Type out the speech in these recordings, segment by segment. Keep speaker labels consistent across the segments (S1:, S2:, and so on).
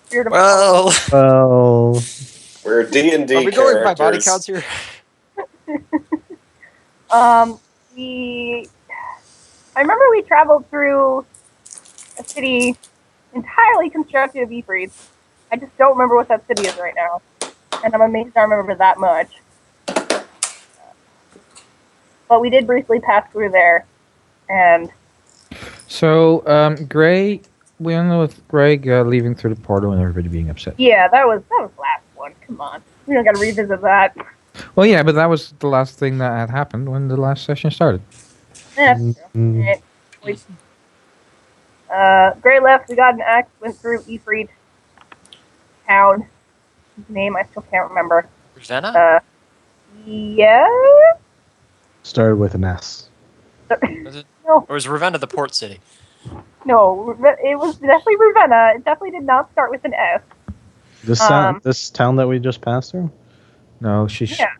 S1: Spirit of
S2: Well,
S3: We're D&D
S4: Are we going by body
S3: characters.
S4: counts here?
S1: I remember we traveled through a city entirely constructed of Ifrits. I just don't remember what that city is right now. And I'm amazed I remember that much. But we did briefly pass through there. And
S2: so, Gray, we ended with Greg leaving through the portal and everybody being upset.
S1: yeah, that was the last one. Come on. We don't gotta revisit that.
S2: Well, yeah, but that was the last thing that had happened when the last session started.
S1: That's true. Right. Gray left, we got an axe, went through Ifrit town. His name I still can't remember.
S4: Ravenna?
S1: Yeah?
S5: Started with an S.
S4: Was it?
S1: No.
S4: Or was Ravenna the port city?
S1: No, it was definitely Ravenna. It definitely did not start with an S.
S5: This town that we just passed through?
S2: No, she's...
S1: Yeah.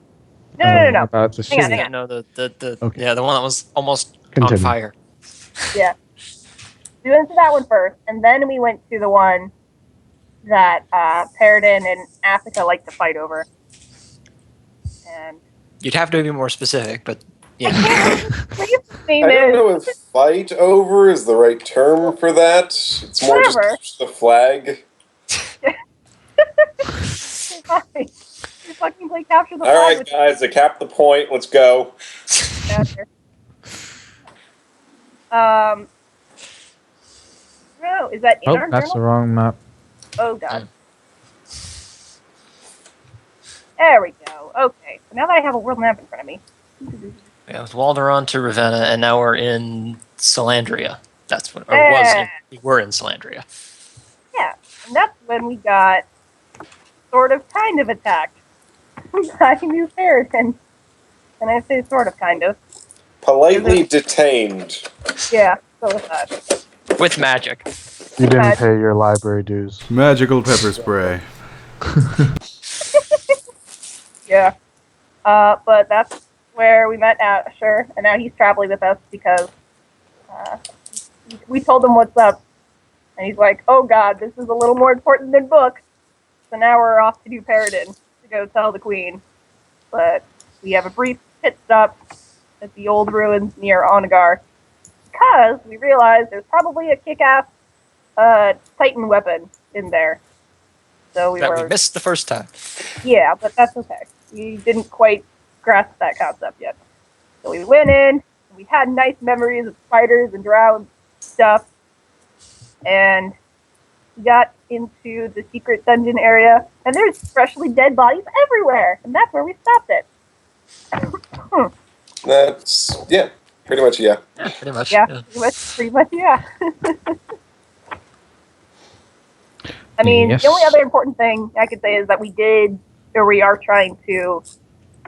S1: No.
S2: About the
S1: Hang on,
S2: city.
S1: hang on.
S4: No,
S5: Okay.
S4: yeah, the one that was almost
S5: Continue.
S4: on fire.
S1: Yeah. We went to that one first, and then we went to the one that Paradin and Athica like to fight over. And
S4: You'd have to be more specific, but yeah.
S1: what his name
S3: I don't
S1: is.
S3: know if fight over is the right term for that. It's more
S1: Whatever.
S3: just the flag.
S1: Fine. You fucking play capture the flag.
S3: Alright,
S1: with
S3: guys, I capped the point. Let's go.
S1: No, is that in
S2: Oh,
S1: our
S2: that's the
S1: journal?
S2: wrong map.
S1: Oh god. There we go. Okay, so now that I have a world map in front of me.
S4: Yeah, with Walderon to Ravenna, and now we're in Salandria. That's what, or we were in Salandria.
S1: Yeah, and that's when we got sort of kind of attacked by New Paradin. And I say sort of kind of.
S3: Politely detained.
S1: Yeah, so with that.
S4: With magic.
S5: You didn't pay your library dues.
S6: Magical pepper spray.
S1: Yeah. But that's where we met Asher, and now he's traveling with us because we told him what's up. And he's like, oh god, this is a little more important than books. So now we're off to New Paradin to go tell the queen. But we have a brief pit stop at the old ruins near Onagar because we realized there's probably a kick-ass Titan weapon in there. So we
S4: We missed the first time.
S1: Yeah, but that's okay. We didn't quite grasp that concept yet. So we went in, we had nice memories of spiders and drow and stuff, and we got into the secret dungeon area, and there's freshly dead bodies everywhere, and that's where we stopped it.
S3: That's, yeah, pretty much, yeah.
S4: Yeah, pretty much.
S1: Yeah, pretty much, yeah. I mean,
S2: Yes.
S1: The only other important thing I could say is that we are trying to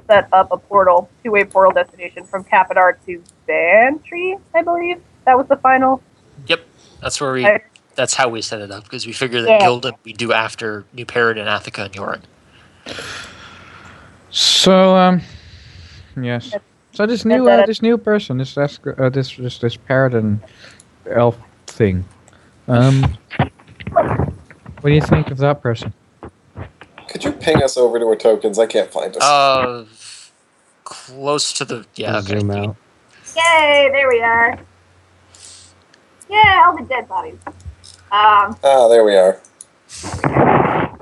S1: set up a portal, two-way portal destination from Capadar to Bantry, I believe. That was the final.
S4: Yep, that's where that's how we set it up, because we figure that
S1: Yeah.
S4: Gildan we do after New Paradin, Athica, and Yorin.
S2: So, yes. So this new person, this Paradin elf thing. What do you think of that person?
S3: Could you ping us over to our tokens? I can't find us.
S4: Close to the
S5: Zoom out.
S1: Yay, there we are. Yeah, all the dead bodies.
S3: There we are.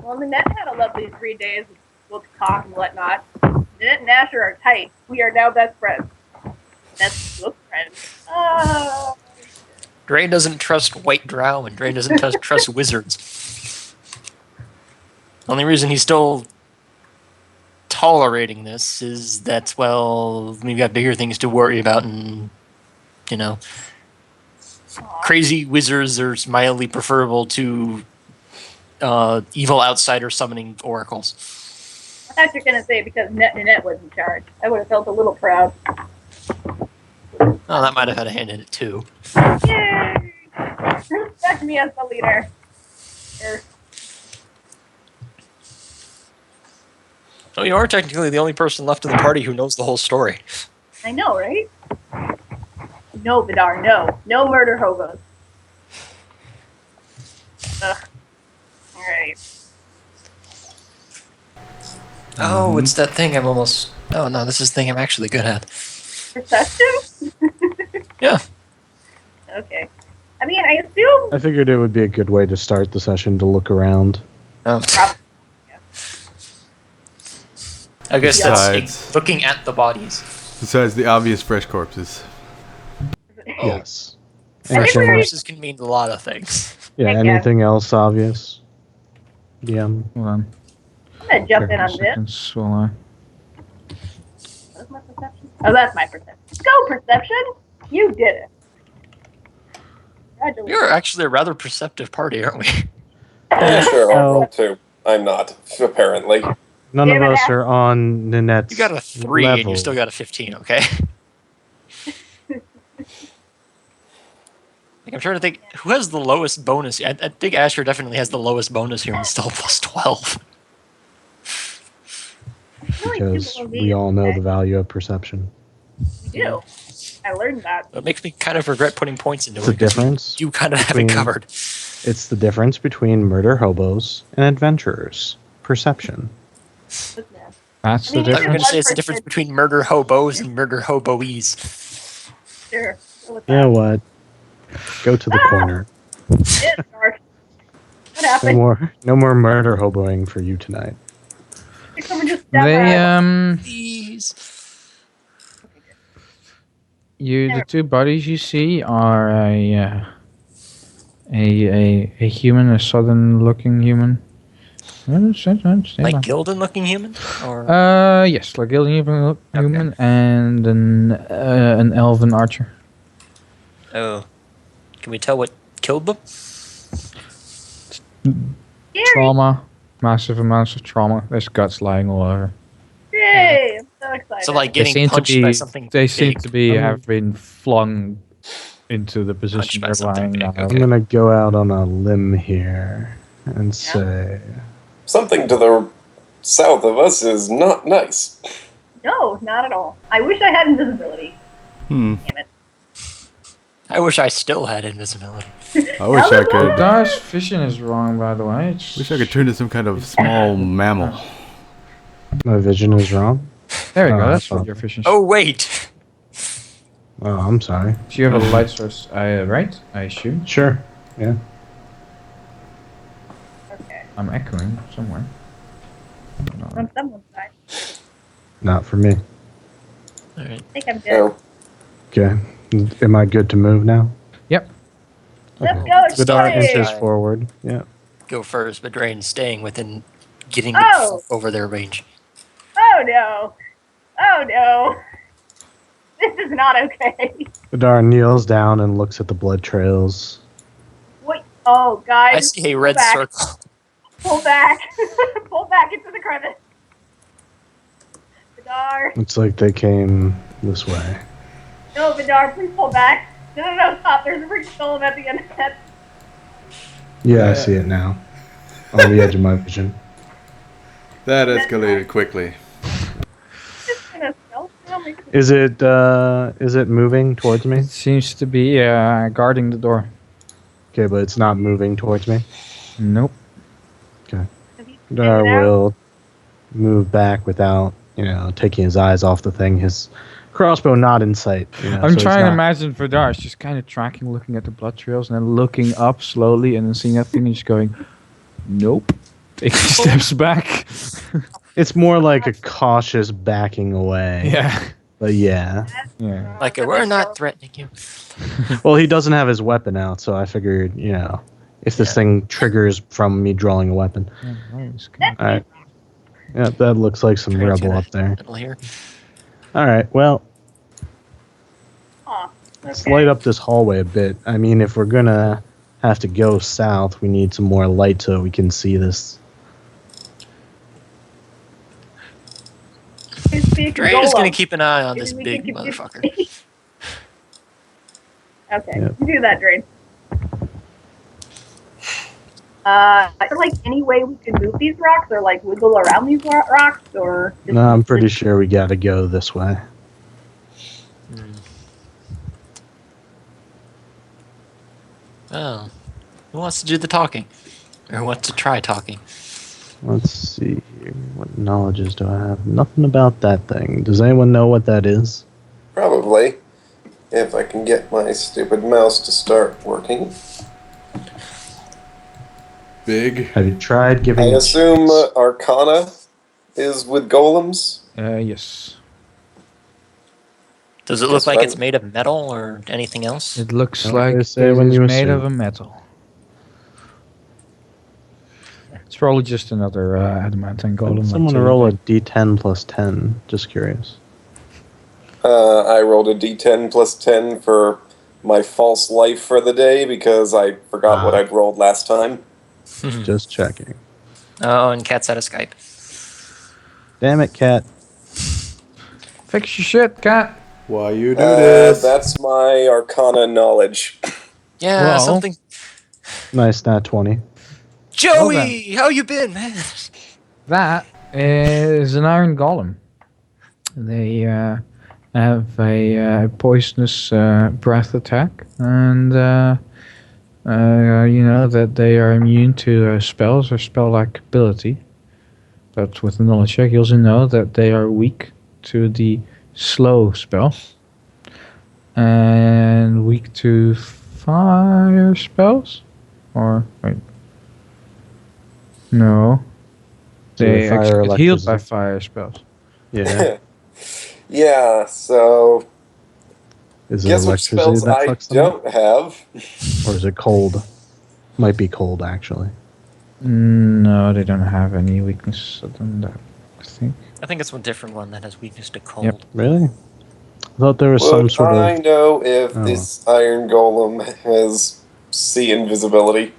S1: Well, Nynette had a lovely 3 days with book talk and whatnot. Nynette and Asher are tight. We are now best friends. Best book friends.
S4: Drane doesn't trust white drow, and Drane doesn't trust wizards. Only reason he's still tolerating this is that, well, we've got bigger things to worry about, and, crazy wizards are mildly preferable to evil outsider summoning oracles.
S1: I thought you were going to say because Nynette was in charge. I would have felt a little proud.
S4: Oh, that might have had a hand in it, too.
S1: Yay! Respect me as the leader. Here.
S4: Oh, you are technically the only person left in the party who knows the whole story.
S1: I know, right? No, Vadir, no. No murder hobos. Ugh. Alright. Right.
S4: Oh, it's that thing I'm almost... Oh, no, this is the thing I'm actually good at.
S1: Perception?
S4: Yeah.
S1: Okay. I mean, I assume...
S5: I figured it would be a good way to start the session to look around.
S4: Oh.
S1: Probably.
S4: I guess
S6: Besides-
S4: that's looking at the bodies.
S6: Besides the obvious fresh corpses.
S5: Yes.
S1: I think we
S5: Anything,
S1: already-
S4: Corpses can mean a lot of things.
S5: yeah,
S1: I guess.
S5: anything else obvious? DM.
S2: Hold on.
S1: I'm gonna jump in
S2: Okay,
S1: on
S2: a
S1: this.
S2: second, Solar.
S1: What's my perception? Oh, that's my perception. Go, perception! You did it. Congratulations.
S4: We're actually a rather perceptive party, aren't we?
S3: Yeah, sure, I'll
S5: Oh.
S3: roll 2. I'm not, apparently.
S5: None
S1: Damn
S5: of
S1: it,
S5: us
S1: Ash.
S5: are on Nynette's
S4: You got a 3 and
S5: level.
S4: you still got a 15, okay? Like, I'm trying to think, who has the lowest bonus? I think Asher definitely has the lowest bonus here and still plus 12.
S1: Really
S5: Because
S1: super
S5: we all know
S1: okay?
S5: the value of perception.
S1: We do. I learned that.
S4: It makes me kind of regret putting points into
S5: It's the
S4: it. 'cause
S5: difference
S4: You kind of have it
S5: between-
S4: covered.
S5: It's the difference between murder hobos and adventurers. Perception.
S2: That's
S1: I
S2: the
S1: mean,
S4: I was going
S2: difference.
S4: to say it's the difference between murder hobos and murder hoboes.
S1: Sure. Go with
S5: You know
S1: that.
S5: what? Go to the corner.
S1: It's dark. What happened?
S5: No more murder hoboing for you tonight.
S1: Did someone just stab
S2: They
S1: her?
S4: Please.
S2: the two bodies you see are a human, a southern-looking human.
S4: Like Gildan-looking human? Or
S2: Yes, like human and an elven archer.
S4: oh, can we tell what killed them?
S1: Scary.
S2: Trauma, massive amounts of trauma. There's guts lying all over.
S1: Yay! I'm so excited.
S4: So like
S2: They
S4: getting
S2: seem to
S4: punched by
S2: be.
S4: something.
S2: They seem
S4: big.
S2: to be have been flung into the position
S4: by
S2: they're
S4: something
S2: lying
S4: big,
S2: now.
S4: okay.
S5: I'm gonna go out on a limb here and say
S3: Something to the south of us is not nice.
S1: No, not at all. I wish I had invisibility. Damn it.
S4: I wish I still had invisibility.
S6: I wish I could.
S2: Dar's vision is wrong, by the way. It's,
S6: Wish I could turn into some kind of small mammal.
S5: my vision is wrong.
S2: There we
S5: Oh,
S2: go.
S5: that's
S2: That's what
S5: fine.
S2: your vision.
S4: Oh wait.
S5: Oh, I'm sorry.
S2: So you have a light source, right? I assume.
S5: Sure. Yeah.
S1: Okay.
S2: I'm echoing somewhere.
S1: On someone's side.
S5: Not for me.
S4: All right.
S1: I think I'm good.
S3: No.
S5: Okay. Am I good to move now?
S2: Yep.
S1: Let's
S5: Okay.
S1: go,
S5: Vidar
S1: Jade!
S5: inches forward. Yeah.
S4: Go first, but Drane staying within getting
S1: Oh!
S4: over their range.
S1: Oh no! Oh no! This is not okay.
S5: Vidar kneels down and looks at the blood trails.
S1: Wait. Oh, guys.
S4: I see a red
S1: pull back.
S4: circle.
S1: Pull back. Pull back into the crevice. Vidar.
S5: It's like they came this way.
S1: No, Vidar, please pull back. No, stop. There's a freaking golem at the end of that.
S5: Yeah, I see it now. On the edge of my vision.
S6: That escalated quickly.
S1: Just gonna stealth now, make it-
S5: Is it moving towards me?
S2: It seems to be guarding the door.
S5: Okay, but it's not moving towards me.
S2: Nope.
S5: Okay.
S1: Have you
S5: Vidar
S1: figured it out?
S5: will move back without, taking his eyes off the thing. His crossbow not in sight.
S2: I'm
S5: so he's
S2: trying to
S5: not-
S2: imagine Vadir just kind of tracking, looking at the blood trails, and then looking up slowly, and then seeing that thing and just going, nope. Taking steps back.
S5: It's more like a cautious backing away.
S2: Yeah.
S5: But yeah.
S2: Yeah.
S4: Like we're not threatening you.
S5: Well, he doesn't have his weapon out, so I figured, if this thing triggers from me drawing a weapon.
S1: That's
S5: Alright. Yeah, that looks like some
S4: Drane's
S5: rebel
S4: gonna
S5: up there.
S4: middle here.
S5: Alright, well,
S1: Huh.
S5: let's
S1: Okay.
S5: light up this hallway a bit. I mean, if we're gonna have to go south, we need some more light so we can see this.
S1: His big
S4: Drane is
S1: golem.
S4: gonna keep an eye on this
S1: Maybe we
S4: big
S1: can keep-
S4: motherfucker.
S1: Okay,
S5: Yep.
S1: you do that, Drane. Is there any way we could move these rocks, or wiggle around these rocks, or? just-
S5: No, I'm pretty sure we gotta go this way.
S4: Oh, who wants to do the talking? Or what to try talking.
S5: Let's see here. What knowledges do I have? Nothing about that thing. Does anyone know what that is?
S3: Probably. If I can get my stupid mouse to start working.
S6: Big.
S5: Have you tried
S3: I
S5: giving?
S3: assume Arcana is with golems.
S2: Yes.
S4: Does it look like it's made of metal or anything else?
S2: It looks
S5: Don't
S2: like
S5: they
S2: it
S5: say when
S2: is
S5: you
S2: made of
S5: assume?
S2: a metal. It's probably just another adamantine golem.
S5: Someone roll a d10 plus 10. Just curious.
S3: I rolled a d10 plus 10 for my false life for the day because I forgot what I'd rolled last time.
S5: Just checking.
S4: Oh, and Cat's out of Skype.
S5: Damn it, cat.
S2: Fix your shit, cat.
S6: Why you do this?
S3: That's my Arcana knowledge.
S4: Yeah,
S2: Well-
S4: something.
S5: Nice, nat 20.
S4: Joey, how you been, man?
S2: That is an iron golem. They have a poisonous breath attack, and you know that they are immune to spells or spell-like ability. But with the knowledge check, you also know that they are weak to the slow spell and weak to fire spells. Or wait, no, they
S5: fire
S2: actually get healed by
S5: electricity.
S2: fire spells.
S5: Yeah.
S3: Yeah, so
S5: Is it
S3: guess which
S5: electricity
S3: spells
S5: that
S3: I
S5: fucks them?
S3: don't have.
S5: Or is it cold? Might be cold, actually.
S2: No, they don't have any weakness other than that, I think.
S4: I think it's one different one that has weakness to cold.
S2: Yep.
S5: Really? I thought there was some
S3: Would
S5: sort
S3: I
S5: of...
S3: know if
S5: Oh.
S3: this Iron Golem has sea invisibility?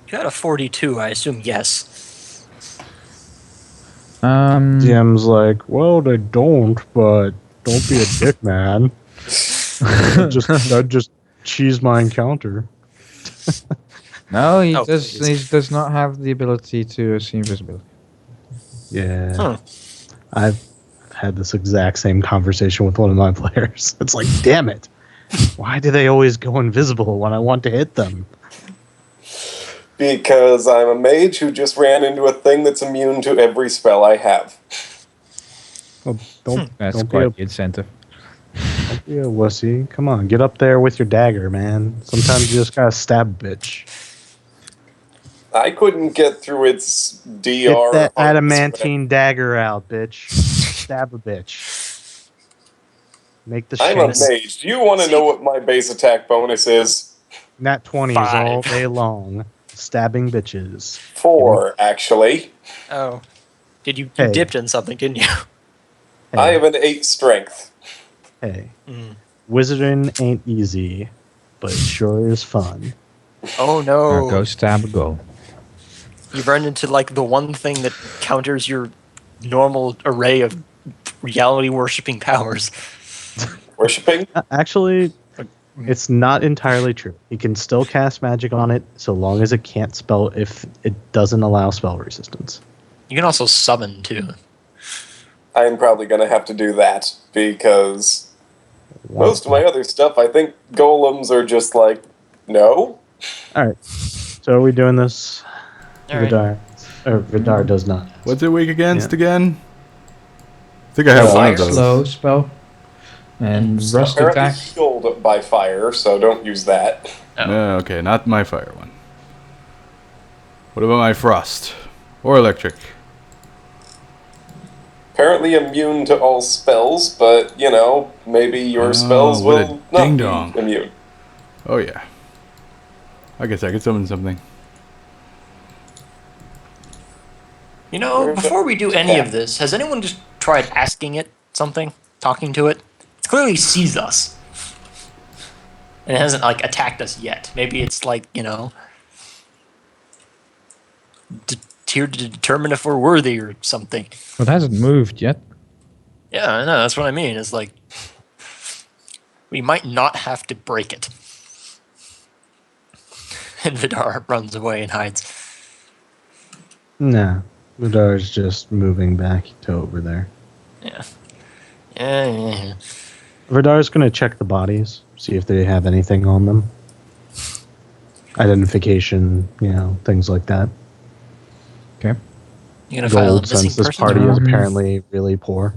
S4: You got a 42, I assume yes.
S5: DM's like, well, they don't, but don't be a dick, man. That just cheesed my encounter.
S2: No, he
S4: Oh,
S2: does.
S4: please.
S2: He does not have the ability to see invisibility.
S5: Yeah.
S4: Huh.
S5: I've had this exact same conversation with one of my players. It's like, damn it. Why do they always go invisible when I want to hit them?
S3: Because I'm a mage who just ran into a thing that's immune to every spell I have.
S5: Well, don't
S2: That's
S5: be
S2: quite the incentive.
S5: don't be a wussy. Come on, get up there with your dagger, man. Sometimes you just gotta stab a bitch.
S3: I couldn't get through its DR.
S5: Get that
S3: hearts,
S5: adamantine dagger out, bitch. Stab a bitch. Make the
S3: I'm a
S5: shank.
S3: mage. Do you want to know what my base attack bonus is?
S5: Nat 20s
S4: 5.
S5: all day long. Stabbing bitches.
S3: 4, actually.
S4: Oh. You
S5: Hey.
S4: dipped in something, didn't you?
S3: I
S5: Hey,
S3: have an 8 strength.
S5: hey.
S4: Mm.
S5: Wizarding ain't easy, but it sure is fun.
S4: Oh no.
S2: Go stab a goal.
S4: You've run into like the one thing that counters your normal array of reality worshipping powers.
S3: Worshipping?
S5: Actually, it's not entirely true. You can still cast magic on it so long as it can't spell if it doesn't allow spell resistance.
S4: You can also summon too.
S3: I'm probably going to have to do that, because most of my other stuff, I think golems are just like, no?
S5: Alright. So are we doing this?
S4: All right.
S5: Vidar does not.
S6: What's it weak against
S5: Yeah.
S6: again? I think I have one of those.
S2: Slow spell. And rust
S3: Apparently
S2: attack.
S3: healed by fire, so don't use that.
S4: Oh.
S6: No, okay, not my fire one. What about my frost? Or electric?
S3: Apparently immune to all spells, but, you know, maybe your spells
S6: what a
S3: will not
S6: ding-dong.
S3: be immune.
S6: Oh yeah. I guess I could summon something.
S4: You know, before we do any of this, has anyone just tried asking it something? Talking to it? It clearly sees us. And it hasn't, like, attacked us yet. Maybe it's, like, you know, here to determine if we're worthy or something.
S2: Well, it hasn't moved yet.
S4: Yeah, I know, that's what I mean. It's like, we might not have to break it. And Vidar runs away and hides.
S5: Nah. Vidar's just moving back to over there.
S4: Yeah. Yeah.
S5: Vidar's gonna check the bodies, see if they have anything on them. identification, things like that.
S2: Okay.
S4: You're gonna file a
S5: Gold,
S4: missing
S5: since this
S4: person
S5: party is
S2: Um,
S5: apparently really poor.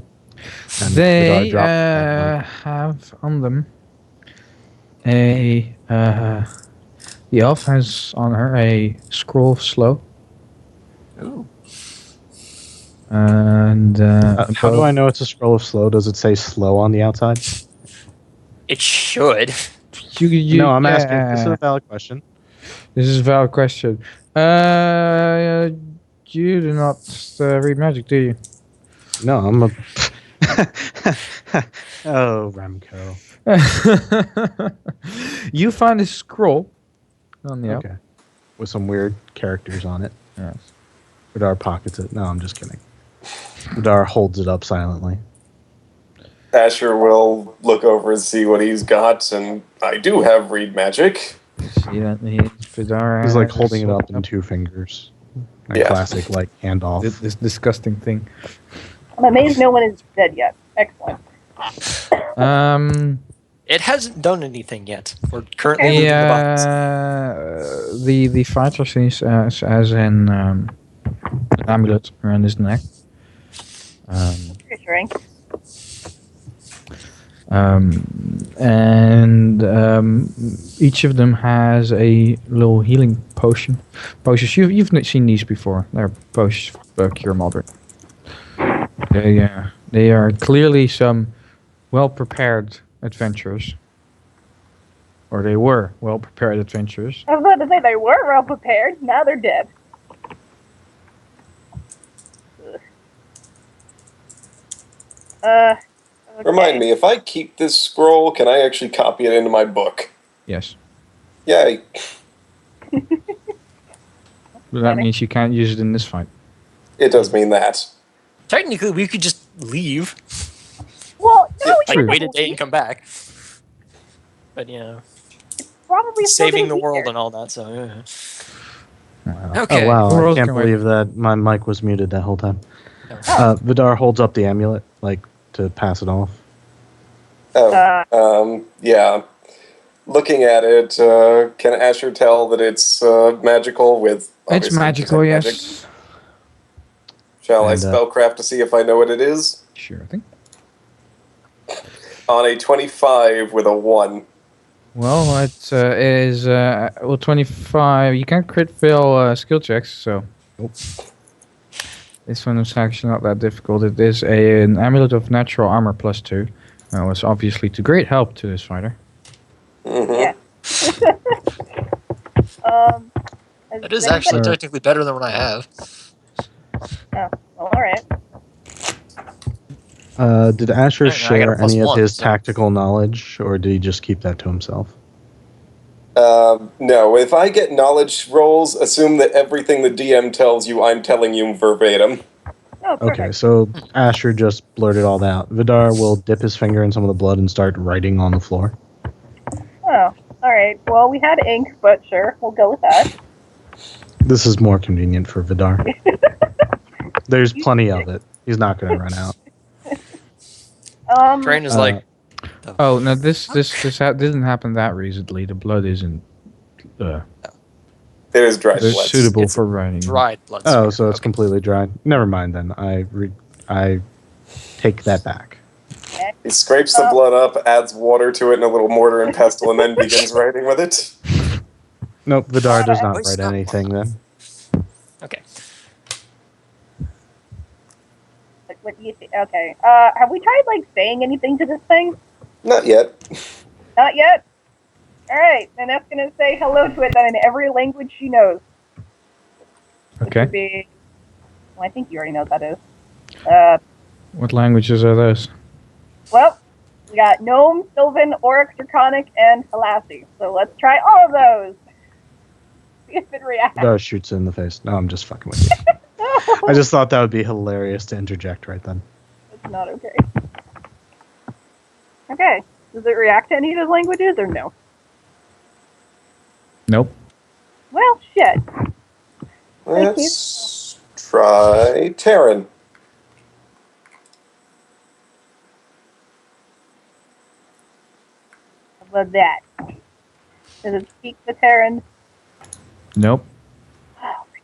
S5: And
S2: They
S5: Vidar dropped that
S2: have on them a. The elf has on her a scroll of slow.
S4: Ooh.
S2: And
S5: How do I know it's a scroll of slow? Does it say slow on the outside?
S4: It should.
S5: No, I'm asking. This is a valid question.
S2: This is a valid question. You do not read magic, do you?
S5: No, I'm a. Oh, Remco.
S2: You find a scroll on the elf.
S5: Okay. With some weird characters on it.
S2: Yes.
S5: Vidar pockets it. No, I'm just kidding. Vidar holds it up silently.
S3: Asher will look over and see what he's got, and I do have read magic.
S2: See that Vidar
S5: He's like
S2: has
S5: holding it up in 2 fingers. A
S3: Yeah.
S5: classic handoff.
S2: this disgusting thing.
S1: I'm amazed no one is dead yet. Excellent.
S4: It hasn't done anything yet. We're currently looting the box.
S2: The fighter sees as an amulet around his neck.
S1: Reassuring.
S2: And each of them has a little healing potion. Potions. You've not seen these before. They're potions for cure moderate. They are clearly some well-prepared adventurers. Or they were well-prepared adventurers.
S1: I was about to say they were well prepared. Now they're dead. Okay.
S3: Remind me, if I keep this scroll, can I actually copy it into my book?
S2: Yes.
S3: Yay.
S2: But that means you can't use it in this fight.
S3: It does mean that.
S4: Technically, we could just leave.
S1: Well, no, we
S4: Like,
S1: can't
S4: wait a day and
S1: leave.
S4: come back. But,
S1: Probably still
S4: saving
S1: gonna
S4: the
S1: be
S4: world
S1: here.
S4: and all that, so, yeah.
S2: Wow.
S4: Okay.
S5: Oh, wow. I
S2: World
S5: can't
S2: can wait.
S5: believe that my mic was muted that whole time.
S4: Oh.
S5: Vidar holds up the amulet, to pass it off.
S3: Oh, yeah. Looking at it, can Asher tell that it's magical with...
S2: It's
S3: obviously,
S2: magical,
S3: detect
S2: yes.
S3: magic? Shall I
S5: And,
S3: spellcraft to see if I know what it is?
S2: Sure thing.
S3: On a 25 with a 1.
S2: Well, it is 25. You can't crit fail skill checks, so this one is actually not that difficult. It is an amulet of natural armor +2. That was obviously to great help to this fighter.
S3: Mm-hmm.
S1: Yeah.
S4: That is actually technically better than what I have.
S1: Oh, well, all right.
S5: Did Asher
S4: I got a
S5: share any of
S4: +1,
S5: his
S4: so-
S5: tactical knowledge, or did he just keep that to himself?
S3: No, if I get knowledge rolls, assume that everything the DM tells you, I'm telling you verbatim.
S1: Oh, perfect.
S5: Okay, so Asher just blurted all that out. Vidar will dip his finger in some of the blood and start writing on the floor.
S1: Oh, all right. Well, we had ink, but sure, we'll go with that.
S5: This is more convenient for Vidar. There's plenty of it. He's not going to run out.
S4: Drane is like...
S2: Oh no, this didn't happen that recently. The blood isn't
S3: There's dried blood.
S2: suitable
S4: It's
S2: for writing.
S4: dried blood.
S5: Oh,
S4: smear.
S5: so it's
S4: Okay.
S5: completely dry. Never mind then. I take that back.
S3: He scrapes the blood up, adds water to it in a little mortar and pestle, and then begins writing with it.
S5: Nope, Vidar does not
S4: Wait,
S5: write
S4: stop.
S5: anything then.
S4: Okay.
S1: What do you think? Okay. Have we tried saying anything to this thing?
S3: Not yet.
S1: Not yet. All right, then that's gonna say hello to it then in every language she knows. Which
S2: Okay.
S1: would be, well, I think you already know what that is.
S2: What languages are those?
S1: Well, we got gnome, sylvan, auric, draconic, and Halassi. So let's try all of those. See if it reacts.
S5: Vidar shoots it in the face. No, I'm just fucking with you. I just thought that would be hilarious to interject right then.
S1: It's not okay. Okay. Does it react to any of those languages or no?
S2: Nope.
S1: Well, shit.
S3: Let's try Terran.
S1: How about that? Does it speak the Terran?
S2: Nope.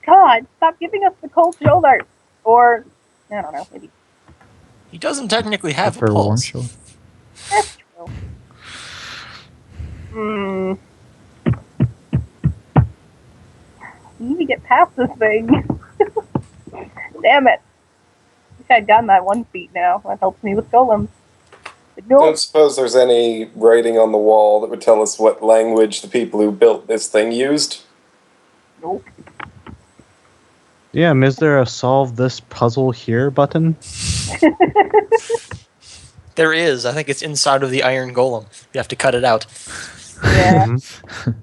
S1: God, stop giving us the cold shoulder. Or, I don't know, maybe.
S4: He doesn't technically have a
S2: Upper warm
S4: pulse.
S2: shoulder.
S1: That's true. We need to get past this thing. Damn it. Wish I'd gotten that 1 feet now. That helps me with golems. But no.
S3: Don't suppose there's any writing on the wall that would tell us what language the people who built this thing used?
S1: Nope.
S5: Yeah, is there a solve this puzzle here button?
S4: There is. I think it's inside of the iron golem. You have to cut it out.
S1: Yeah.
S5: Mhm.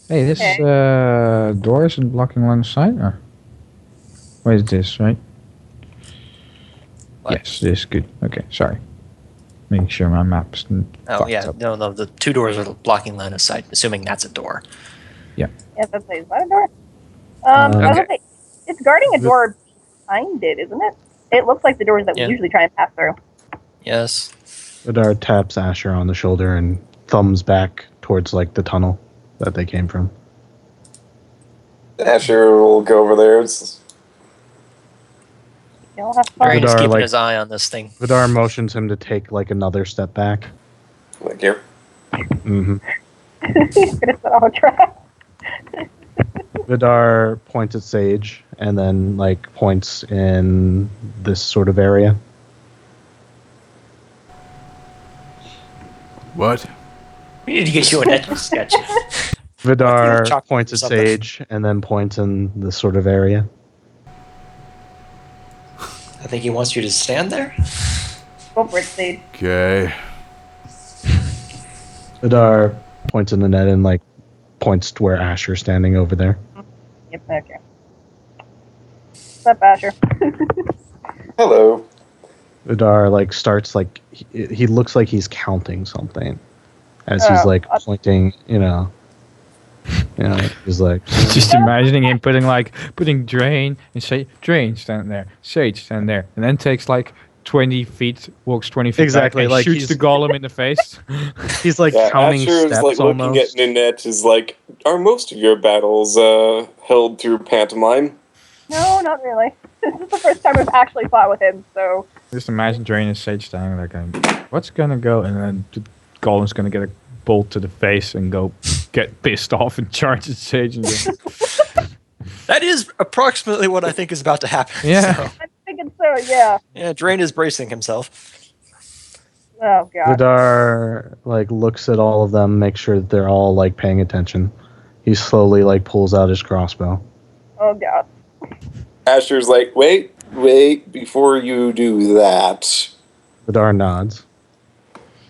S2: Hey, this
S1: Okay.
S2: door isn't blocking line of sight, or? What is this, right?
S4: What?
S2: Yes, this is good. Okay, sorry. Making sure my map's
S4: Oh,
S2: fucked
S4: yeah.
S2: up.
S4: No, the 2 doors are blocking line of sight, assuming that's a door.
S1: Yeah, that's a, is that a door? I was gonna say, it's guarding a door behind it, isn't it? It looks like the doors that we
S4: Yeah.
S1: usually try and pass through.
S4: Yes.
S5: Vidar taps Asher on the shoulder and thumbs back towards like the tunnel that they came from.
S3: Asher will go over there.
S1: You'll have fun.
S4: Drane is
S5: Vidar,
S4: keeping
S5: like-
S4: his eye on this thing.
S5: Vidar motions him to take like another step back.
S3: Like here.
S5: Mm-hmm.
S1: He's gonna set off a trap.
S5: Vidar points at Sage and then like points in this sort of area.
S6: What?
S4: We need to get you an etch sketch.
S5: Vidar
S4: Chocolate
S5: points at
S4: something.
S5: Sage and then points in this sort of area.
S4: I think he wants you to stand there.
S1: Go for it, Steve.
S6: Okay.
S5: Vidar points in the net and like points to where Asher's standing over there.
S1: Yep, okay. What's up, Asher?
S3: Hello.
S5: Vidar like starts like he looks like he's counting something as he's
S1: Oh,
S5: like pointing, you know, he's like
S2: Just imagining him putting Drane and say Drane stand there, Sage stand there, and then takes like 20 feet, walks 20 feet
S5: Exactly,
S2: back and
S5: like
S2: shoots
S5: he's-
S2: the golem in the face.
S5: he's like
S3: Yeah,
S5: counting
S3: Asher is
S5: steps
S3: like looking at
S5: almost.
S3: Nynette is like, are most of your battles held through pantomime?
S1: No, not really. This is the first time we've actually fought with him, so
S2: Just imagine Drane and Sage standing there going, what's gonna go? And then the golem's gonna get a bolt to the face and go get pissed off and charge at Sage and go,
S4: That is approximately what I think is about to happen.
S2: Yeah.
S4: So,
S1: I'm thinking so, yeah.
S4: yeah, Drane is bracing himself.
S1: Oh, God.
S5: Vidar like looks at all of them, makes sure that they're all like paying attention. He slowly like pulls out his crossbow.
S1: Oh, God.
S3: Asher's like, wait, before you do that.
S5: Vidar nods.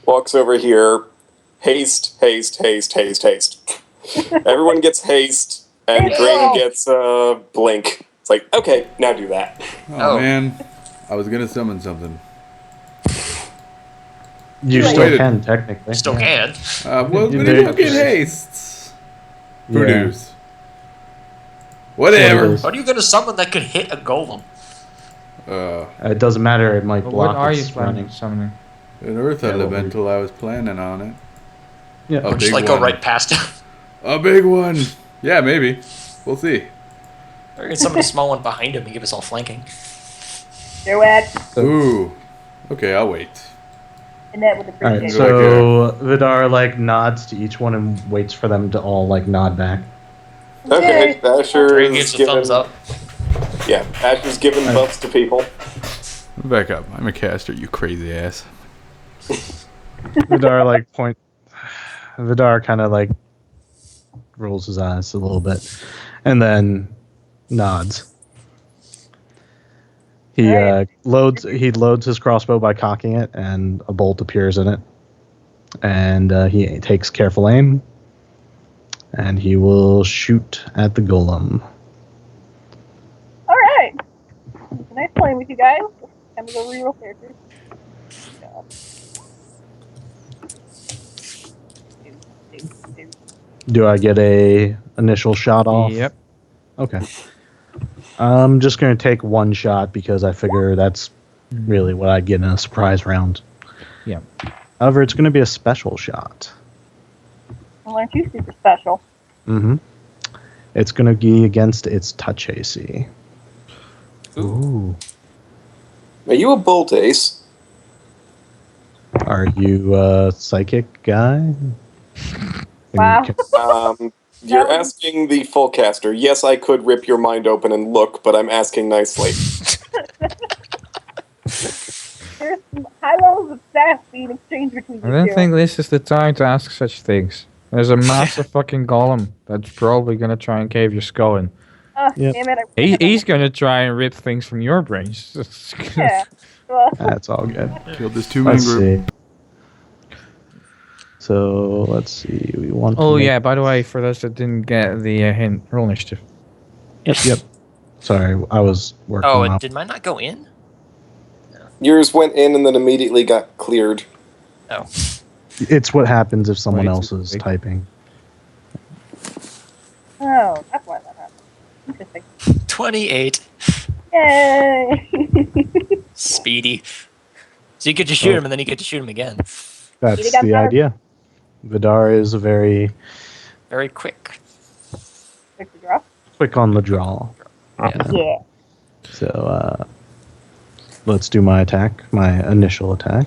S3: Walks over here. Haste, haste, haste, haste, haste. Everyone gets haste, and Drane gets blink. It's like, okay, now do that.
S6: Oh,
S4: Oh.
S6: man. I was gonna summon something.
S5: You
S1: Wait.
S5: still
S6: Wait.
S5: can technically.
S4: Still
S5: Yeah.
S4: can.
S6: Well,
S5: You
S6: but
S5: did.
S6: it don't get hastes.
S5: Yeah.
S6: Produce.
S5: What it
S6: Whatever.
S5: is.
S4: What are you going to summon that could hit a golem?
S5: It doesn't matter. It might
S2: "Well,
S5: block
S2: what are you
S5: its
S2: planning
S5: running.
S2: summoning?
S6: An earth
S5: Yeah, well,
S6: elemental, I was planning on it.
S5: Yeah.
S6: A
S4: Or just
S6: big
S4: like
S6: one.
S4: go right past him?
S6: A big one. Yeah, maybe. We'll see.
S4: Or you can summon a small one behind him and give us all flanking.
S1: Do it.
S6: Ooh. Okay, I'll wait.
S1: Nynette would
S5: All
S1: appreciate
S5: right.
S1: it.
S5: So Vidar like nods to each one and waits for them to all like nod back.
S3: Okay, Asher
S4: Drane
S3: is
S4: gives a
S3: giving,
S4: thumbs up.
S3: Yeah, Asher's giving buffs to people.
S6: Back up. I'm a caster, you crazy ass.
S5: Vidar like point. Vidar kind of like rolls his eyes a little bit, and then nods. He
S1: Alright.
S5: loads his crossbow by cocking it, and a bolt appears in it. And he takes careful aim, and he will shoot at the golem.
S1: All right. It's nice playing with you guys. Time to go reroll characters.
S5: Do I get a initial shot off?
S2: Yep.
S5: Okay. I'm just going to take one shot because I figure that's really what I'd get in a surprise round.
S2: Yeah.
S5: However, it's going to be a special shot.
S1: Well, aren't you super special?
S5: Mm-hmm. It's going to be against its touch AC.
S6: Ooh.
S3: Are you a bolt ace?
S5: Are you a psychic guy?
S1: Wow.
S3: You're
S1: was-
S3: asking the full caster. Yes, I could rip your mind open and look, but I'm asking nicely.
S1: There's some high levels of sass being exchanged between
S2: I
S1: you
S2: don't
S1: two.
S2: think this is the time to ask such things. There's a massive fucking golem that's probably gonna try and cave your skull in.
S1: Oh,
S5: Yep.
S1: damn it. I
S2: He's gonna try and rip things from your brains.
S1: Yeah. Well,
S5: That's all good.
S6: Killed this two-man
S5: Let's
S6: group.
S5: see. So let's see. We want.
S2: Oh
S5: to make-
S2: yeah, by the way, for those that didn't get the hint, roll initiative.
S5: Yep. Sorry, I was working.
S4: Oh,
S5: on
S4: did mine not go in?
S3: Yours went in and then immediately got cleared.
S4: Oh.
S5: It's what happens if someone
S2: Wait,
S5: else is
S2: wait.
S5: typing.
S1: oh, that's why that happened. Interesting.
S4: 28.
S1: Yay!
S4: Speedy. So you get to shoot him, and then you get to shoot him again.
S5: That's
S1: You got
S5: the
S1: power.
S5: idea. Vidar is very
S4: Very quick.
S1: Quick to draw.
S5: quick on the draw.
S1: Yeah.
S5: So let's do my attack, my initial attack.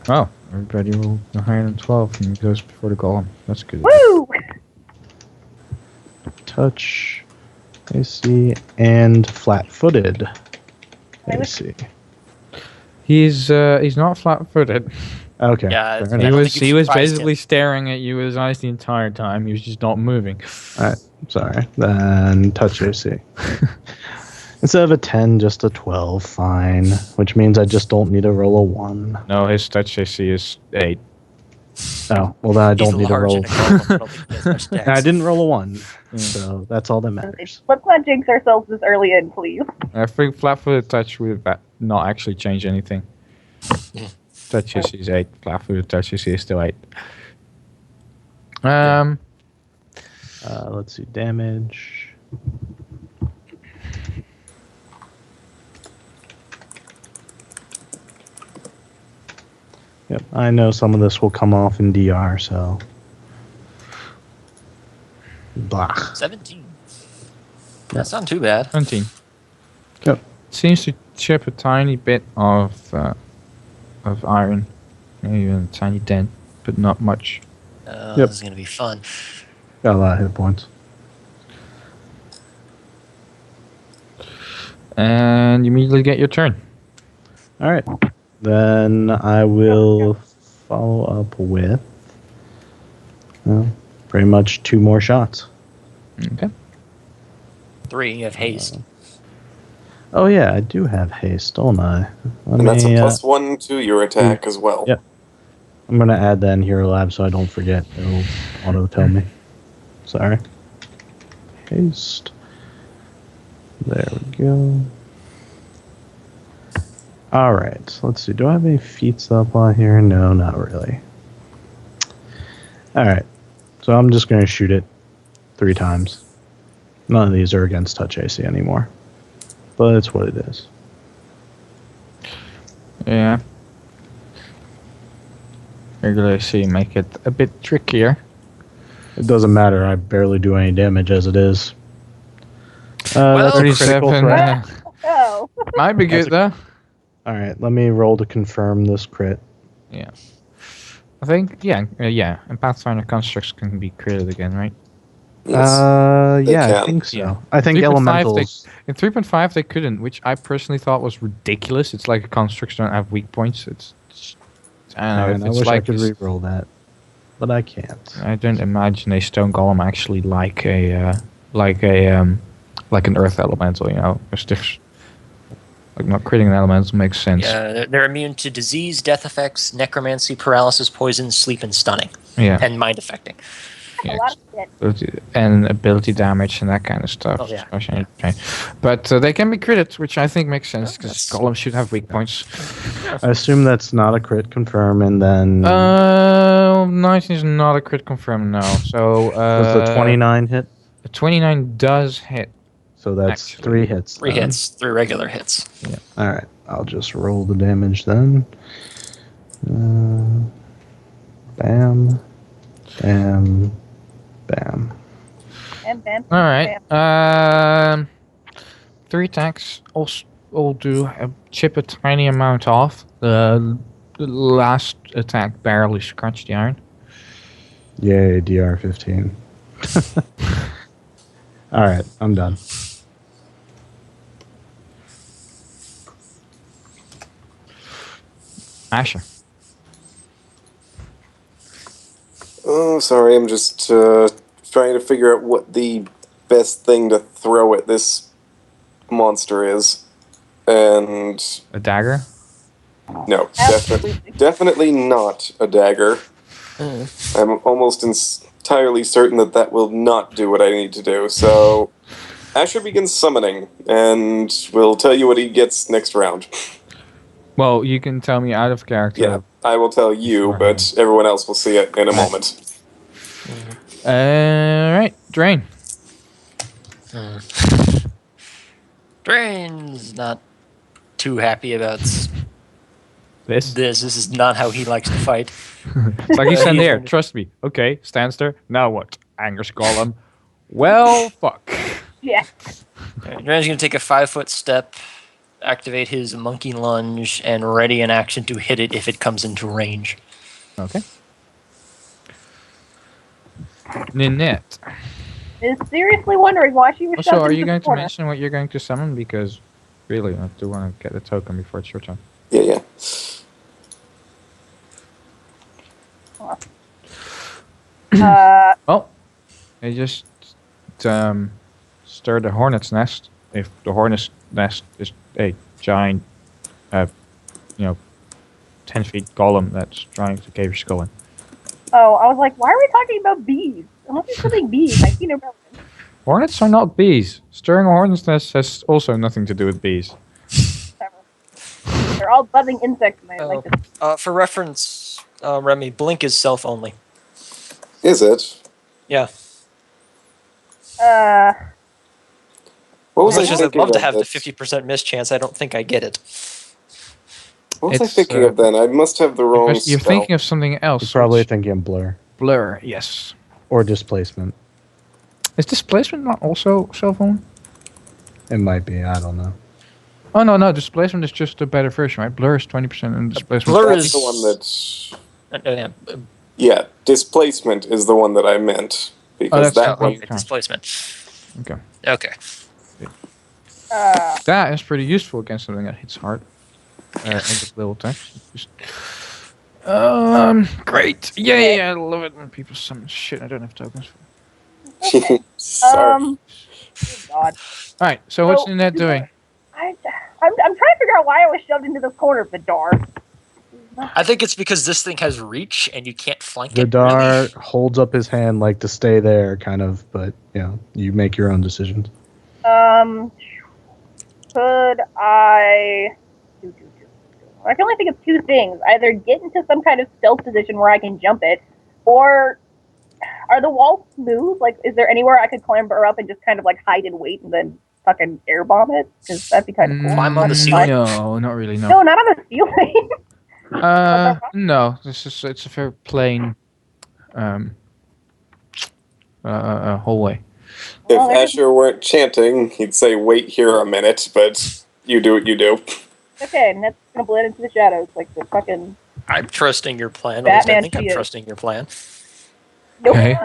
S2: Oh, everybody rolled higher than 12 and it goes before the golem. That's good.
S1: Woo!
S5: Touch, AC, and flat-footed. AC.
S2: He's not flat-footed.
S5: Okay.
S4: Yeah,
S5: fair
S4: it's-
S5: enough.
S4: I don't think
S2: He
S4: you've
S2: was
S4: surprised
S2: basically
S4: him.
S2: staring at you with his eyes the entire time. He was just not moving.
S5: Alright, sorry. Then touch AC. Instead of a 10, just a 12, fine. Which means I just don't need to roll a 1.
S2: No, his touch AC is 8.
S5: Oh, well then I
S4: He's
S5: don't need to
S4: large
S5: roll.
S4: and a golem. I don't think he has much dex.
S5: And I didn't roll a 1, so that's all that matters.
S1: Let's not jinx ourselves this early in, please.
S2: I think flat-footed touch would not actually change anything. Touch AC is 8. Flat-footed touch AC is still 8.
S5: Let's see, damage. Yep, I know some of this will come off in DR, so. Blah.
S4: 17. That's not too bad.
S2: 17.
S5: Yep.
S2: Seems to chip a tiny bit of iron. Maybe a tiny dent, but not much.
S5: Yep.
S4: This is going to be fun.
S5: Got a lot of hit points.
S2: And you immediately get your turn.
S5: Alright. Then I will follow up with. Well, pretty much 2 more shots.
S2: Okay.
S4: 3, you have haste.
S5: Oh, yeah, I do have haste, don't I? Let
S3: And that's a
S5: me,
S3: +1 to your attack as well.
S5: Yep. I'm going to add that in Hero Lab so I don't forget. It'll auto tell me. Sorry. Haste. There we go. Alright, let's see. Do I have any feats up on here? No, not really. Alright. So I'm just going to shoot it 3 times. None of these are against touch AC anymore. But it's what it is.
S2: Yeah. Regular AC make it a bit trickier.
S5: It doesn't matter. I barely do any damage as it is.
S4: Well,
S5: That's a critical
S2: 37.
S5: threat.
S1: Oh.
S2: Might be
S5: That's
S2: good though.
S5: Alright, let me roll to confirm this crit.
S2: Yeah. I think, yeah. And Pathfinder constructs can be created again, right?
S3: Yes. They
S5: Yeah, I
S3: can.
S5: think so.
S2: Yeah.
S5: I think
S2: 3.5
S5: elementals.
S2: In 3.5 they couldn't, which I personally thought was ridiculous. It's like constructs don't have weak points. It's I don't know.
S5: Man,
S2: If
S5: I
S2: it's
S5: wish I
S2: like
S5: could
S2: this-
S5: re-roll that, but I can't.
S2: I don't imagine a stone golem actually like an earth elemental. You know, like not creating an elemental makes sense.
S4: Yeah, they're immune to disease, death effects, necromancy, paralysis, poison, sleep, and stunning.
S2: Yeah.
S4: And mind affecting.
S1: A lot of shit.
S2: And ability damage and that kind of stuff.
S4: Oh, yeah.
S2: Okay. But they can be crits, which I think makes sense because
S4: that's-
S2: golems should have weak points.
S5: I assume that's not a crit confirm, and then
S2: 19 is not a crit confirm now. So
S5: was the 29 hit?
S2: the 29 does hit.
S5: So that's
S2: actually,
S5: 3 hits.
S4: 3
S5: then.
S4: hits, 3 regular hits.
S5: All right, I'll just roll the damage then. Bam. Bam. Bam.
S1: And bam.
S2: All right.
S1: Bam.
S2: 3 attacks. All do chip a tiny amount off. The last attack barely scratched the iron.
S5: Yay, DR15. Alright, I'm done.
S2: Asher.
S3: Oh, sorry, I'm just trying to figure out what the best thing to throw at this monster is. And
S2: A dagger.
S3: no,
S1: Absolutely.
S3: definitely not a dagger. I'm almost entirely certain that will not do what I need to do. So Asher begins summoning, and we'll tell you what he gets next round.
S2: Well, you can tell me out of character.
S3: Yeah, I will tell you, but everyone else will see it in a moment.
S2: Alright, Drane.
S4: Drane's not too happy about
S2: This?
S4: this. This is not how he likes to fight.
S2: It's like you stand
S4: he's
S2: there.
S4: gonna-
S2: Trust me. Okay, stands there. Now what? Anger's golem. Well, fuck.
S1: Yeah.
S4: Drane's going to take a 5-foot step, activate his monkey lunge, and ready an action to hit it if it comes into range.
S2: Okay. Nynette.
S1: Is seriously wondering why she was
S2: Also,
S1: shoved
S2: are
S1: into
S2: you
S1: the
S2: going to
S1: corner.
S2: mention what you're going to summon? Because, really, I do want to get the token before it's your turn.
S3: Yeah.
S2: Well, I just stir the hornet's nest. If the hornet's nest is a giant, 10 feet golem that's trying to cave your skull in.
S1: Oh, I was like, why are we talking about bees? Unless it's something bees, I see no relevance.
S2: Hornets are not bees. Stirring a hornet's nest has also nothing to do with bees.
S1: They're all buzzing insects, and I like this.
S4: For reference, Remy, Blink is self-only.
S3: Is it?
S4: Yeah.
S3: What was
S4: As
S3: I
S4: much as I'd
S3: thinking
S4: love to
S3: of
S4: have the
S3: that-
S4: 50% miss chance, I don't think I get it.
S3: What was I
S2: It's,
S3: thinking of then? I must have the wrong
S2: You're
S3: spell.
S2: thinking of something else.
S5: You're probably
S2: which-
S5: thinking blur.
S2: Blur, yes.
S5: Or displacement.
S2: Is displacement not also cell phone?
S5: It might be, I don't know.
S2: Oh, no, displacement is just a better version, right? Blur is 20% and displacement
S4: Blur
S3: That's
S4: is
S3: the one that's...
S4: yeah,
S3: Yeah, displacement is the one that I meant. Because
S2: that's
S3: that
S2: the
S3: one...
S2: one.
S4: displacement.
S2: Okay.
S4: Okay.
S2: That is pretty useful against something that hits hard. And with little attacks. Just... Great. Yay, I love it when people summon shit I don't have tokens for.
S3: Sorry.
S1: Oh God.
S2: Alright, so what's
S1: So-
S2: Nynette doing?
S1: I'm trying to figure out why I was shoved into this corner, Vadir.
S4: I think it's because this thing has reach and you can't flank it.
S5: Vadir
S4: Really.
S5: holds up his hand like to stay there, kind of, but, you make your own decisions.
S1: Could I... I can only think of two things. Either get into some kind of stealth position where I can jump it, or are the walls smooth? Like, is there anywhere I could clamber up and just kind of like hide and wait and then fucking air bomb it? Because that'd be kind of cool.
S4: Climb on the ceiling?
S2: No, not really,
S1: No, not on the ceiling.
S2: No. It's a very plain hallway.
S3: If
S1: Well, there's-
S3: Asher weren't chanting, he'd say, wait here a minute, but you do what you do.
S1: Okay, and that's gonna blend into the shadows like the fucking.
S4: I'm trusting your plan. At least I
S1: Batman
S4: think I'm
S1: she is.
S4: trusting your plan.
S1: Nope.
S2: Okay.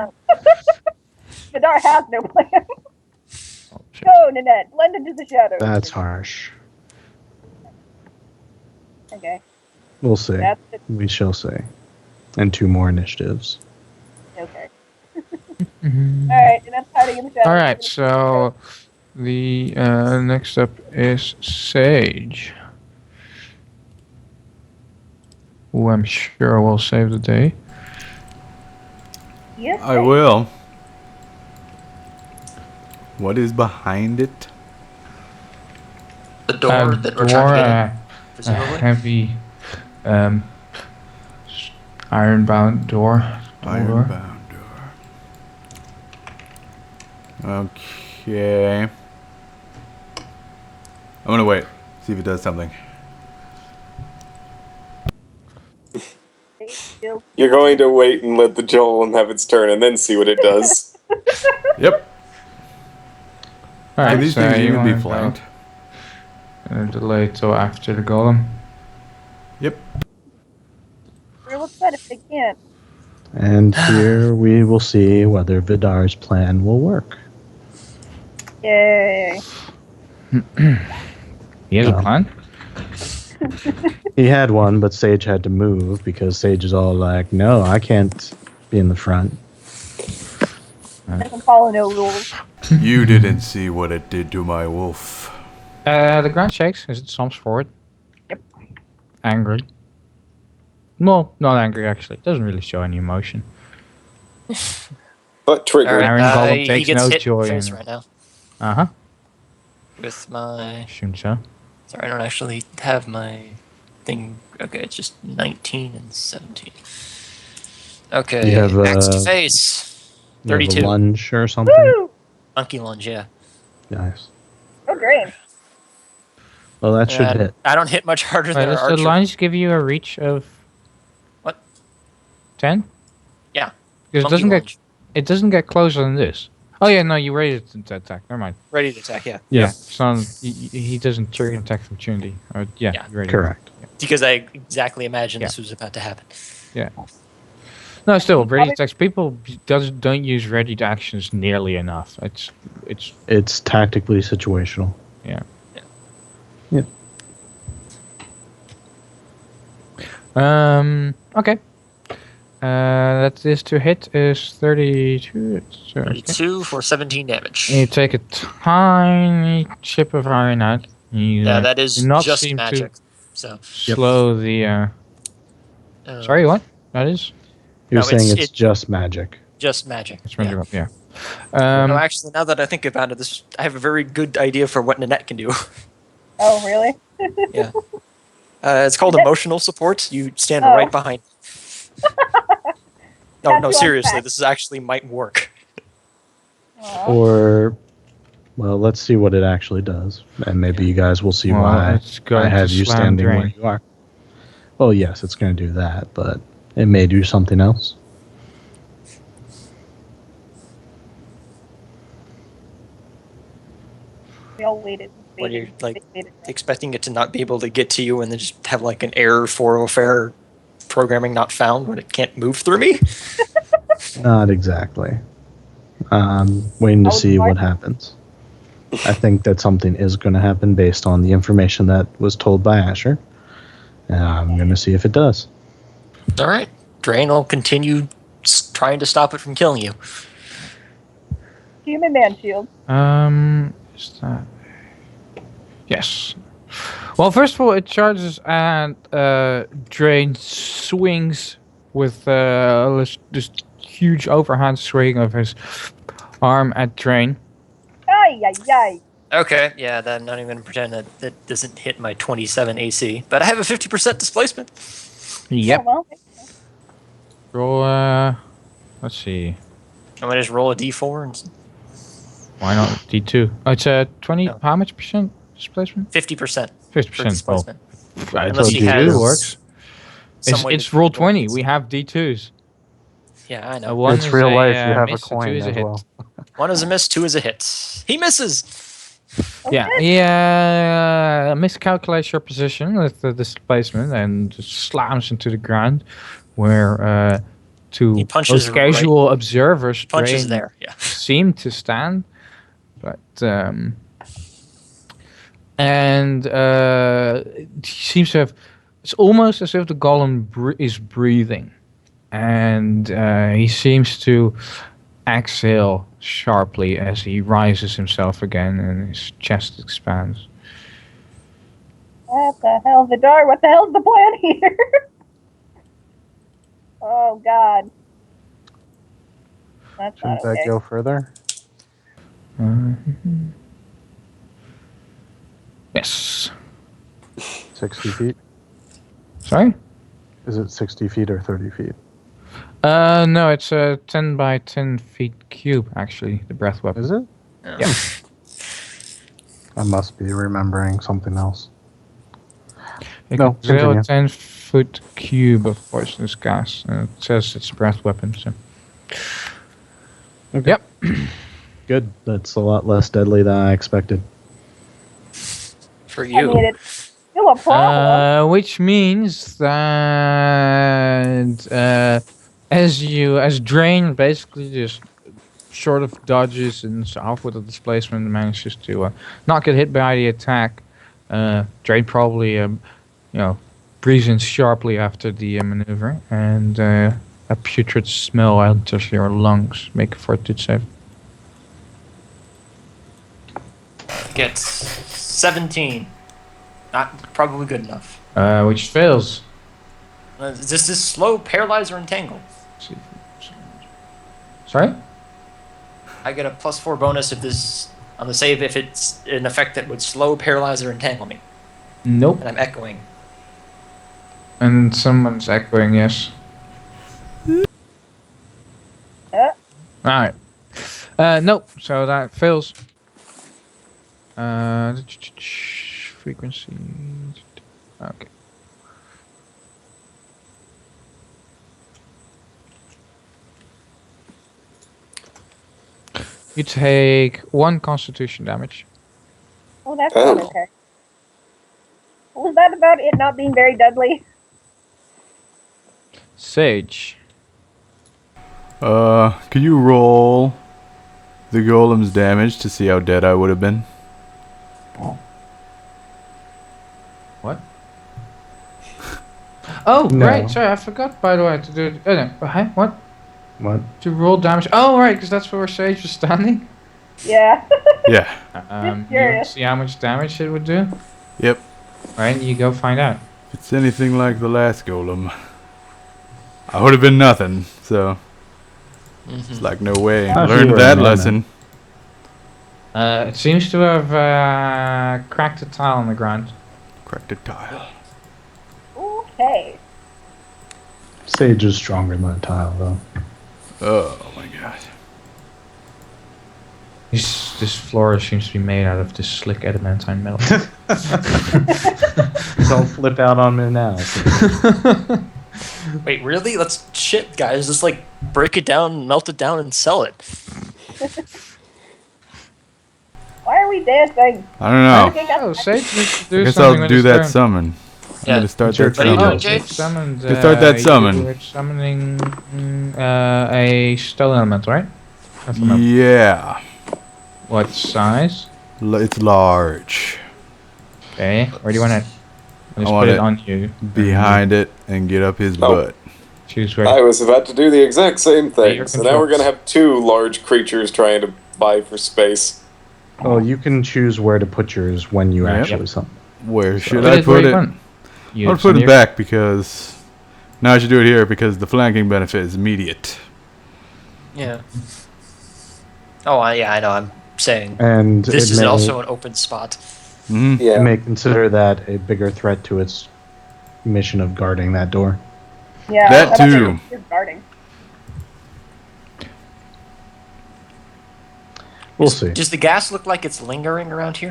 S1: Vadir has no plan.
S2: Oh, shit.
S1: Go, Nynette, blend into the shadows.
S5: That's harsh.
S1: Okay,
S5: We'll see.
S1: that's it.
S5: We shall see. And 2 more initiatives.
S1: Okay. All right, and that's hiding in the shadows.
S2: Alright, so the next up is Sage. Who I'm sure will save the day.
S1: Yes,
S6: I will. What is behind it?
S4: The door that we're trying to get in,
S2: a
S4: presumably.
S2: heavy iron-bound door.
S6: Ironbound door. Okay. I'm gonna wait. See if it does something.
S3: You You're going to wait and let the golem have its turn and then see what it does.
S6: Yep.
S2: All
S6: Can these things
S2: you
S6: even be
S2: wanna go,
S6: flanked?
S2: delay till after the golem.
S6: Yep.
S1: Real upset if they can't.
S5: And here we will see whether Vidar's plan will work.
S1: Yay.
S2: He has a
S5: No.
S2: plan.
S5: He had one, but Sage had to move because Sage is all like, no, I can't be in the front.
S1: Doesn't follow no rules.
S6: You didn't see what it did to my wolf.
S2: The ground shakes as it stomps forward.
S1: Yep.
S2: Angry. Well, not angry actually. It doesn't really show any emotion.
S3: But triggered.
S2: Aaron Golem
S4: he
S2: takes
S4: gets
S2: no
S4: hit
S2: joy
S4: face
S2: in it.
S4: right now
S2: Uh-huh.
S4: with my.
S2: Assume so.
S4: Sorry, I don't actually have my thing. Okay, it's just 19 and 17. Okay,
S5: You have,
S4: axe to face.
S5: You have
S4: 32.
S5: a lunge or something?
S1: Woo!
S4: Monkey lunge, yeah.
S5: Nice.
S1: Oh, Drane.
S5: Well, that should hit.
S4: I don't hit much harder
S2: Wait,
S4: than our
S2: does the
S4: archer.
S2: lunge give you a reach of
S4: What?
S2: 10?
S4: Yeah.
S2: Because
S4: Monkey lunge.
S2: it doesn't get closer than this. Oh yeah, no, you raised it to attack. Never mind.
S4: Ready to attack, yeah.
S5: Yeah.
S2: So he doesn't trigger an attack of opportunity.
S4: Yeah.
S2: Ready.
S5: Correct.
S4: Because I exactly imagined
S2: Yeah.
S4: this was about to happen.
S2: Yeah. No, still ready attacks. People don't use ready actions nearly enough.
S5: It's tactically situational.
S2: Yeah.
S5: Yeah.
S2: Okay. That is to hit is 32. So,
S4: 32 for 17 damage.
S2: you take a tiny chip of iron out.
S4: Yeah, that is
S2: do not
S4: just
S2: seem to
S4: magic. So
S2: slow the. Sorry, what? That is.
S5: You're
S4: No,
S5: saying
S4: it's
S5: it's just magic.
S4: just magic.
S2: It's
S4: Yeah.
S2: magical, yeah.
S4: No, actually, now that I think about it, I have a very good idea for what Nynette can do.
S1: Oh, really?
S4: Yeah. It's called emotional support. You stand
S1: Oh.
S4: right behind. No,
S1: Got
S4: no,
S1: you
S4: seriously,
S1: unpacked.
S4: this is actually might work.
S1: Aw.
S5: Or, well, let's see what it actually does. And maybe you guys will see
S2: Well,
S5: why
S2: it's going
S5: I have
S2: to
S5: you
S2: slam
S5: standing where
S2: Drane.
S5: you are. Well, yes, it's going to do that, but it may do something else.
S1: We all waited.
S4: When you're like
S1: waited.
S4: expecting it to not be able to get to you, and then just have like an error 404 programming not found when it can't move through me.
S5: Not exactly. Waiting to
S1: I would
S5: see what
S1: like-
S5: happens. I think that something is going to happen based on the information that was told by Asher. And I'm going to see if it does.
S4: All right, Drane will continue trying to stop it from killing you.
S1: Human man shield.
S2: Is that? Yes. Well, first of all, it charges and Drane swings with this huge overhand swing of his arm at Drane.
S1: Ay, ay, ay.
S4: Okay, yeah, then I'm not even going to pretend that that doesn't hit my 27 AC, but I have a 50% displacement.
S2: Yep.
S1: Oh, well.
S2: Roll. Let's see.
S4: I'm going to just roll a d4 and
S2: Why not D2? Oh, it's 20.
S4: No.
S2: How much percent displacement?
S4: 50%
S2: 50%.
S4: for displacement.
S2: I
S4: Unless
S2: told
S4: he
S2: you
S4: has
S2: it works.
S4: some way
S2: It's
S4: to-
S2: roll 20. We have D2s.
S4: Yeah, I
S2: A
S4: know.
S2: one
S7: It's
S2: is
S7: real
S2: a,
S7: life. You have a
S2: miss,
S7: coin
S2: two is a
S7: as
S2: hit.
S7: well.
S4: 1 is a miss, 2 is a hit. He misses!
S2: Yeah,
S1: shit.
S2: he miscalculates your position with the displacement and just slams into the ground, where to
S4: He punches
S2: most casual observers,
S4: Punches
S2: Drane
S4: there, yeah.
S2: seem to stand, but and he seems to have. It's almost as if the golem is breathing, and he seems to exhale sharply as he rises himself again, and his chest expands.
S1: What the hell, Vadir? What the hell's the plan here? Oh, God. That's not
S7: Shouldn't that
S1: okay.
S7: go further?
S2: Yes.
S7: 60 feet?
S2: Sorry?
S7: Is it 60 feet or 30 feet?
S2: No, it's a 10 by 10 feet cube, actually, the breath weapon.
S7: Is it?
S2: Yeah.
S7: I must be remembering something else.
S2: You
S7: No,
S2: can zero
S7: continue.
S2: 10 6-foot cube of poisonous gas. And it says it's a breath weapon. So.
S5: Okay.
S2: Yep.
S5: Good. That's a lot less deadly than I expected.
S4: For
S1: I
S4: you.
S1: mean, it's still a problem.
S2: Which means that as Drane basically just sort of dodges and south with the displacement and manages to not get hit by the attack, Drane probably breathes in sharply after the maneuver, and a putrid smell enters your lungs. Make a fortitude save.
S4: Gets 17. Not probably good enough.
S2: Which fails.
S4: Is this slow, paralyze, or entangle?
S2: Sorry?
S4: I get a +4 bonus if this on the save if it's an effect that would slow, paralyze, or entangle me.
S2: Nope.
S4: And I'm echoing.
S2: And someone's echoing, yes. Alright. Nope, so that fails. Frequency. Okay. You take 1 constitution damage.
S1: Oh, that's not okay. What was that about it not being very deadly?
S2: Sage.
S6: Could you roll the golem's damage to see how dead I would have been?
S2: What? Oh,
S5: No.
S2: right. Sorry, I forgot, by the way, to do it. Oh, no. Huh? What?
S5: What?
S2: To roll damage. Oh, right, because that's where Sage was standing.
S1: Yeah.
S6: Yeah.
S2: You
S1: curious.
S2: see how much damage it would do?
S6: Yep.
S2: Alright, you go find out.
S6: If it's anything like the last golem, I would have been nothing. So it's like no way. I
S5: Thought you
S6: learned
S5: were
S6: that
S5: a man,
S6: lesson.
S2: It seems to have cracked a tile on the ground.
S6: Cracked a tile.
S1: Okay.
S5: Sage is stronger than a tile, though.
S6: Oh my god.
S2: This floor seems to be made out of this slick adamantine metal.
S5: Don't flip out on me now.
S4: Wait, really? Let's shit, guys. Just like break it down, melt it down, and sell it.
S1: Why are we dancing?
S6: I don't know.
S2: Oh, Sage needs to do
S6: I guess
S2: something
S6: I'll
S2: with
S6: do
S2: his
S6: that
S2: turn.
S6: summon.
S4: Yeah.
S6: I'm gonna start
S5: Sure.
S6: that
S4: What are you
S6: summon.
S4: doing, Jade?
S2: Summoned,
S6: Let's start that summon.
S2: You were summoning a stone element, right? That's the number.
S6: Yeah.
S2: What size?
S6: It's large.
S2: Okay, where do you want it? Let's
S6: want
S2: put it
S6: it
S2: on you.
S6: Behind it and get up his
S3: Oh.
S6: butt.
S2: Choose where.
S3: I was about to do the exact same thing,
S2: your
S3: so now we're
S2: controls.
S3: gonna have 2 large creatures trying to vie for space.
S5: Oh, you can choose where to put yours when you
S6: Yep.
S5: actually summon.
S6: Where should
S2: Put
S6: I
S2: it where
S6: put
S2: you
S6: it?
S2: want. You
S6: I'll put
S2: send
S6: it
S2: your-
S6: back because now I should do it here because the flanking benefit is immediate.
S4: Yeah. Oh, yeah, I know. I'm saying
S5: And
S4: this
S5: it
S4: is
S5: may,
S4: also an open spot.
S6: Hmm.
S5: it
S3: Yeah.
S5: may consider that a bigger threat to its mission of guarding that door.
S1: Yeah.
S6: That
S1: that's
S6: too.
S1: what you're guarding.
S5: We'll see.
S4: Does the gas look like it's lingering around here?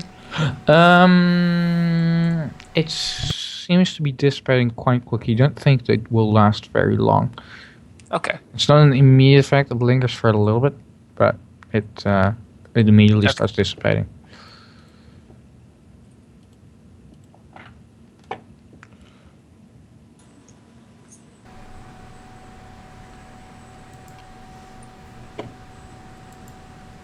S2: It seems to be dissipating quite quickly. Don't think that it will last very long.
S4: Okay.
S2: It's not an immediate effect. It lingers for a little bit, but it immediately
S4: Okay.
S2: starts dissipating.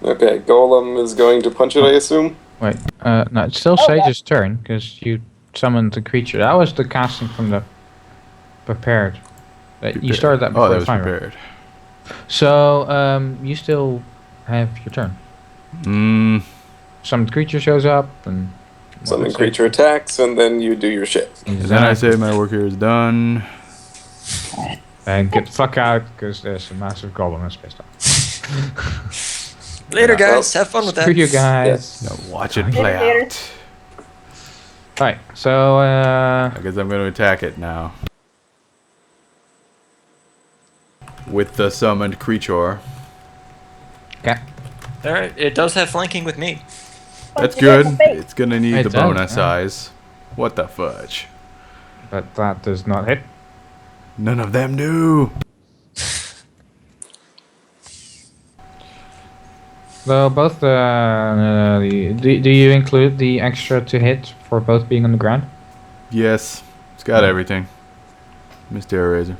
S3: Okay, Golem is going to punch it, I assume?
S2: Wait, no, it's still
S1: Oh, yeah.
S2: Sage's turn because you summoned the creature. That was the casting from the prepared. You started that before
S6: Oh, that
S2: the
S6: was
S2: timer.
S6: prepared.
S2: So you still have your turn.
S6: Mm,
S2: Some creature shows up and
S3: Summon creature attacks, and then you do your shit.
S6: then I say my work here is done.
S2: and get the fuck out because there's a massive golem that's pissed off.
S4: Later,
S3: Yeah,
S4: guys. Have fun with
S2: Screw
S4: that.
S2: you guys.
S6: Now watch it
S1: Later,
S6: play
S1: later.
S6: out.
S2: Right, so
S6: I guess I'm going to attack it now. With the summoned creature.
S2: okay.
S4: All right. It does have flanking with me.
S6: That's
S1: Punch it in
S6: good.
S1: the face.
S6: It's going to need
S2: It
S6: the
S2: does,
S6: bonus
S2: yeah.
S6: size. What the fudge?
S2: but that does not hit.
S6: None of them do.
S2: Though both do you include the extra to hit for both being on the ground?
S6: Yes, it's got everything. Mr. Eraser.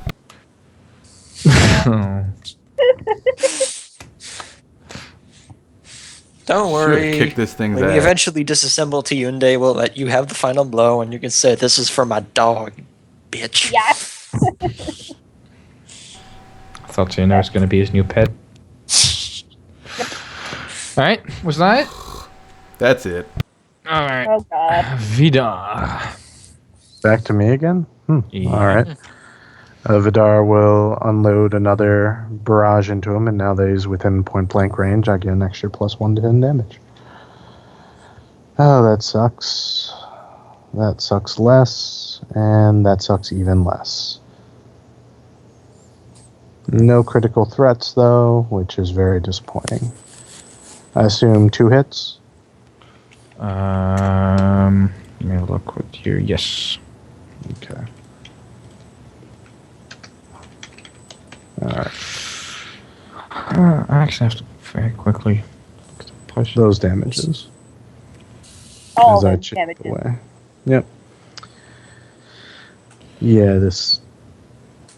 S2: Oh.
S4: Don't
S6: Should
S4: worry.
S6: kick this thing's
S4: When we
S6: ass.
S4: eventually disassemble Tyunde, we'll let you have the final blow, and you can say, "This is for my dog, bitch."
S1: Yes.
S2: I thought Gina was going to be his new pet. Alright, was that it?
S6: That's it.
S2: Alright.
S1: Oh god.
S2: Vidar.
S7: Back to me again?
S2: Yeah.
S7: All right. Vidar will unload another barrage into him, and now that he's within point blank range, I get an extra +1 to hit damage. Oh, that sucks. That sucks less, and that sucks even less. No critical threats, though, which is very disappointing. I assume 2 hits?
S2: Let me have a look with you. Yes.
S7: Okay. Alright.
S2: I actually have to very quickly push
S7: Those damages.
S1: All
S7: As I
S1: those
S7: chip
S1: damages.
S7: away. Yep. Yeah, this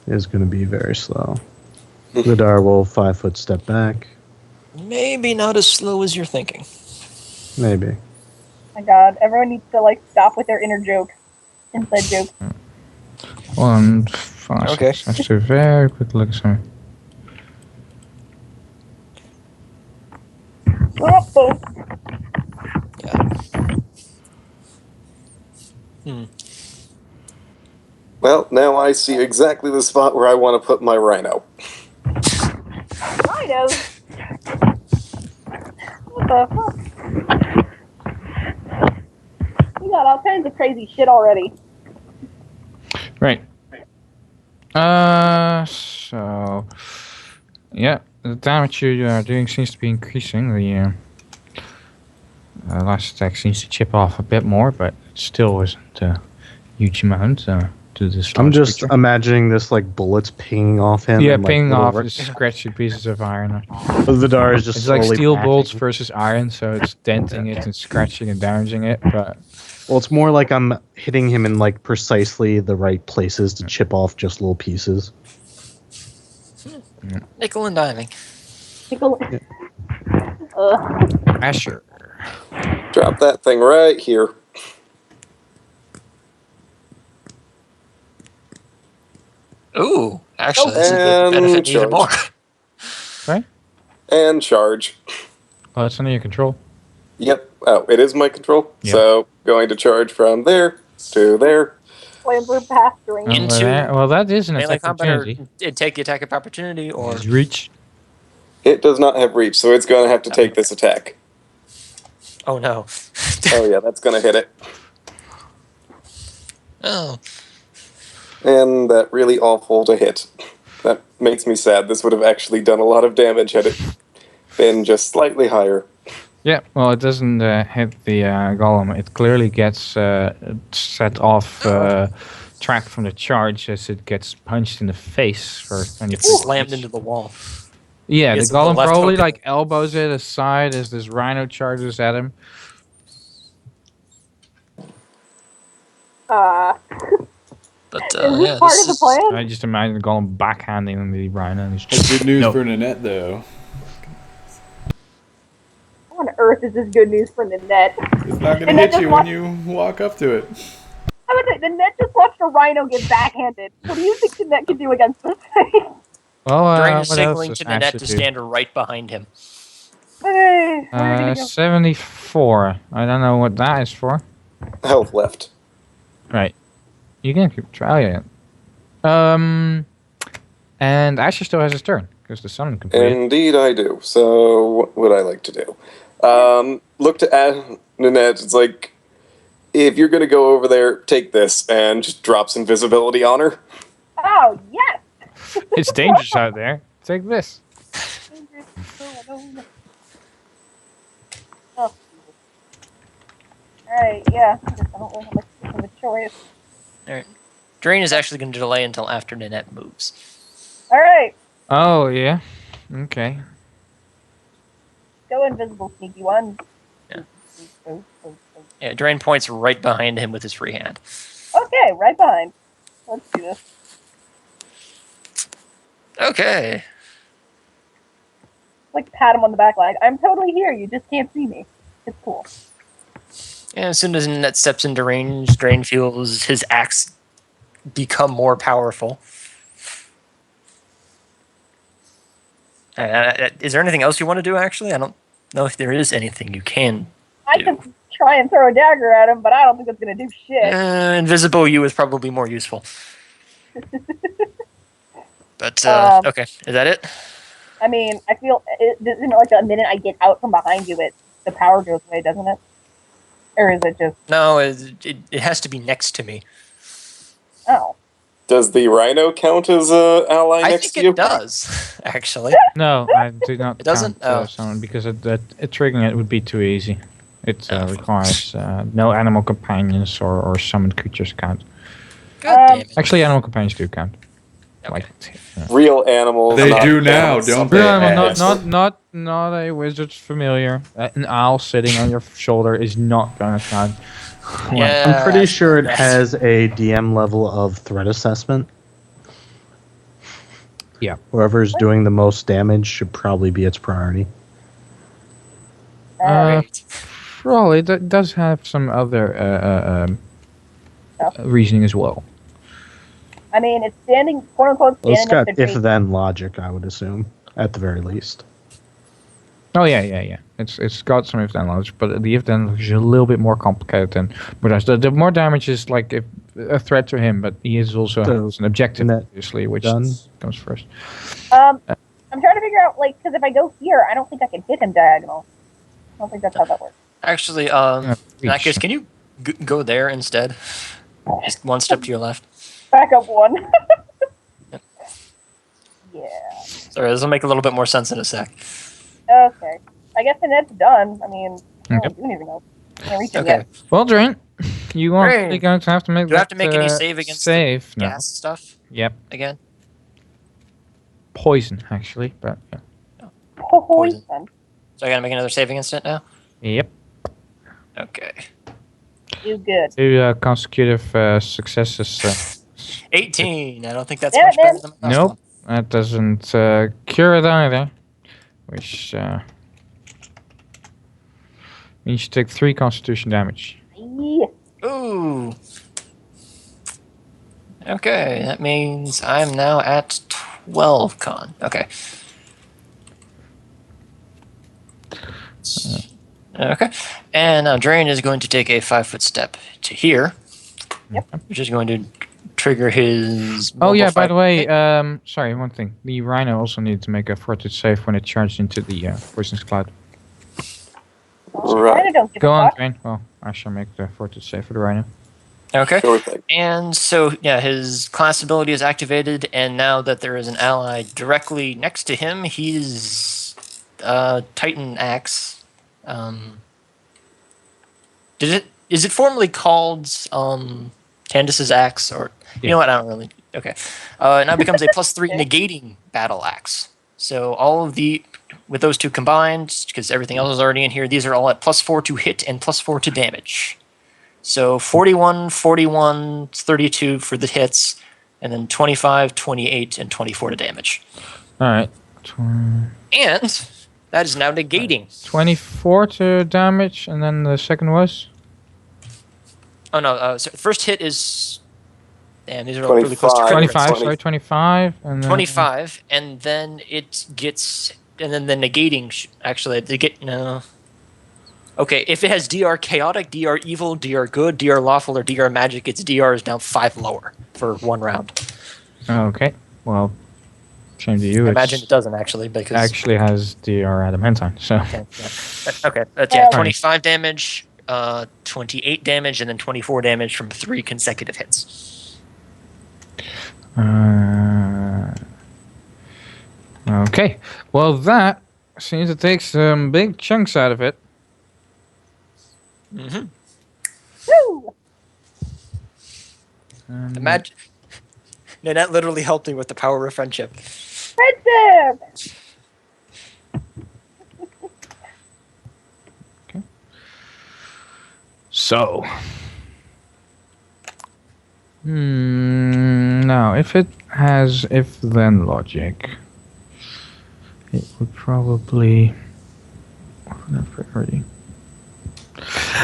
S7: is going to be very slow. Vidar will 5-foot step back.
S4: Maybe not as slow as you're thinking.
S7: Maybe.
S1: My god, everyone needs to like stop with their inner jokes. Inside jokes.
S2: 1, 5,
S4: Okay.
S2: 6. I have to very quick look at something.
S1: Oh,
S4: Yeah.
S3: Well, now I see exactly the spot where I want to put my rhino.
S1: rhinos. What the fuck? We got all kinds of crazy shit already.
S2: Right. So... Yeah, the damage you are doing seems to be increasing. The last attack seems to chip off a bit more, but it still isn't a huge amount to this
S7: I'm
S2: large
S7: just
S2: creature.
S7: imagining this like bullets pinging off him.
S2: Yeah,
S7: and, like,
S2: pinging
S7: little
S2: off
S7: ra-
S2: the scratchy pieces of iron.
S7: Vidar is just
S2: It's like
S7: slowly
S2: steel
S7: backing.
S2: bolts versus iron, so it's denting it and scratching and damaging it. But
S7: Well, it's more like I'm hitting him in like precisely the right places to chip off just little pieces.
S4: Nickel and diving.
S2: Asher.
S3: Drop that thing right here.
S4: Ooh, actually, this is the
S3: And
S4: benefit needed
S3: charge.
S4: more.
S2: Right?
S3: And charge.
S2: Oh, it's under your control.
S3: Yep. Oh, it is my control.
S2: Yep.
S3: So going to charge from there to there.
S1: Flamber past Drane.
S4: Into
S2: well, that is an
S4: melee
S2: attack
S4: combat, or
S2: opportunity.
S4: it'd take the attack of opportunity, or
S2: His reach.
S3: It does not have reach, so it's going to have to take this attack.
S4: oh no.
S3: Oh yeah, that's going to hit it.
S4: Oh,
S3: And that really awful to hit. That makes me sad. This would have actually done a lot of damage had it been just slightly higher.
S2: Yeah, well, it doesn't hit the golem. It clearly gets set off track from the charge as it gets punched in the face for any
S4: it's slammed into the wall.
S2: Yeah, the
S4: Gets the
S2: golem
S4: left
S2: probably
S4: hook.
S2: like elbows it aside as this rhino charges at him.
S4: But
S1: Is
S4: yeah,
S1: this part of the plan?
S2: I just imagine the golem backhanding the rhino. And
S6: That's good news
S2: No.
S6: for Nynette, though.
S1: What on earth is this good news for Nynette?
S6: It's not gonna
S1: And
S6: hit
S1: that
S6: you
S1: just
S6: when you walk up to it.
S1: I would say Nynette just watched a rhino get backhanded. What do you think Nynette can do against this thing?
S2: Well,
S4: Drane is
S2: what else
S4: signaling
S2: does
S4: to
S2: Asher
S4: Nynette to
S2: do?
S4: stand right behind him.
S1: Okay, where are we gonna go?
S2: 74. I don't know what that is for.
S3: Health left.
S2: Right. You can keep trying it. And Asher still has his turn because the summon completed.
S3: Indeed I do. So what would I like to do? Look to Nynette. It's like, if you're going to go over there, take this, and just drops invisibility on her.
S1: Oh, yes!
S2: It's dangerous out there. Take this.
S1: Oh. Alright, yeah. I guess I don't really have much of a choice.
S4: Alright. Drane is actually going to delay until after Nynette moves.
S1: All right,
S2: Oh, yeah. Okay.
S1: go invisible, sneaky one.
S4: Yeah. Yeah, Drane points right behind him with his free hand.
S1: Okay, right behind. Let's do this.
S4: Okay.
S1: Like pat him on the back, like I'm totally here. You just can't see me. It's cool.
S4: And as soon as Nynette steps into range, Drane feels his axe become more powerful. Is there anything else you want to do, actually? I don't know if there is anything you can
S1: I
S4: do.
S1: can try and throw a dagger at him, but I don't think it's gonna do shit.
S4: Invisible you is probably more useful. But, okay. Is that it?
S1: I mean, I feel isn't it like the minute I get out from behind you, the power goes away, doesn't it? Or is it just?
S4: No, it has to be next to me.
S1: Oh.
S3: Does the rhino count as a ally
S4: I
S3: next
S4: think
S3: to you?
S4: it does, actually.
S2: No, I do not
S4: It doesn't?
S2: count
S4: Oh.
S2: someone because triggering it would be too easy. It requires no animal companions or summoned creatures count.
S4: God damn it.
S2: Actually, animal companions do count.
S4: Okay.
S2: Like,
S3: Real animals.
S6: They
S3: not
S6: do now,
S3: animals.
S6: don't
S2: real
S6: they?
S2: animal, not a wizard's familiar. An owl sitting on your shoulder is not gonna count.
S4: Yeah,
S5: I'm pretty sure it
S4: that's-
S5: has a DM level of threat assessment.
S2: Yeah.
S5: Whoever's doing the most damage should probably be its priority.
S2: Probably that does have some other reasoning as well.
S1: I mean, it's standing, quote unquote,
S5: Well, it's
S1: standing
S5: got
S1: next to Jade.
S5: if-then logic, I would assume, at the very least.
S2: Oh yeah. It's got some if then logic, but the if then is a little bit more complicated than Murder's. The more damage is like a threat to him, but he is also
S5: So,
S2: has an objective,
S5: Nynette,
S2: obviously, which
S5: done?
S2: comes first.
S1: I'm trying to figure out, like, because if I go here, I don't think I can hit him diagonal. I don't think that's how that works.
S4: Actually, in that
S2: reach.
S4: case, can you go there instead? Just one step to your left.
S1: Back up one. Yeah.
S4: Sorry, this will make a little bit more sense in a sec.
S1: Okay. I guess the net's done. I mean, I
S2: Okay.
S1: don't do anything else. Can't reach it
S4: Okay.
S1: yet.
S2: Well, Drane, you are
S4: Drane,
S2: probably going to have to make
S4: Do I have
S2: that,
S4: to make any save against
S2: save?
S4: the
S2: No.
S4: gas stuff
S2: Yep.
S4: again?
S2: Poison, actually, but yeah.
S1: Poison.
S4: So I gotta make another save against it now?
S2: Yep.
S4: Okay.
S1: You good.
S2: 2 consecutive successes.
S4: 18. I don't think that's
S1: Damn
S4: much
S1: it,
S4: better
S1: man.
S4: than my last
S2: Nope.
S4: one.
S2: That doesn't cure it either. Which means you take 3 constitution damage.
S1: Yeah.
S4: Ooh. Okay, that means I'm now at 12 con. Okay. Okay. And now Drane is going to take a 5-foot step to here.
S1: Yep.
S4: Which is going to trigger his.
S2: Oh yeah,
S4: mobile
S2: by the
S4: fight.
S2: way, sorry, one thing. The rhino also needed to make a fortitude save when it charged into the poisonous cloud.
S3: Right.
S1: I don't give
S2: Go
S1: a
S2: on,
S1: fuck.
S2: Drane. Well, I shall make the fortitude save for the rhino.
S4: Okay.
S3: Sure thing.
S4: And so, yeah, his class ability is activated, and now that there is an ally directly next to him, he's Titan Axe. Is it formally called Candace's Axe, or you
S2: Yeah.
S4: know what? I don't really. Okay, it now becomes a +3 negating battle axe. So all of with those two combined, because everything else is already in here, these are all at +4 to hit and +4 to damage. So 41, 41, 32 for the hits, and then 25, 28, and 24 to damage.
S2: All right.
S4: And that is now negating.
S2: 24 to damage, and then the second was?
S4: Oh no, so first hit is... Damn, these are all really close to
S3: 25.
S4: crit
S2: 25,
S3: 20.
S2: sorry, 25. And then
S4: 25, and then it gets... And then the negating... Actually, they get... No... Okay, if it has DR chaotic, DR evil, DR good, DR lawful, or DR magic, its DR is now 5 lower for 1 round.
S2: Okay, well, shame to you.
S4: I imagine it doesn't actually, because...
S2: actually has DR adamantine, so...
S4: Okay, yeah. Okay, that's, yeah, 25 damage, 28 damage, and then 24 damage from 3 consecutive hits.
S2: Okay, well that seems to take some big chunks out of it.
S4: Mm-hmm.
S1: Woo!
S2: And
S4: Imagine Nynette literally helped me with the power of friendship.
S1: Friendship!
S2: So. Now, if it has if-then logic, it would probably... priority.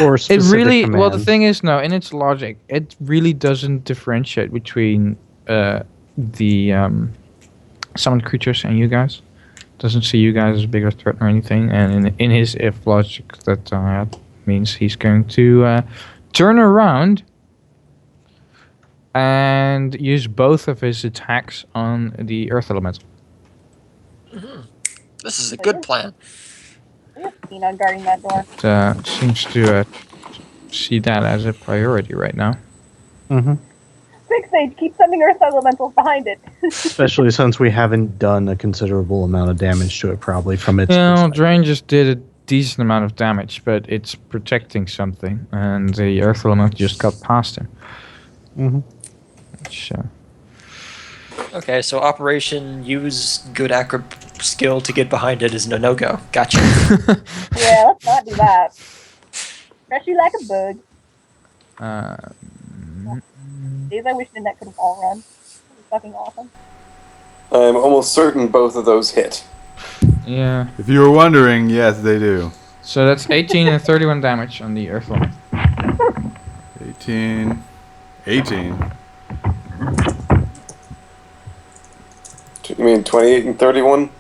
S5: Or
S2: It
S5: specific
S2: really...
S5: command.
S2: Well, the thing is, no, in its logic, it really doesn't differentiate between the summoned creatures and you guys. Doesn't see you guys as a bigger threat or anything. And in his if logic, that means he's going to turn around and use both of his attacks on the earth elemental.
S4: This is a good plan.
S1: We're keen on guarding that door.
S2: Seems to see that as a priority right now.
S5: Mm-hmm.
S1: Quick, Sage, keep sending Earth Elementals behind it.
S5: Especially since we haven't done a considerable amount of damage to it, probably from its.
S2: Drane just did a decent amount of damage, but it's protecting something, and the earth elemental just got past him.
S5: Mm-hmm.
S2: Which,
S4: Okay, so Operation use good acro skill to get behind it is no-go. Gotcha.
S1: Yeah, let's not do that. Crush you like a bug. Days I wish Nynette could wall run. That'd be fucking awesome.
S3: I'm almost certain both of those hit.
S2: yeah.
S6: If you were wondering, yes, they do.
S2: So that's 18 and 31 damage on the earth elemental.
S6: 18.
S3: You mean 28 and 31?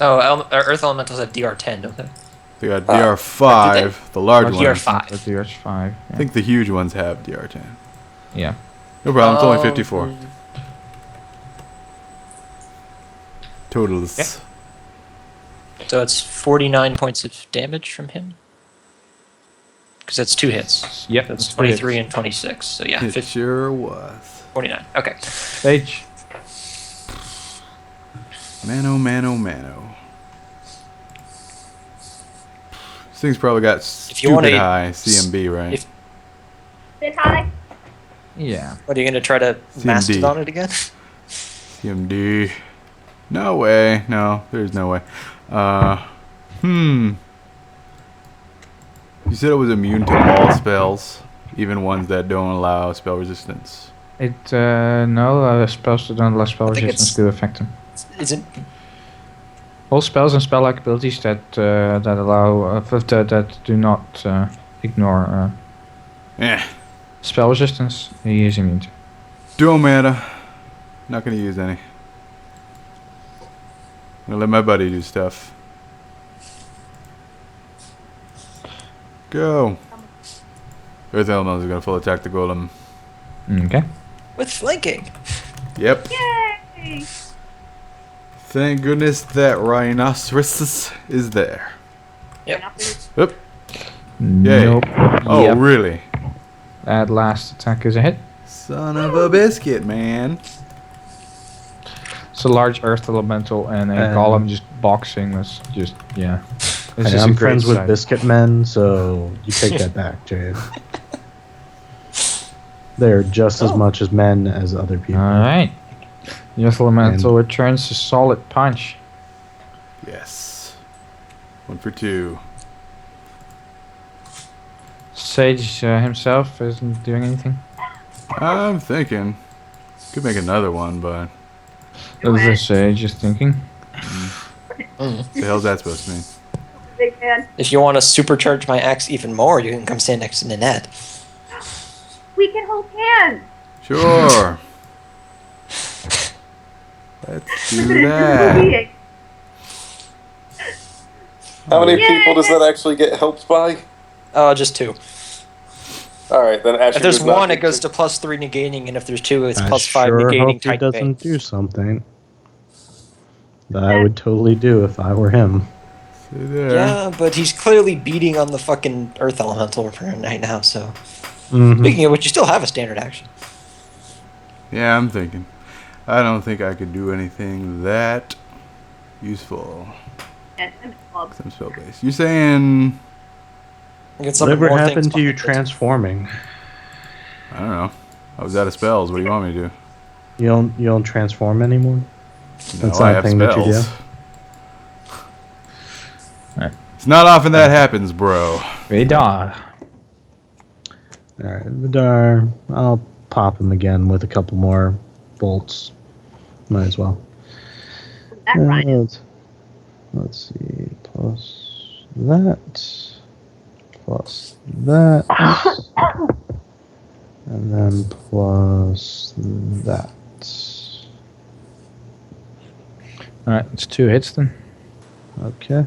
S4: Oh, Earth Elementals have DR10, don't they?
S6: They got DR5, the large ones.
S4: DR5.
S2: DR5.
S6: I
S2: Yeah.
S6: think the huge ones have DR10.
S2: Yeah.
S6: No problem, it's only 54. Totals.
S4: Yeah. So it's 49 points of damage from him? Because that's 2 hits.
S2: Yep.
S4: That's 23 and 26. So yeah,
S6: It
S4: 50,
S6: sure was.
S4: 49. Okay.
S2: Sage.
S6: Mano, mano, mano. This thing's probably got
S4: you wanna-
S6: stupid high CMB, right?
S4: if-
S1: Sit high.
S2: Yeah.
S4: What, are you going to try to master
S6: CMD.
S4: on it again?
S6: CMD. No way. No, there's no way. You said it was immune to all spells, even ones that don't allow spell resistance.
S2: No, spells that don't allow spell
S4: I think
S2: resistance do affect him.
S4: Is it?
S2: All spells and spell-like abilities that allow that do not ignore spell resistance, he is immune to.
S6: Don't matter. Not gonna use any. I'm gonna let my buddy do stuff. Go. Earth Elemental is gonna full attack the golem.
S2: Okay.
S4: With flanking.
S6: Yep.
S1: Yay!
S6: Thank goodness that rhinoceros is there.
S4: Yep.
S6: Oop. Yay.
S2: Nope.
S6: Oh,
S2: Yep.
S6: really?
S2: That last attack is a hit.
S6: Son of a biscuit, man.
S2: It's a large earth elemental and a golem just boxing. That's just, yeah. This
S5: Hey,
S2: is a
S5: I'm
S2: great
S5: friends with
S2: sight.
S5: Biscuit Men, so you take that back, Jade. They're just as much as men as other people.
S2: Alright. The earth elemental returns a solid punch.
S6: Yes. 1 for 2.
S2: Sage himself isn't doing anything.
S6: I'm thinking. Could make another one, but
S2: The Sage is thinking.
S6: the hell's that supposed to mean?
S1: Big fan.
S4: If you want to supercharge my axe even more, you can come stand next to Nynette.
S1: We can hold hands.
S6: Sure. Let's do that.
S3: How many
S1: Yay!
S3: people does that actually get helped by?
S4: Oh, just 2.
S3: Alright, then Asher
S4: If there's
S3: does not
S4: 1, it
S3: get
S4: goes to +3 negating, and if there's 2, it's
S5: I
S4: +5
S5: sure
S4: negating
S5: hope he
S4: type
S5: doesn't do something that I would totally do if I were him.
S6: See there.
S4: Yeah, but he's clearly beating on the fucking Earth Elemental right now, so...
S5: Mhm.
S4: Speaking of which, you still have a standard action.
S6: Yeah, I'm thinking. I don't think I could do anything that useful. Some spell base. You're saying
S4: You can summon
S5: Whatever
S4: more
S5: happened
S4: things
S5: to you
S4: behind it.
S5: transforming?
S6: I don't know. I was out of spells. What do you want me to do?
S5: You don't transform anymore?
S6: No,
S5: That's
S6: I
S5: not a
S6: have
S5: thing that you do.
S6: spells. It's not often that happens, bro.
S2: Vadir.
S5: Alright, Vidar. I'll pop him again with a couple more bolts. Might as well.
S1: That rhino.
S5: Let's see. Plus that. Plus that. And then plus that.
S2: Alright, it's 2 hits then.
S5: Okay.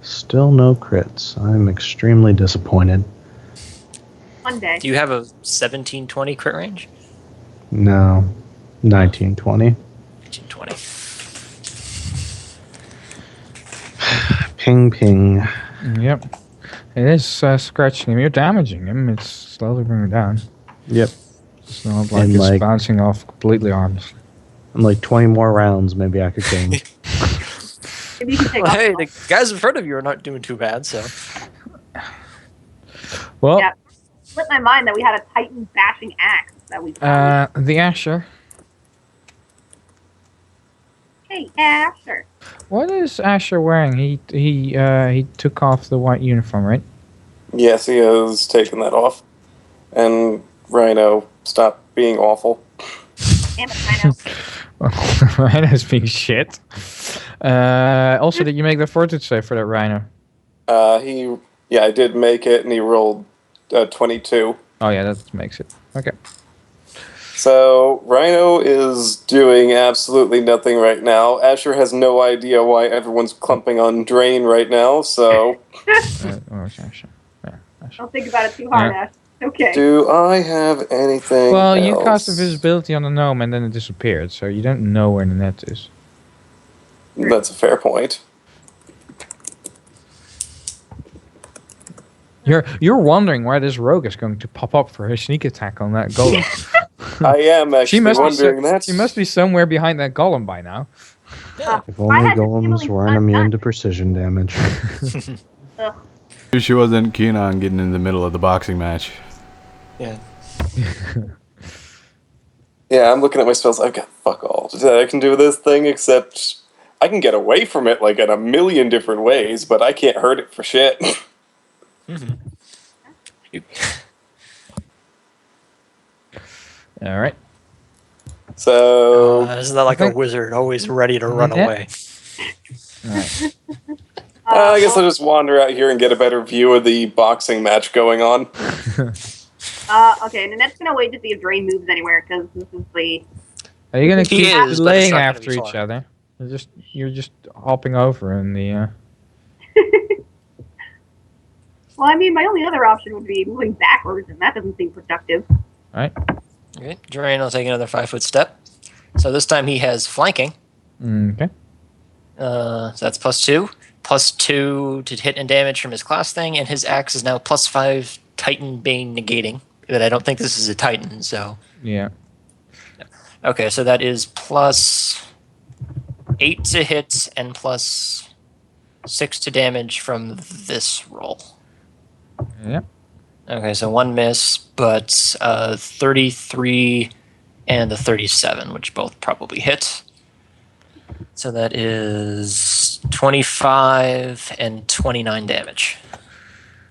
S5: Still no crits. I'm extremely disappointed.
S1: One day.
S4: Do you have a 17-20 crit range?
S5: No. 1920.
S4: 19-20.
S5: Ping ping.
S2: Yep. It is scratching him. You're damaging him. It's slowly bringing him down.
S5: Yep.
S2: It's not like
S5: And,
S2: it's
S5: like-
S2: bouncing off completely, honestly.
S5: In like 20 more rounds, maybe I could kill him.
S1: Maybe you can take
S4: Well,
S1: off.
S4: hey, the guys in front of you are not doing too bad, so.
S2: Well,
S1: Yeah. Slipped my mind that we had a Titan bashing axe that we found.
S2: the Asher.
S1: Hey, Asher.
S2: What is Asher wearing? He took off the white uniform, right?
S3: Yes, he has taken that off. And Rhino, stop being awful.
S1: Damn it, Rhino.
S2: Rhino's being shit. Also, did you make the fortitude save for that Rhino?
S3: I did make it, and he rolled 22.
S2: Oh yeah, that makes it. Okay.
S3: So, Rhino is doing absolutely nothing right now. Asher has no idea why everyone's clumping on Drane right now, so...
S2: Where's Asher? Yeah, Asher.
S1: Don't think about it too hard,
S2: Yeah.
S1: Ash. Okay.
S3: Do I have anything
S2: Well, you
S3: else?
S2: cast invisibility on the gnome and then it disappeared, so you don't know where Nynette is.
S3: That's a fair point.
S2: You're wondering why this rogue is going to pop up for her sneak attack on that golem.
S3: I am actually wondering that.
S2: She must be somewhere behind that golem by now.
S5: If only
S1: had this
S5: golems
S1: feeling
S5: weren't immune to precision damage.
S1: Ugh.
S6: She wasn't keen on getting in the middle of the boxing match.
S4: Yeah.
S3: Yeah, I'm looking at my spells. I've got fuck all that I can do with this thing, except I can get away from it like in a million different ways, but I can't hurt it for shit.
S2: All right.
S3: So
S4: Isn't that like a
S2: think-
S4: wizard always ready to run
S2: Yeah.
S4: away?
S2: All right.
S3: I guess I'll just wander out here and get a better view of the boxing match going on.
S1: Okay, Nynette's gonna wait to see if Drane moves anywhere, because this is the...
S2: Are you gonna
S4: He
S2: keep
S4: is, but
S2: laying
S4: it's not gonna
S2: after
S4: be
S2: each
S4: far.
S2: other? You're just hopping over in the.
S1: Well, I mean, my only other option would be moving backwards, and that doesn't seem productive.
S2: Right.
S4: Okay, Drane will take another 5-foot step. So this time he has flanking.
S2: Okay.
S4: So that's +2. +2 to hit and damage from his class thing, and his axe is now +5 Titan Bane negating. But I don't think this is a Titan, so.
S2: Yeah.
S4: Okay, so that is +8 to hit and +6 to damage from this roll.
S2: Yeah.
S4: Okay, so 1 miss, but 33 and a 37, which both probably hit. So that is 25 and 29 damage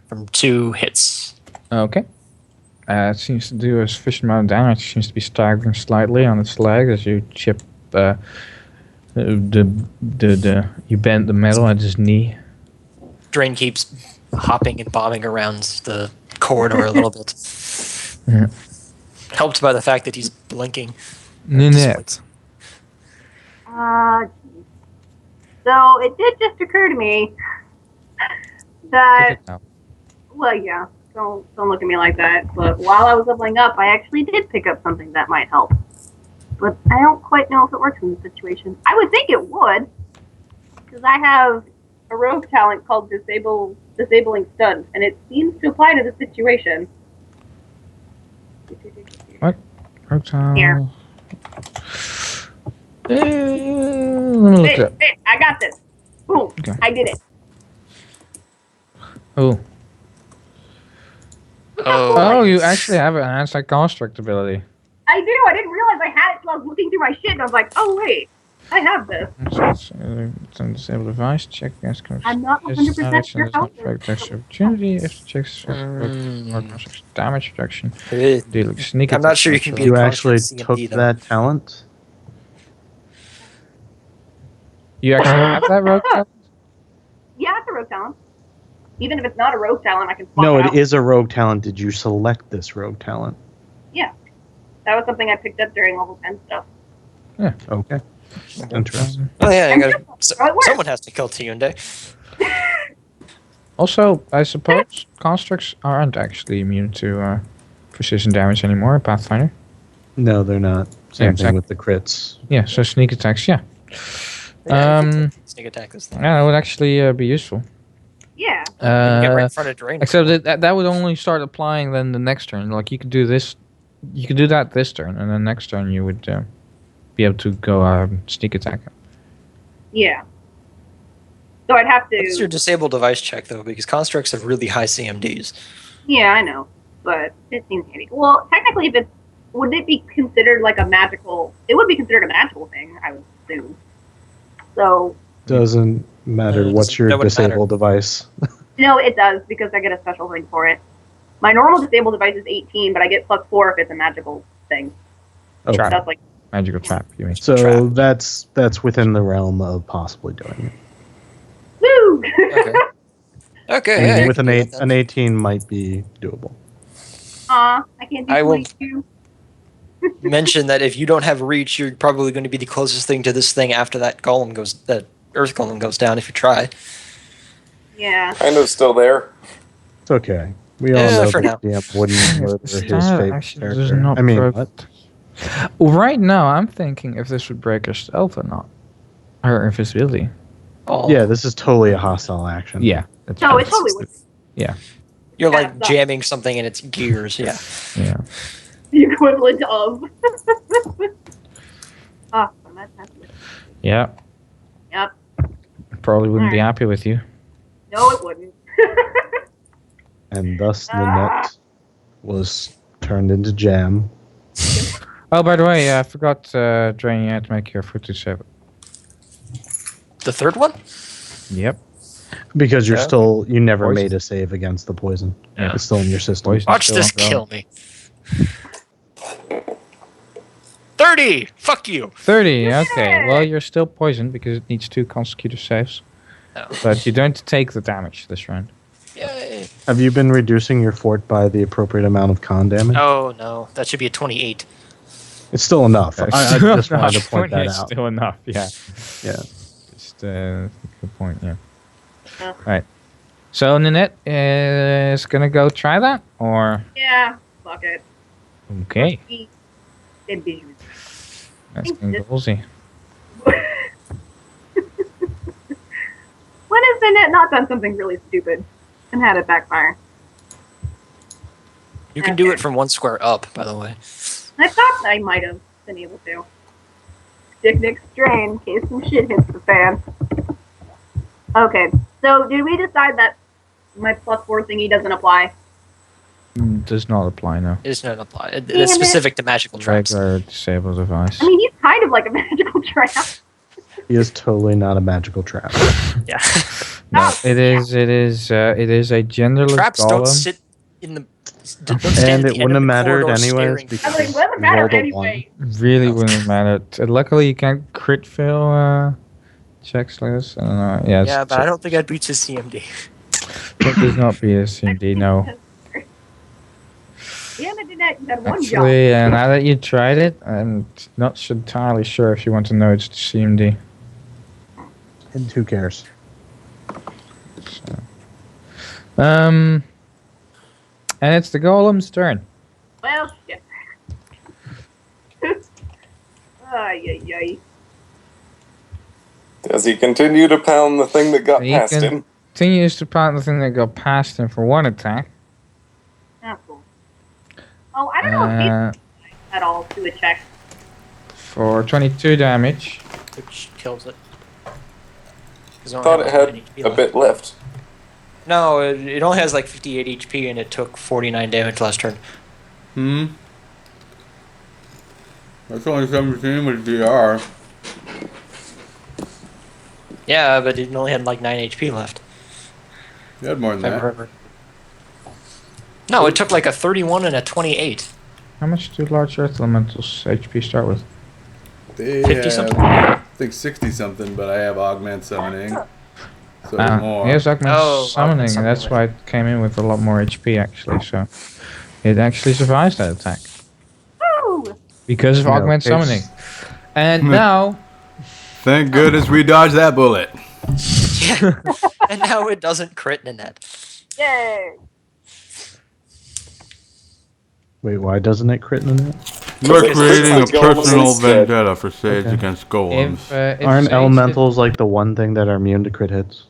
S4: from 2 hits.
S2: Okay. It seems to do a sufficient amount of damage. It seems to be staggering slightly on its leg as you chip you bend the metal at his knee.
S4: Drane keeps hopping and bobbing around the corridor a little bit.
S2: Yeah.
S1: Helped by the fact that he's blinking.
S2: Nynette.
S1: So it did just occur to me that, well, yeah, don't look at me like that. But while I was leveling up, I actually did pick up something that might help. But I don't quite know if it works in this situation. I would think it would, because I have a rogue talent called Disabling Stun, and it seems to apply to the situation.
S2: What?
S1: Here.
S2: Let me look it up.
S1: Hey, I got this. Boom.
S2: Okay.
S1: I did it.
S2: Oh.
S4: Oh,
S2: Oh, you actually have an anti-construct ability.
S1: I do. I didn't realize I had it until I was looking through my shit, and I was like, oh wait, I have this.
S2: Some disabled device. Check against
S1: I'm not 100% sure how it works.
S2: extra opportunity. If the checks damage reduction. Dealing sneak
S4: I'm not
S2: attack
S4: sure you can be
S5: You
S4: a
S5: actually
S4: constant
S5: took
S4: CMD, though.
S5: that talent?
S2: You actually have that rogue talent?
S1: Yeah, it's a rogue talent. Even if it's not a rogue talent, I can swap
S5: No,
S1: it
S5: it
S1: out.
S5: is a rogue talent. Did you select this rogue talent?
S1: Yeah. That was something I picked up during level 10 stuff.
S5: Okay. Interesting.
S4: Oh yeah, you
S1: And
S4: gotta,
S1: just how it works.
S4: someone has to kill Tiunde.
S2: Also, I suppose constructs aren't actually immune to precision damage anymore in Pathfinder.
S5: No, they're not. Same
S2: Yeah,
S5: thing with the crits.
S2: Yeah, so sneak attacks, yeah.
S4: Yeah, you can sneak attack this thing.
S2: Yeah, that would actually be useful.
S4: You
S1: Yeah.
S4: can get right in front of Drane.
S2: Except that would only start applying then the next turn. Like you could do this, you could do that this turn, and then next turn you would be able to go sneak attack him.
S1: Yeah. So I'd have to.
S4: What's your disable device check though? Because constructs have really high CMDs.
S1: Yeah, I know, but it seems handy. Well, technically, if it's would it be considered like a magical? It would be considered a magical thing, I would assume. So.
S5: Doesn't matter what's your disable device.
S1: No, it does because I get a special thing for it. My normal disable device is 18, but I get +4 if it's a magical thing.
S5: Okay.
S2: Trap.
S1: That's like
S2: Magical trap, you mean.
S5: So
S4: Trap.
S5: that's within the realm of possibly doing it.
S1: woo.
S4: Okay.
S5: And
S4: Yeah,
S5: with
S4: you can do it
S5: an
S4: then.
S5: 18 might be doable.
S1: I can't do
S4: I will-
S1: 22.
S4: Mention that if you don't have reach, you're probably going to be the closest thing to this thing after that earth golem goes down if you try.
S1: Yeah.
S3: Kind of still there.
S5: It's okay. We all
S4: Yeah,
S5: know
S4: for
S5: that
S4: now.
S5: DM wouldn't murder his favorite
S2: Actually, does
S5: character.
S2: not
S5: I mean,
S2: broke-
S5: what?
S2: Right now, I'm thinking if this would break her stealth or not. Her invisibility.
S4: Oh,
S5: Yeah, this is totally a hostile action.
S2: Yeah. That's
S1: No,
S2: right.
S1: it totally would.
S4: you're
S1: Yeah,
S4: like
S1: it's not-
S4: jamming something in its gears. Yeah.
S2: Yeah.
S1: The equivalent of. Ah, that's
S2: Yeah.
S1: Yep.
S2: Probably wouldn't be
S1: Alright.
S2: happy with you.
S1: No, it wouldn't.
S5: And thus Nynette was turned into jam.
S2: Oh, by the way, I forgot, Drane, you had to make your fortitude save.
S4: The third one?
S2: Yep.
S5: Because
S4: Yeah.
S5: you never
S2: Poison.
S5: made a save against the poison.
S2: Yeah.
S5: It's still in your system.
S2: Poison.
S4: Watch
S2: Still
S4: this
S2: ongoing.
S4: kill me. 30! Fuck you!
S2: 30, okay. Well, you're still poisoned because it needs 2 consecutive saves.
S4: Oh.
S2: But you don't take the damage this round.
S4: Yay.
S5: Have you been reducing your fort by the appropriate amount of con damage?
S4: Oh no, that should be a 28.
S5: It's still enough. I just wanted to point that
S2: It's
S5: out.
S2: still enough, yeah.
S5: Yeah.
S2: Just good point, yeah.
S1: Yeah.
S2: Right. So Nynette is gonna go try that, or
S1: Yeah. Fuck it.
S2: okay,
S1: Ambitious.
S2: that's gonna go ballsy.
S1: When has Nynette not done something really stupid and had it backfire?
S4: You can do it from 1 square up, by the way.
S1: I thought I might have been able to. Stick Nick's drain in case some shit hits the fan. Okay, so did we decide that my +4 thingy doesn't apply?
S2: Does not apply now.
S4: It does not apply.
S1: Damn
S4: It's
S1: it.
S4: specific to magical traps.
S2: Regular disable device.
S1: I mean, he's kind of like a magical trap.
S5: He is totally not a magical trap.
S4: Yeah.
S2: No, it is a genderless
S4: Traps
S2: golem.
S4: don't sit in the. Don't stand
S5: And
S4: at
S5: it
S4: the end
S5: wouldn't
S4: of
S5: have
S4: the
S5: mattered
S4: corridor
S5: anyways
S4: staring.
S5: because
S1: I was like, what does it
S5: you
S1: matter
S5: rolled a
S1: anyway?
S2: Really wouldn't matter. Luckily, you can't crit fail checks like this. I don't know. Yeah,
S4: Yeah, but I don't think I'd reach his CMD.
S2: It does not be a CMD, no.
S1: Damn it, Nynette, you had one job.
S2: Actually, now that you tried it, I'm not entirely sure if you want to know it's the CMD.
S5: And who cares?
S2: And it's the golem's turn.
S1: Well, shit. Ay, ay, ay.
S3: Does he continue to pound the thing that got
S2: He
S3: past
S2: can-
S3: him?
S2: Continues to pound the thing that got past him for 1 attack.
S1: That's cool. Oh, I don't know if
S2: Uh,
S1: he's at all to a check.
S2: for 22 damage.
S4: Which kills it.
S3: I thought it had a bit left.
S4: No, it only has like 58 HP and it took 49 damage last turn.
S6: That's only 17 with DR.
S4: Yeah, but it only had like 9 HP left.
S6: You had more than that.
S4: No, it took like a 31 and a 28.
S2: How much do large earth elementals HP start with?
S6: They
S4: 50
S6: have,
S4: something?
S6: I think 60 something, but I have augment summoning. So it's more.
S2: Here's augment summoning,
S4: augment
S2: and that's why it came in with a lot more HP actually. So it actually survives that attack
S1: Woo!
S2: because of
S7: No,
S2: augment
S7: it's-
S2: summoning. And now,
S6: Thank goodness we dodged that bullet.
S4: Yeah. And now it doesn't crit Nynette.
S1: Yay!
S7: Wait, why doesn't it crit in it?
S6: We're
S3: Because
S6: creating a
S3: it's like golems
S6: personal
S3: instead.
S6: vendetta for Sage
S7: Okay.
S6: against golems.
S2: if
S7: Aren't
S2: Sage
S7: elementals like the one thing that are immune to crit hits?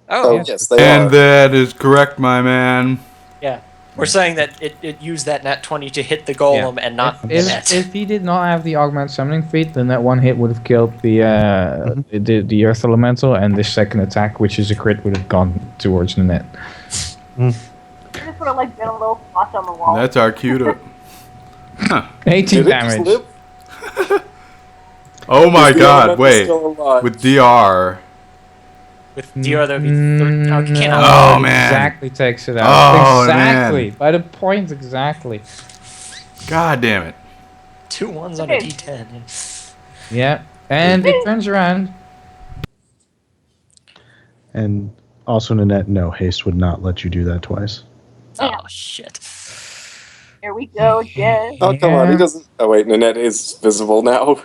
S3: Oh,
S4: Oh,
S3: yes, they
S6: And
S3: are.
S6: that is correct, my man.
S4: yeah. We're saying that it used that nat 20 to hit the golem and not Nynette.
S2: if he did not have the augment summoning feat, then that one hit would have killed the earth elemental, and the second attack, which is a crit, would have gone towards the net.
S1: I just would have like been a little spot on the wall.
S6: That's our cue to.
S2: 18
S3: Did it just
S2: damage.
S3: live?
S6: Oh my
S3: Is the
S6: god,
S3: elemental
S6: wait.
S3: still alive?
S6: With DR.
S4: With DR, that would be 30. Oh, you cannot.
S6: Oh,
S2: it
S6: man.
S2: Exactly takes it out.
S6: Oh,
S2: exactly.
S6: man.
S2: By the point exactly.
S6: God damn it.
S4: 2 ones on a D10.
S2: Yeah. And it turns around.
S7: And also, Nynette, no, haste would not let you do that twice.
S4: Oh, shit.
S1: Here we go again.
S3: Oh, come on, he
S2: Yeah.
S3: doesn't. Oh, wait, Nynette is visible now.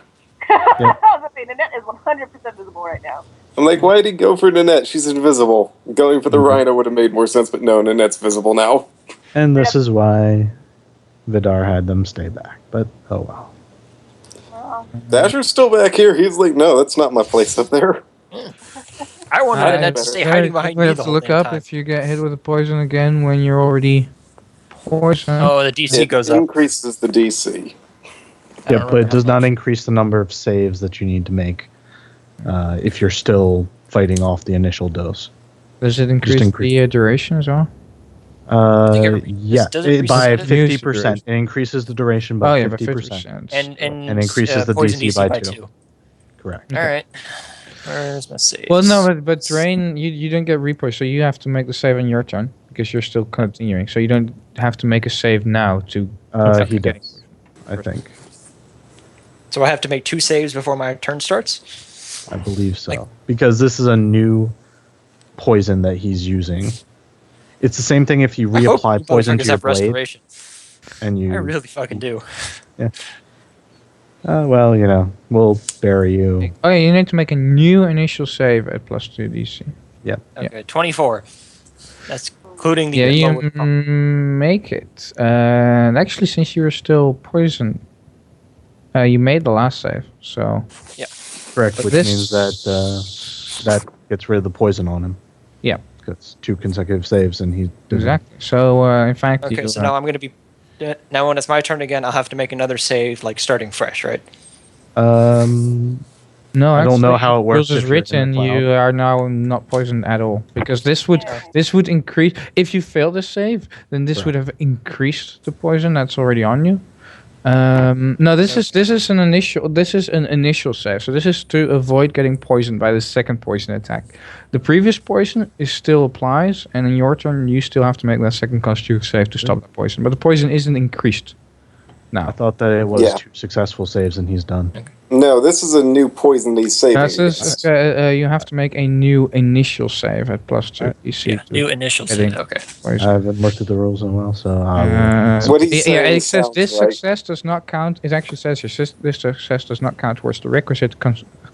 S1: I was gonna say, Nynette is 100% visible right now.
S3: I'm like, why did he go for Nynette? She's invisible. Going for the Rhino would have made more sense, but no, Nynette's visible now.
S7: And this is why Vidar had them stay back. But, oh well.
S3: Dasher's still back here. He's like, no, that's not my place up there.
S4: I wanted
S3: Alright,
S4: Nynette to
S3: better.
S4: stay hiding behind
S2: we
S4: me
S2: have
S4: the
S2: to
S4: whole
S2: look
S4: damn
S2: up
S4: time.
S2: if you get hit with a poison again when you're already poisoned.
S4: Oh, the DC
S3: It
S4: goes up.
S3: increases the DC.
S7: Yeah, but it does not increase the number of saves that you need to make if you're still fighting off the initial dose.
S2: Does it increase the duration as well?
S7: Yeah,
S4: does it
S7: by
S4: reset it?
S7: 50%. It increases the duration by 50%.
S4: And
S7: increases the
S4: poison
S7: DC by 2. Correct.
S4: All right. Where's my saves?
S2: Well, no, but Drane, you don't get repo, so you have to make the save on your turn because you're still continuing. So you don't have to make a save now to.
S7: He does, I think.
S4: So I have to make 2 saves before my turn starts?
S7: I believe so. Because this is a new poison that he's using. It's the same thing if you
S4: I hope
S7: reapply
S4: you
S7: poison to
S4: motherfuckers
S7: your
S4: have
S7: blade.
S4: restoration.
S7: And you.
S4: I really fucking do.
S7: Well, you know, we'll bury you.
S2: Oh, yeah, you need to make a new initial save at +2 DC.
S7: Yep.
S4: Okay, 24. That's including the
S2: Yeah, you
S4: lower
S2: make it. And actually, since you were still poisoned, you made the last save. So.
S4: Yeah.
S7: Correct,
S2: But
S7: which
S2: this-
S7: means that that gets rid of the poison on him.
S2: Yeah.
S7: It's 2 consecutive saves, and he.
S2: Exactly. So, in fact,
S4: Okay,
S2: you,
S4: so now I'm going to be... Now when it's my turn again, I'll have to make another save, like starting fresh, right?
S2: No,
S7: I don't know
S2: actually,
S7: how it works
S2: rules is
S7: if you're in the
S2: written, you are now not poisoned at all because this would increase. If you fail the save, then this would have increased the poison that's already on you. No, this is an initial save. So this is to avoid getting poisoned by the second poison attack. The previous poison still applies, and in your turn, you still have to make that second constitution save to stop the poison. But the poison isn't increased.
S7: I
S2: Now.
S7: thought that it was
S3: Yeah.
S7: 2 successful saves, and he's done.
S3: No, this is a new poison-y saving.
S2: You have to make a new initial save at +2 DC.
S4: Yeah, new initial save. Okay.
S7: I haven't looked at the rules in a while, so
S3: What he's saying
S2: it says
S3: sounds
S2: this
S3: right.
S2: success does not count. It actually says here, this success does not count towards the requisite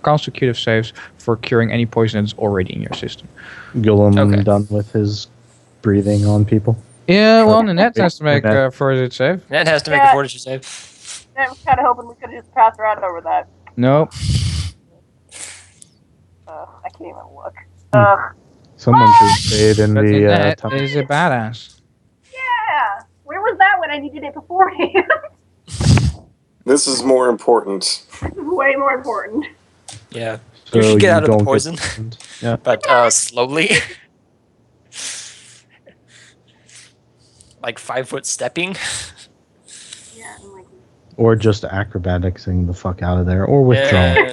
S2: consecutive saves for curing any poison that's already in your system.
S7: Guillem done with his breathing on people.
S2: Yeah, well, Nynette has to make a fortitude save.
S4: Nynette has to make a
S1: Yeah.
S4: fortitude save.
S1: I was kind of hoping we could have just passed right over that.
S2: No.
S1: I can't even look.
S7: Someone should say it in
S2: But
S7: the
S2: Nynette is a badass.
S1: Yeah! Where was that when I needed it beforehand?
S3: This is more important.
S1: This is way more important.
S4: Yeah.
S7: So
S4: you should get out of
S7: don't
S4: the poison.
S7: Yeah.
S4: But slowly. Like 5 foot stepping.
S1: Yeah, I'm like,
S5: Or just acrobaticsing the fuck out of there, or withdrawing.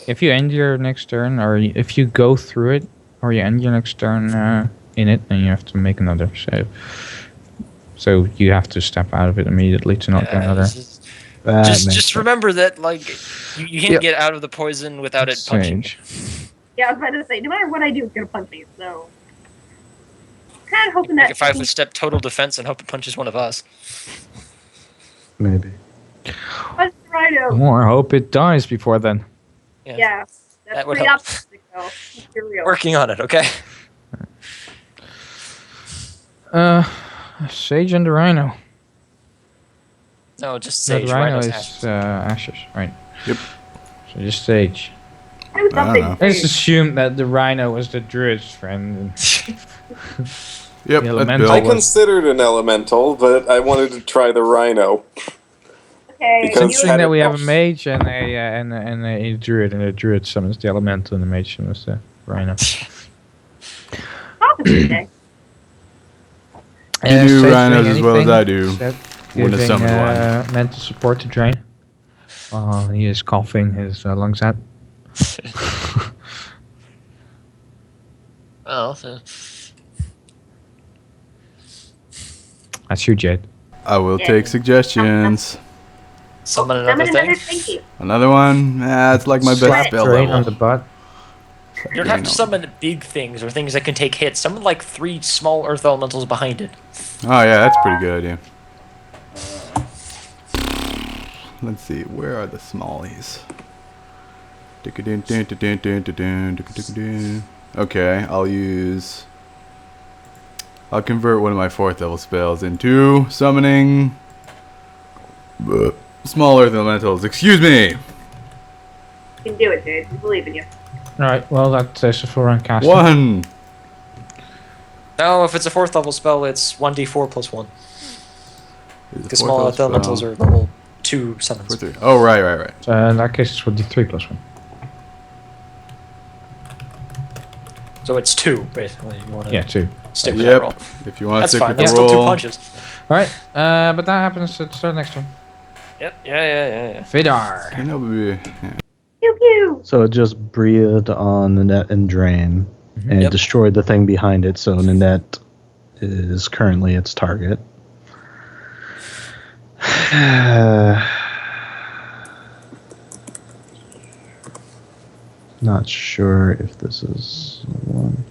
S2: If you end your next turn, or if you go through it, or you end your next turn in it, then you have to make another save. So you have to step out of it immediately to not get another.
S4: Just remember that, like, you can't get out of the poison without it punching you.
S1: Yeah, I was about to say, no matter what I do, it's gonna punch me. So, kind of hoping that.
S4: Like a 5-foot step total defense and hope it punches one of us.
S5: Maybe.
S1: Punch the rhino.
S2: Or hope it dies before then.
S1: Yeah,
S4: that would
S1: pretty
S4: help.
S1: optimistic, though. Let's be real.
S4: Working on it, okay?
S2: Sage and the rhino.
S4: No, just
S2: No,
S4: Sage.
S2: the rhino
S4: Rhino's
S2: is
S4: ashes.
S2: ashes, right?
S6: Yep.
S2: So just Sage.
S1: I was
S6: I don't
S1: something.
S6: know.
S2: Let's assume that the rhino was the druid's friend. And
S6: Yep,
S2: The
S6: that's
S2: elemental
S6: Bill.
S3: I considered an elemental, but I wanted to try the rhino.
S1: Okay,
S3: Because
S2: Considering
S3: had
S2: that
S3: it-
S2: we have a mage and a druid, and the druid summons the elemental, and the mage summons the rhino.
S1: okay.
S6: You do
S2: Sage
S6: rhinos
S2: doing
S6: as well as
S2: anything
S6: I do.
S2: except
S6: Wouldn't have
S2: giving,
S6: summoned one.
S2: mental support to Drane. He is coughing his lungs out.
S4: Oh,
S2: That's you, Jade.
S6: I will
S1: Yeah.
S6: take suggestions.
S4: summon another thing.
S1: Thank you.
S6: Another one? It's like my
S2: Slap
S6: best spell
S2: Drane on the
S6: level.
S2: butt.
S4: You don't have to summon big things or things that can take hits. Summon like 3 small earth elementals behind it.
S6: Oh yeah, that's a pretty good idea. Let's see, where are the smallies? Okay, I'll convert one of my 4th level spells into summoning small earth elementals. Excuse me!
S1: You can do it, Jade. We believe in you.
S2: Right, well, that is a full run casting.
S6: 1!
S4: No, if it's a 4th level spell, it's 1d4 plus 1. Because small earth elementals are level 2 summons.
S6: 4, 3. Oh, right.
S2: So in that case, it's 1d3 plus 1.
S4: So it's 2, basically. You want to
S2: Yeah, 2.
S4: stick with that roll.
S6: If you want to
S4: That's
S6: stick
S4: fine.
S6: with
S4: That's
S6: the
S4: still 2
S6: roll.
S4: punches.
S2: Alright, but that happens at the start next turn.
S4: Yep. Yeah.
S2: Vidar.
S6: You know, yeah.
S1: Pew pew.
S5: So it just breathed on Nynette and Drane and
S4: Yep.
S5: destroyed the thing behind it. So Nynette is currently its target. Not sure if this is one.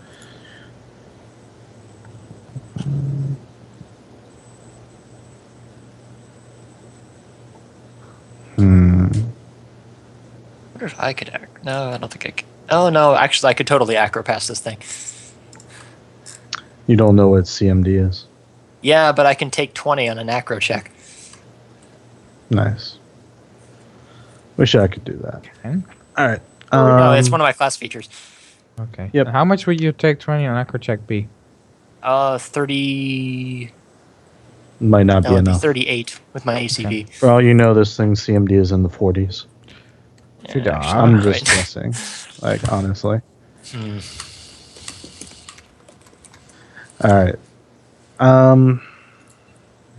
S4: I wonder if I could No, I don't think I could. Oh, no. Actually, I could totally acro past this thing.
S5: You don't know what CMD is.
S4: Yeah, but I can take 20 on an acro check.
S5: Nice. Wish I could do that.
S2: Okay.
S5: All right.
S4: No, it's one of my class features.
S2: Okay.
S5: Yep.
S2: How much would you take 20 on acro check B?
S4: 30...
S5: Might not
S4: No,
S5: be
S4: it'd be
S5: enough.
S4: 38 with my ACV.
S5: For all you know, this thing's CMD is in the 40s.
S2: Vidar.
S5: I'm
S4: Right.
S5: just guessing. Like, honestly. All right.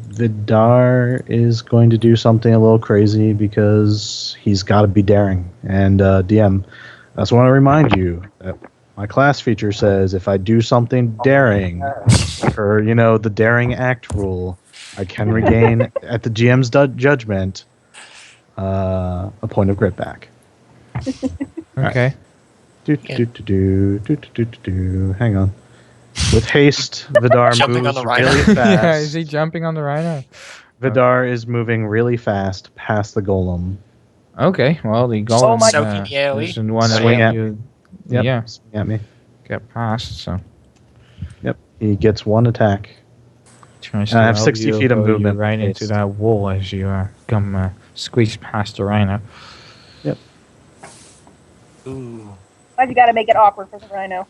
S5: Vidar is going to do something a little crazy because he's got to be daring. And DM, I just want to remind you that my class feature says if I do something daring, or the daring act rule, I can regain at the GM's judgment a point of grit back.
S2: Okay.
S5: Hang on. With haste, Vidar
S4: Jumping on
S5: moves
S4: the rhino.
S5: really fast.
S2: Yeah, is he jumping on the rhino?
S5: Vidar is moving really fast past the golem.
S2: Okay, well, the golem
S1: my-
S4: Soaking the AoE.
S2: is the one that
S5: Swing at-
S2: you
S5: Yep.
S2: yeah,
S5: Swing at me.
S2: get past, so...
S5: Yep. He gets one attack.
S2: Tries
S5: I have
S2: help
S5: 60
S2: you,
S5: feet of
S2: although you
S5: movement.
S2: right into that wall as you come squeeze past the rhino.
S4: Ooh.
S1: Why'd you gotta make it awkward for the rhino?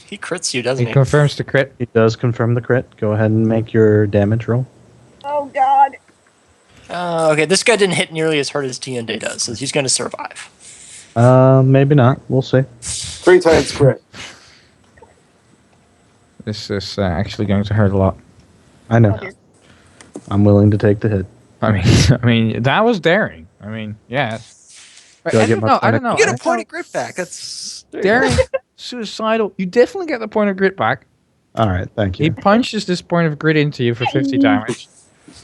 S4: He crits you, doesn't
S2: He
S4: he?
S2: confirms the crit.
S5: He does confirm the crit. Go ahead and make your damage roll.
S1: Oh god.
S4: Okay, this guy didn't hit nearly as hard as Tiende does, so he's going to survive.
S5: Maybe not. We'll see.
S3: 3 times crit.
S2: This is actually going to hurt a lot.
S5: I know.
S1: Oh, dear.
S5: I'm willing to take the hit.
S2: I mean, that was daring. I mean, yeah.
S5: Do I
S2: I
S5: get
S2: don't
S5: my
S2: know. I
S5: point
S2: don't
S5: of
S2: know.
S4: You get
S2: I
S4: a point
S2: don't
S4: of grit back. That's
S2: know. Daring, suicidal. You definitely get the point of grit back.
S5: All right, thank
S2: He
S5: you.
S2: punches this point of grit into you for 50 damage.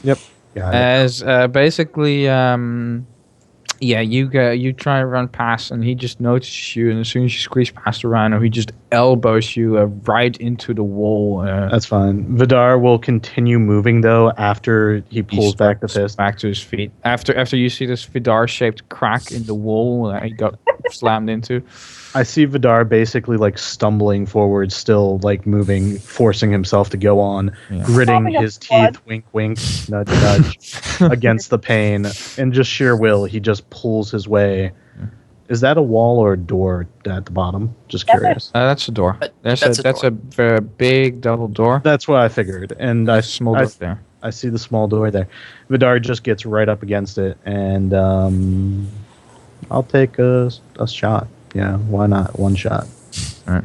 S5: Yep. Got it.
S2: As basically, yeah, you try and run past, and he just notices you, and as soon as you squeeze past the rhino, he just elbows you right into the wall.
S5: That's fine. Vadir will continue moving though after he pulls back the fist.
S2: Back to his feet. After you see this Vidar-shaped crack in the wall that he got slammed into.
S5: I see Vadir basically like stumbling forward, still like moving, forcing himself to go on, gritting his teeth, wink, wink, nudge, nudge, against the pain, and just sheer will, he just pulls his way. Is that a wall or a door at the bottom? Just curious.
S2: That's a door. That's
S4: That's
S2: a very big double door.
S5: That's what I figured, and I
S2: Small door there.
S5: I see the small door there. Vadir just gets right up against it, and I'll take a shot. Yeah, why not? One shot.
S2: All right.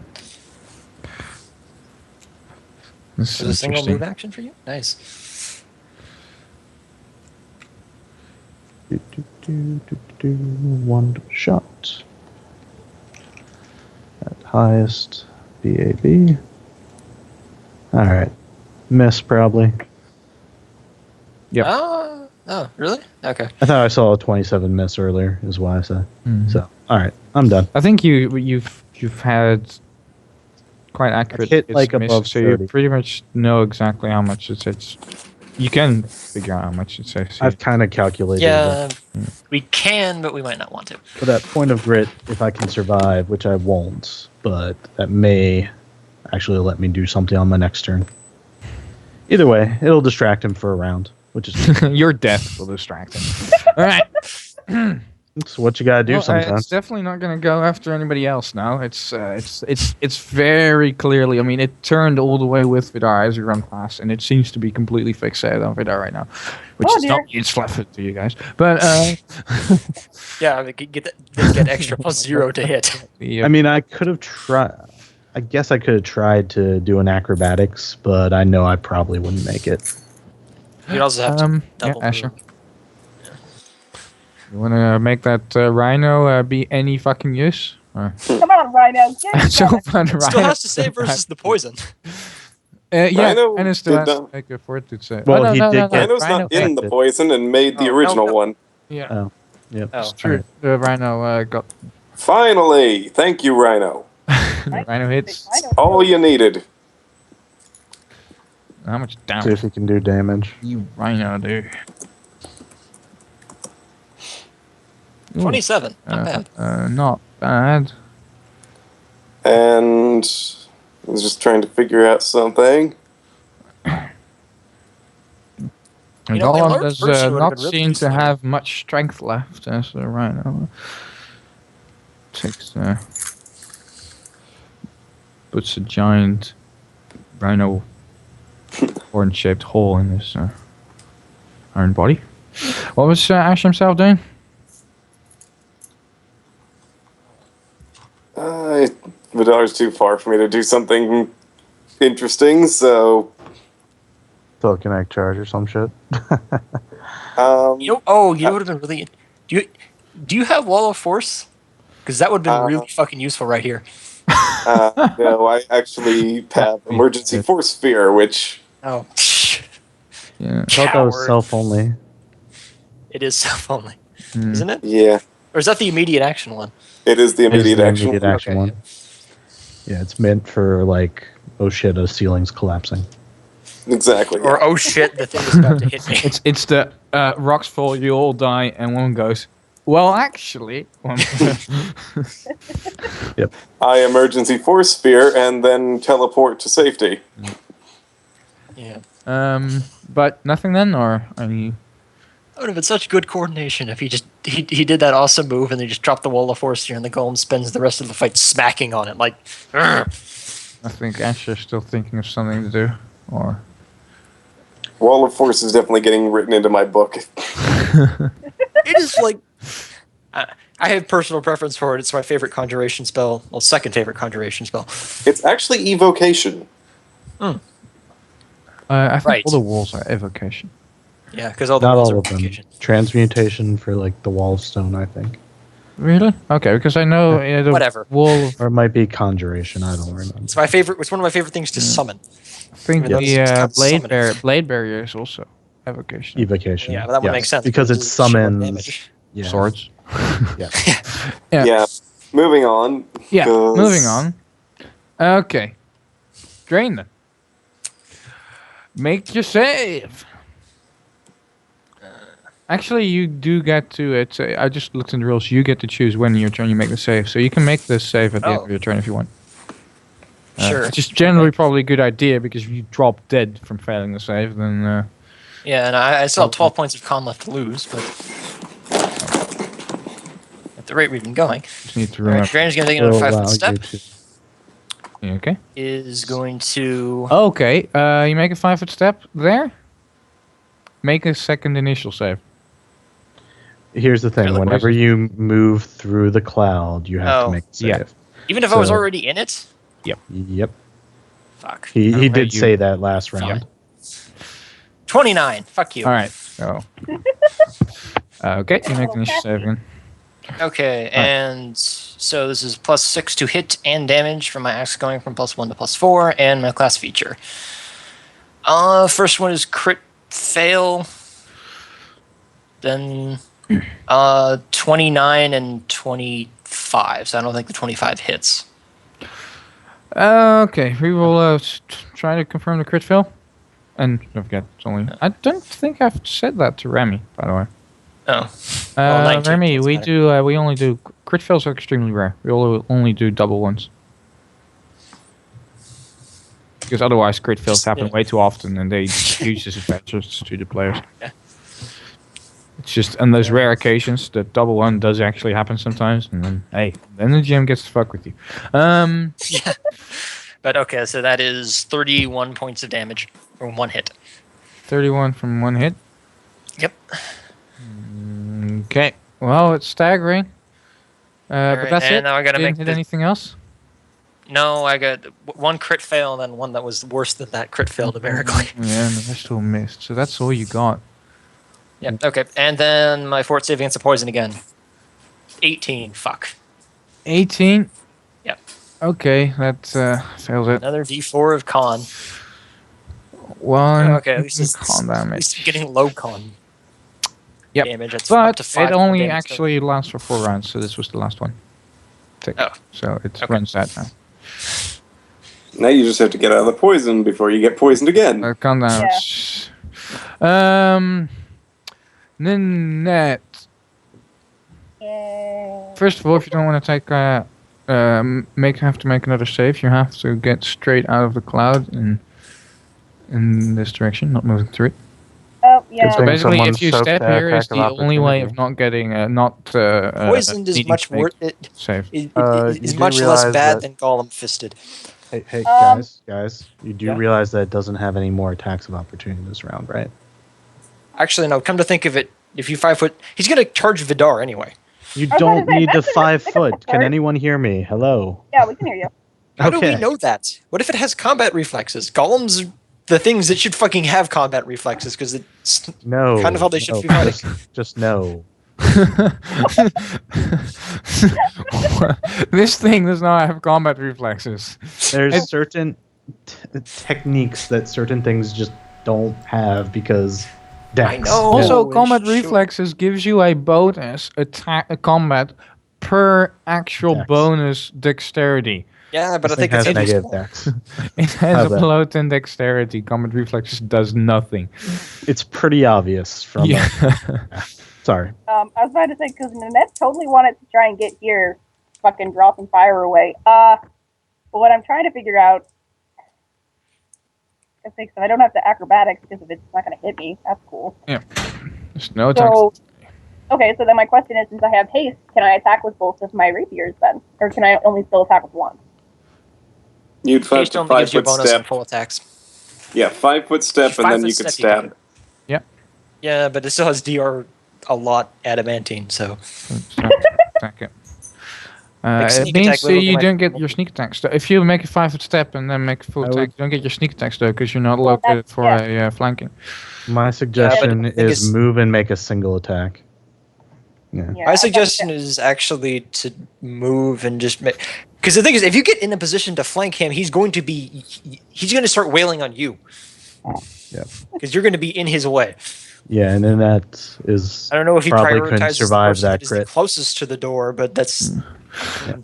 S2: This
S4: Is it a
S2: is
S4: single
S2: interesting.
S4: move action for you? Nice.
S5: One shot. At highest, BAB. Alright. Miss, probably.
S2: Yep.
S4: Oh, really? Okay.
S5: I thought I saw a 27 miss earlier, is why I said.
S2: Mhm.
S5: So, alright, I'm done.
S2: I think you've had quite accurate
S5: hit,
S2: hits
S5: like,
S2: and
S5: above
S2: misses, so you
S5: 30.
S2: pretty much know exactly how much it hits. You can figure out how much it says.
S5: I've kind of calculated it.
S4: Yeah, we can, but we might not want to.
S5: For that point of grit, if I can survive, which I won't, but that may actually let me do something on my next turn. Either way, it'll distract him for a round, which is
S2: Your death will distract him. All right.
S5: it's what you gotta do
S2: Well,
S5: sometimes.
S2: it's definitely not going to go after anybody else now. It's very clearly. I mean, it turned all the way with Vidar as we run past, and it seems to be completely fixated on Vidar right now, which
S1: Oh,
S2: is not
S1: dear.
S2: it's flat to you guys. But
S4: Yeah, we could get extra +0 to hit.
S2: yeah,
S5: I mean, I could have tried. I guess I could have tried to do an acrobatics, but I know I probably wouldn't make it.
S4: You'd also have to double
S2: yeah, sure.
S4: move.
S2: You want to make that rhino be any fucking use? Or?
S1: Come on, Rhino. Get
S2: So
S1: it.
S2: fun,
S4: It still has to save versus the poison.
S2: Yeah,
S3: Rhino
S2: and it still
S3: did
S2: has to
S3: not-
S2: make a fortitude save.
S5: Well,
S2: Oh,
S5: he did get-
S3: Rhino's
S2: Rhino,
S3: not in the
S5: acted.
S3: poison and made the
S4: Oh,
S3: original
S4: no.
S3: one.
S2: Yeah,
S5: Oh, yep.
S4: Oh.
S2: it's true. The rhino got
S3: Finally! Thank you, Rhino.
S2: the rhino hits.
S1: Rhino.
S3: All you needed.
S2: How much
S5: See
S2: damage
S5: if he can do damage.
S2: you rhino do? Ooh,
S4: 27. Not bad.
S2: Not bad.
S3: And I was just trying to figure out something.
S2: And
S4: You know, a
S2: Gollum
S4: large
S2: does
S4: person would have
S2: not
S4: been really
S2: seem to
S4: useful.
S2: have much strength left as a rhino. Puts a giant rhino horn-shaped hole in his iron body. What was Ash himself doing?
S3: Vidar's too far for me to do something interesting, so
S5: Telekinetic charge or some shit.
S4: You know would have been really. Do you have Wall of Force? Because that would have been really fucking useful right here.
S3: no, I actually have emergency force sphere, which
S4: Oh,
S2: Yeah.
S5: I thought that was
S4: Coward.
S5: self-only.
S4: it is self only,
S2: Mm.
S4: isn't it?
S3: yeah,
S4: Or is that the immediate action one?
S3: it is the immediate action.
S5: Immediate action
S4: Okay.
S5: one. Yeah, it's meant for like, oh shit, a ceiling's collapsing.
S3: Exactly.
S4: Or oh shit, the thing is about to hit me.
S2: It's the rocks fall, you all die, and one goes, well, actually.
S3: I emergency force sphere and then teleport to safety.
S4: Yeah.
S2: But nothing then, or are you?
S4: That would have been such good coordination if he did that awesome move and they just dropped the Wall of Force here and the golem spends the rest of the fight smacking on it like. "Urgh."
S2: I think Ash is still thinking of something to do, or.
S3: Wall of Force is definitely getting written into my book.
S4: It is like. I have personal preference for it. It's my favorite conjuration spell. Well, second favorite conjuration spell.
S3: It's actually evocation.
S2: I think
S4: Right.
S2: all the walls are evocation.
S4: Yeah, because all the
S5: Not
S4: walls
S5: all
S4: are
S5: of them.
S4: communication.
S5: Transmutation for like the wall of stone, I think.
S2: Really? Okay, because I know the
S4: Whatever.
S2: wall.
S5: Or it might be conjuration. I don't remember.
S4: It's my favorite. It's one of my favorite things to summon.
S2: I think
S4: Even though this counts summoning.
S2: blade barrier is also evocation.
S5: Evocation.
S4: Yeah, but that one makes sense
S5: because it
S4: it's short
S5: summons
S4: damage.
S5: yeah.
S2: Swords.
S5: Yeah.
S2: Yeah.
S3: Yeah. Moving on.
S2: Yeah.
S3: 'cause-
S2: Moving on. Okay. Drane then. Make your save. Actually, you do get to it. I just looked in the rules. You get to choose when in your turn you make the save, so you can make the save at the end of your turn if you want.
S4: Sure.
S2: It's just generally probably a good idea because if you drop dead from failing the save, then
S4: Yeah, and I still have 12 points of con left to lose, but at the rate we've been going,
S2: just need to
S4: all right,
S2: remember.
S4: Drane's going to take another
S5: Will
S4: 5
S5: allow
S4: foot step.
S5: you to-
S2: Okay.
S4: Is going to.
S2: Okay. You make a 5 foot step there. Make a second initial save.
S5: Here's the thing:
S4: Really?
S5: whenever you move through the cloud, you have
S4: Oh.
S5: to make a save.
S2: Yeah.
S4: Even if I was
S5: So-
S4: already in it.
S5: Yep.
S4: Fuck.
S5: He
S2: Okay,
S5: did
S2: you-
S5: say that last round.
S4: 29. Fuck you.
S2: All right. So. Okay. You make the initial save again.
S4: Okay, and so this is +6 to hit and damage from my axe going from +1 to +4, and my class feature. First one is crit fail. Then 29 and 25. So I don't think the 25 hits.
S2: Okay. We will try to confirm the crit fail. And don't forget, it's only. I don't think I've said that to Remy, by the way.
S4: Oh. Well, 19
S2: Remy,
S4: doesn't
S2: we
S4: matter.
S2: we only do crit fails are extremely rare. We only do double ones. Because otherwise crit fails happen way too often and they huge disadvantages to the players.
S4: Yeah.
S2: It's just on those rare occasions that double one does actually happen sometimes, and then then the GM gets to fuck with you.
S4: Yeah. But okay, so that is 31 points of damage from one hit.
S2: 31 from one hit.
S4: Yep.
S2: Okay. Well, it's staggering. But
S4: Alright,
S2: that's
S4: and
S2: it.
S4: now I gotta
S2: Didn't
S4: make
S2: hit
S4: the-
S2: anything else.
S4: No, I got one crit fail and then one that was worse than that crit fail numerically.
S2: Yeah, and the rest all missed. So that's all you got.
S4: Yep. Okay, and then my fort save against the poison again. 18. Fuck.
S2: 18.
S4: Yep.
S2: Okay, that fails it.
S4: Another D4 of con.
S2: One.
S4: Okay, at least it's
S2: con
S4: at
S2: damage.
S4: least I'm getting low con
S2: Yep.
S4: damage. That's up
S2: But
S4: to 5
S2: it only
S4: damage, so-
S2: actually lasts for 4 rounds, so this was the last one. Tick.
S4: Oh.
S2: So it
S4: Okay.
S2: runs that now.
S3: Now you just have to get out of the poison before you get poisoned again.
S2: Calm down. Nynette. First of all, if you don't want to take have to make another save, you have to get straight out of the cloud in this direction, not moving through it.
S1: Oh, yeah.
S2: So
S7: Think
S2: basically,
S7: someone
S2: if you
S7: soaked
S2: step
S7: the
S2: here, it's
S7: attack of
S2: the only way of
S7: opportunity.
S2: not getting
S4: Poisoned is
S2: needing
S4: much
S2: to make
S4: worse.
S2: save.
S7: You
S4: Is
S7: do
S4: much less
S7: realize
S4: bad
S7: that-
S4: than Golem Fisted.
S5: Hey,
S1: Um,
S5: guys, you do
S4: Yeah.
S5: realize that it doesn't have any more attacks of opportunity this round, right?
S4: Actually, no. Come to think of it, if you 5 foot, he's gonna charge Vadir anyway.
S5: You
S1: I was
S5: don't
S1: gonna say,
S5: need the
S1: that's a
S5: 5
S1: big
S5: foot. Can
S1: part.
S5: anyone hear me? Hello.
S1: Yeah, we can hear you.
S4: How do we
S5: Okay.
S4: know that? What if it has combat reflexes? Golems, the things that should fucking have combat reflexes, because it's
S5: No.
S4: kind of how they should
S5: no,
S4: be fighting.
S5: just no.
S2: This thing does not have combat reflexes.
S5: There's certain techniques that certain things just don't have because dex.
S4: I know.
S2: Also,
S4: Oh,
S2: combat
S4: sure.
S2: reflexes gives you a bonus attack combat per actual
S5: Dex.
S2: bonus dexterity.
S4: Yeah, but
S5: This
S4: I think
S5: thing
S4: it's
S5: has negative
S4: useful.
S5: dex.
S2: It has
S5: How's
S2: a
S5: that?
S2: below 10 dexterity. Combat reflexes does nothing.
S5: It's pretty obvious from.
S2: Yeah.
S5: Sorry.
S1: I was about to say, because Nynette totally wanted to try and get here, fucking draw some fire away. But what I'm trying to figure out, I think so I don't have to acrobatics because if it's not going to hit me, that's cool.
S2: There's no attacks.
S1: So, okay, so then my question is, since I have haste, can I attack with both of my rapiers then? Or can I only still attack with one?
S3: You'd have
S4: Haste
S3: to
S4: only gives you a
S3: 5 foot
S4: bonus on
S3: step.
S4: full attacks.
S3: Yeah, 5 foot step, and
S4: 5
S3: then
S4: foot
S3: you could
S4: step you can
S3: stab.
S4: Yeah, but it still has DR a lot adamantine, so.
S2: So, attack it.
S4: Like
S2: It
S4: sneak
S2: means
S4: attack literally
S2: you
S4: might
S2: don't
S4: be
S2: get your sneak attacks. If you make a 5-foot step and then make a full
S5: I
S2: attack,
S5: would-
S2: you don't get your sneak attacks though, because you're not
S1: Well,
S2: located
S1: that's-
S2: for
S1: yeah.
S2: a flanking.
S5: My suggestion
S4: the thing
S5: is
S4: is-
S5: move and make a single attack. Yeah.
S1: Yeah,
S4: My suggestion is actually to move and just make. Because the thing is, if you get in a position to flank him, he's going to start wailing on you.
S5: Yeah.
S4: Because you're going to be in his way.
S5: Yeah, and then that is
S4: I don't know if he
S5: probably couldn't
S4: prioritizes the
S5: survive
S4: person
S5: that
S4: that is the
S5: crit.
S4: closest to the door, but that's.
S5: I'm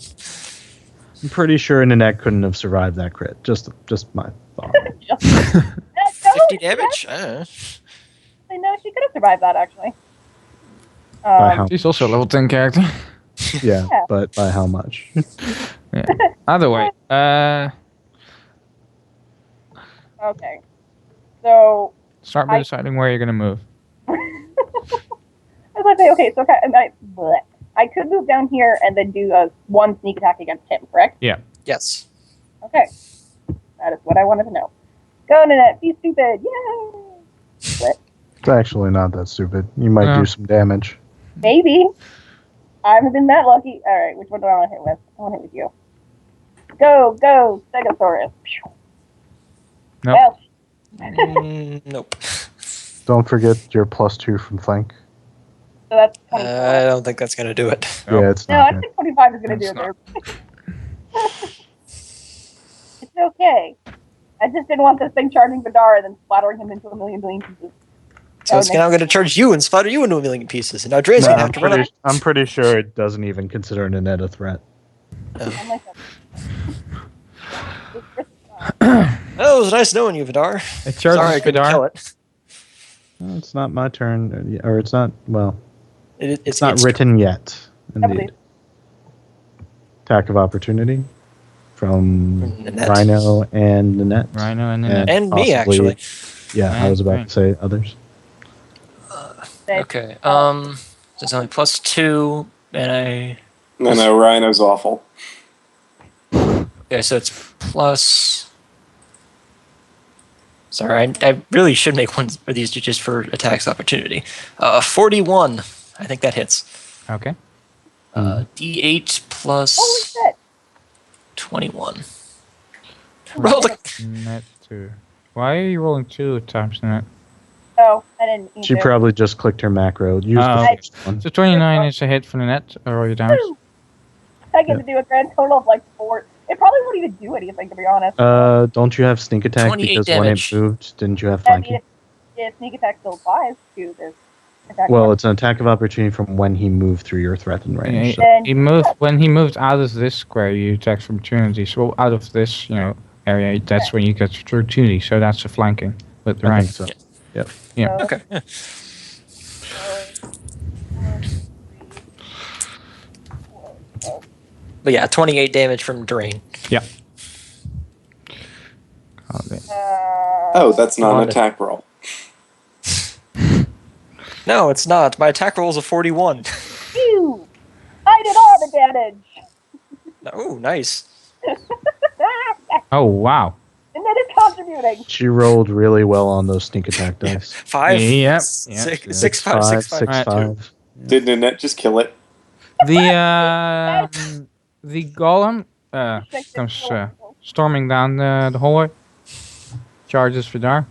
S5: pretty sure Nynette couldn't have survived that crit. Just my thought.
S4: 50 damage?
S1: I know she could have survived that actually.
S5: By how?
S2: She's also a level 10 character.
S5: Yeah,
S1: Yeah.
S5: but by how much?
S2: Yeah. Either way,
S1: Okay. So
S2: start by
S1: I-
S2: deciding where you're gonna move.
S1: I was about to say, okay, so I could move down here and then do a one sneak attack against him, correct?
S4: Yes.
S1: Okay. That is what I wanted to know. Go, Nynette, be stupid. Yay! What?
S5: It's actually not that stupid. You might
S2: No.
S5: do some damage.
S1: Maybe. I haven't been that lucky. Alright, which one do I want to hit with? I want to hit with you. Go, Stegosaurus.
S2: Nope.
S1: Well,
S4: Nope.
S5: Don't forget your +2 from flank.
S1: so that's 25.
S4: I don't think that's going to do it.
S2: Nope.
S5: Yeah, it's
S1: No,
S5: not
S1: I
S5: good.
S1: think 25 is going to
S2: It's
S1: do it there. It's okay. I just didn't want this thing charging Vadir and then splattering him into a million pieces.
S4: So it's now going to charge you and splatter you into a million pieces. And now Drane's
S5: No,
S4: going to have to run up.
S5: I'm pretty sure it doesn't even consider Nynette a threat.
S1: I'm like,
S4: Oh, it was nice knowing you, Vadir.
S2: It
S4: Sorry I
S2: charges
S4: couldn't kill
S2: Vadir.
S4: it.
S5: Well, it's not my turn, or it's not. Well,
S4: It's
S5: not written yet.
S1: believe.
S5: Indeed. Attack of opportunity from
S4: Nynette.
S5: Rhino and Nynette.
S2: Rhino and Nynette.
S4: And me,
S5: possibly-
S4: actually.
S5: Yeah, I was about to say others.
S4: Okay. So it's only +2, and
S3: No, Rhino's awful.
S4: okay, so it's plus. Sorry, I really should make one of these just for attacks opportunity. 41. I think that hits.
S2: Okay.
S4: D8 plus
S1: Holy shit!
S4: 21. Roll the.
S2: Net 2. Why are you rolling 2 times net?
S1: Oh, I didn't eat
S5: She
S1: it.
S5: probably just clicked her macro. Use
S2: Oh.
S5: the first one.
S2: So 29 is a hit for the net, or roll your damage.
S1: I get to do a grand total of like 4. It probably wouldn't even do anything, to be honest.
S5: Don't you have sneak attack
S4: 28
S5: because
S4: damage.
S5: when it moved, didn't you have
S1: I mean,
S5: flanking?
S1: if sneak attack still applies to this attack.
S5: Well, it's an attack of opportunity from when he moved through your threatened
S2: Yeah,
S5: range. so-
S1: Then-
S2: he moved when he moved out of this square. You attack from opportunity. So out of this, area, that's when you get opportunity. So that's a flanking with the
S5: I
S2: right.
S5: think so.
S4: Yeah.
S5: Yep.
S2: Yeah.
S1: So-
S4: Okay. Yeah. But yeah, 28 damage from Drane.
S2: Yeah. Okay.
S3: Oh, that's not
S4: on
S3: an
S4: it.
S3: attack roll.
S4: No, it's not. My attack roll is a 41.
S1: Phew! I did all the damage!
S4: Oh, nice.
S2: Oh wow.
S1: And that is contributing!
S5: She rolled really well on those sneak attack dice.
S4: 5.
S2: Yep.
S4: Six,
S2: Yep.
S4: 6, 5, 6, 5.
S5: 6,
S2: Alright.
S5: 5.
S3: Did Nynette just kill it?
S2: The golem comes storming down the hallway. Charges Vadir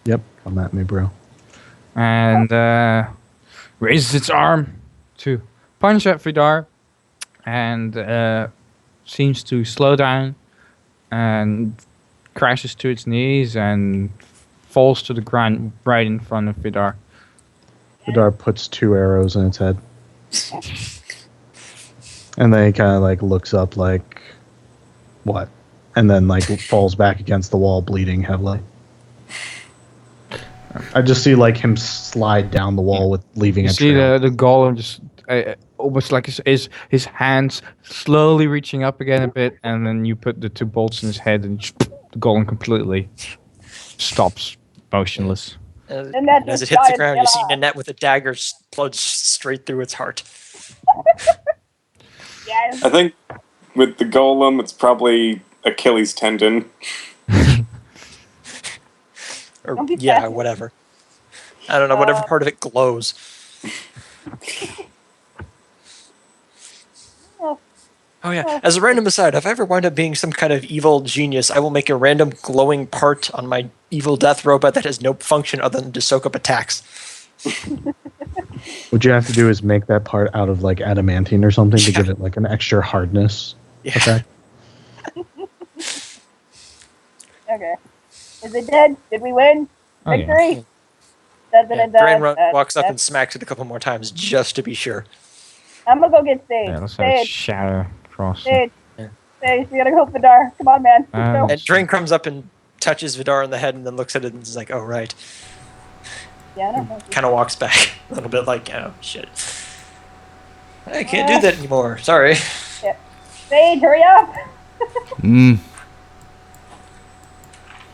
S5: Yep, come at me, bro.
S2: and raises its arm to punch at Vadir and seems to slow down and crashes to its knees and falls to the ground right in front of Vadir.
S5: Vadir puts 2 arrows in its head. And then he kind of like looks up like, what? And then like falls back against the wall bleeding heavily. I just see like him slide down the wall with leaving
S2: You
S5: a
S2: see
S5: trail.
S2: the golem just almost like his hands slowly reaching up again a bit, and then you put the 2 bolts in his head, and the golem completely stops motionless.
S1: And that
S4: As it
S1: just
S4: hits the
S1: died
S4: ground, you see
S1: off.
S4: Nynette with a dagger plunge straight through its heart.
S1: Yes.
S3: I think with the golem, it's probably Achilles tendon.
S4: Or,
S1: Don't be
S4: yeah,
S1: sassy.
S4: whatever. I don't know, whatever part of it glows.
S1: Oh.
S4: Oh yeah. As a random aside, if I ever wind up being some kind of evil genius, I will make a random glowing part on my evil death robot that has no function other than to soak up attacks.
S5: What you have to do is make that part out of like adamantine or something to
S4: Yeah.
S5: give it like an extra hardness
S4: Yeah.
S5: effect.
S1: Okay. Is it dead? Did we win?
S2: Oh, yeah.
S1: Victory?
S4: Yeah, Drane walks up and smacks it a couple more times just to be sure.
S1: I'm gonna go get Sage.
S2: Yeah, let's have a
S1: Sage,
S2: shadow cross.
S1: Sage,
S4: Yeah.
S1: Sage, we gotta go, Vadir. Come on, man. Let's go.
S4: And Drane comes up and touches Vadir on the head and then looks at it and is like, oh, right.
S1: Yeah, I don't know.
S4: Kind of walks back a little bit like, oh, shit. I can't do that anymore. Sorry.
S1: Yeah. Sage, hurry up.
S6: Mm.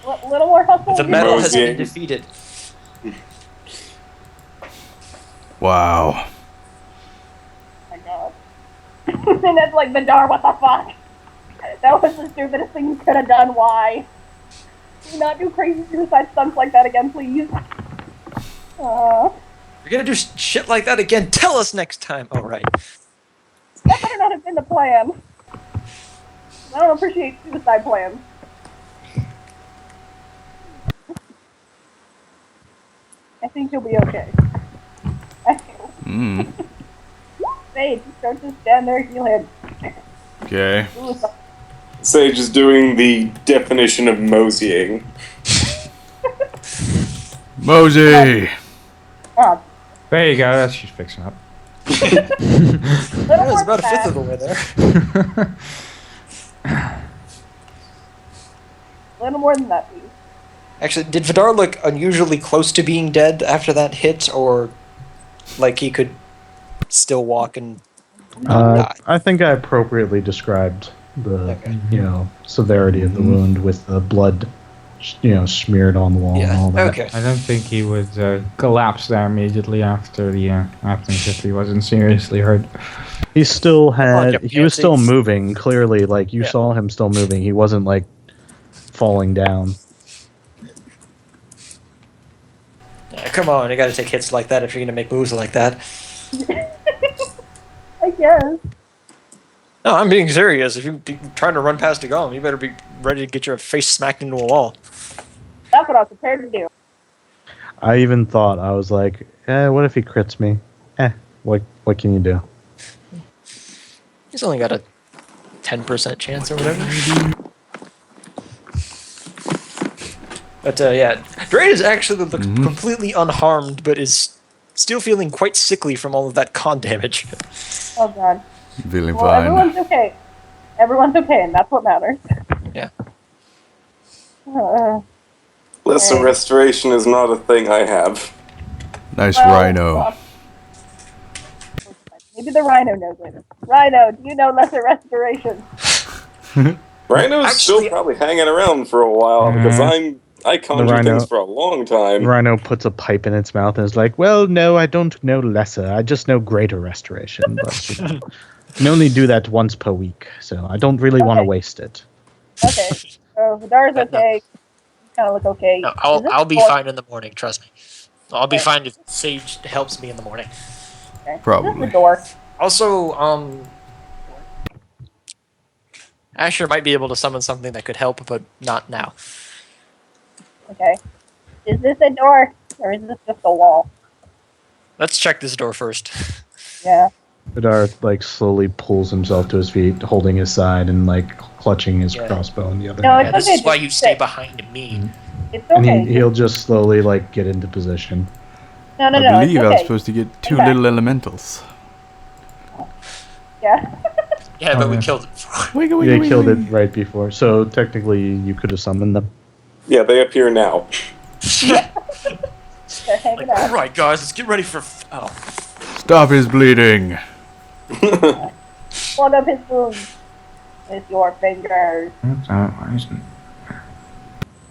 S1: A little more hustle.
S4: The
S1: you
S4: metal
S1: know?
S4: has been defeated.
S6: Wow.
S1: Oh my god. And that's like, Vadir, what the fuck? That was the stupidest thing you could have done. Why? Do not do crazy suicide stunts like that again, please.
S4: If you're gonna do shit like that again, tell us next time. All right.
S1: That better not have been the plan. I don't appreciate suicide plans. I think you'll be okay. I do.
S6: Mm.
S1: Sage, don't just stand there, heal him.
S6: Okay.
S3: Sage is doing the definition of moseying.
S6: Mosey!
S1: Oh,
S2: There you go. That's she's fixing up.
S4: That was about a fifth of the way there.
S1: A little more than that, please.
S4: Actually, did Vadir look unusually close to being dead after that hit, or like he could still walk and not die?
S5: I think I appropriately described the
S4: Okay.
S5: severity of the wound with the blood smeared on the wall and all that.
S4: Okay.
S2: I don't think he would collapse there immediately after the happenings if he wasn't seriously hurt.
S5: He still had
S4: on,
S5: he was still
S4: Anthys.
S5: moving, clearly, like you saw him still moving. He wasn't like falling down.
S4: Yeah, come on, you gotta take hits like that if you're gonna make moves like that.
S1: I guess.
S4: No, I'm being serious. If you're trying to run past a golem, you better be ready to get your face smacked into a wall.
S1: That's what I was prepared to do.
S5: I even thought, I was like, what if he crits me? What can you do?
S4: He's only got a 10% chance or whatever. But yeah, Drane is actually looked completely unharmed, but is still feeling quite sickly from all of that con damage.
S1: Oh god.
S6: Feeling
S1: Well,
S6: fine.
S1: everyone's okay. Everyone's okay, and that's what matters.
S4: Yeah.
S3: Lesser restoration is not a thing I have.
S6: Nice
S1: well,
S6: rhino.
S1: Maybe the rhino knows it. Rhino, do you know lesser restoration?
S3: Rhino's still
S4: Actually-
S3: probably hanging around for a while because I conjure
S5: rhino-
S3: things for a long time.
S5: Rhino puts a pipe in its mouth and is like, well, no, I don't know lesser. I just know greater restoration. But you can only do that once per week, so I don't really want to waste it.
S1: Okay. So Vadar's okay. You kind of look okay.
S4: No,
S1: Is this
S4: I'll be
S1: door-
S4: fine in the morning, trust me. I'll be fine if Sage helps me in the morning.
S1: Okay.
S6: Probably.
S1: Is this the door?
S4: Also, Asher might be able to summon something that could help, but not now.
S1: Okay. Is this a door? Or is this just a wall?
S4: Let's check this door first.
S1: Yeah.
S5: Vidar like slowly pulls himself to his feet, holding his side and like clutching his crossbow in the other
S1: No,
S5: hand.
S1: it's
S4: Yeah, this
S1: okay,
S4: is why
S1: just
S4: you stay
S1: sit.
S4: behind me.
S1: It's
S5: And
S1: okay.
S5: he'll just slowly like get into position.
S1: No,
S6: I
S1: it's
S6: believe I was
S1: okay.
S6: supposed to get two
S1: back.
S6: little elementals.
S1: Yeah.
S4: Yeah, but we
S2: yeah.
S4: killed it before.
S5: They killed it right before, so technically you could have summoned them.
S3: Yeah, they appear now.
S1: They're hanging
S4: Like,
S1: out.
S4: alright, guys, let's get ready for. Oh.
S6: Stop his bleeding.
S1: Plug up his wounds with your fingers.
S2: Why isn't?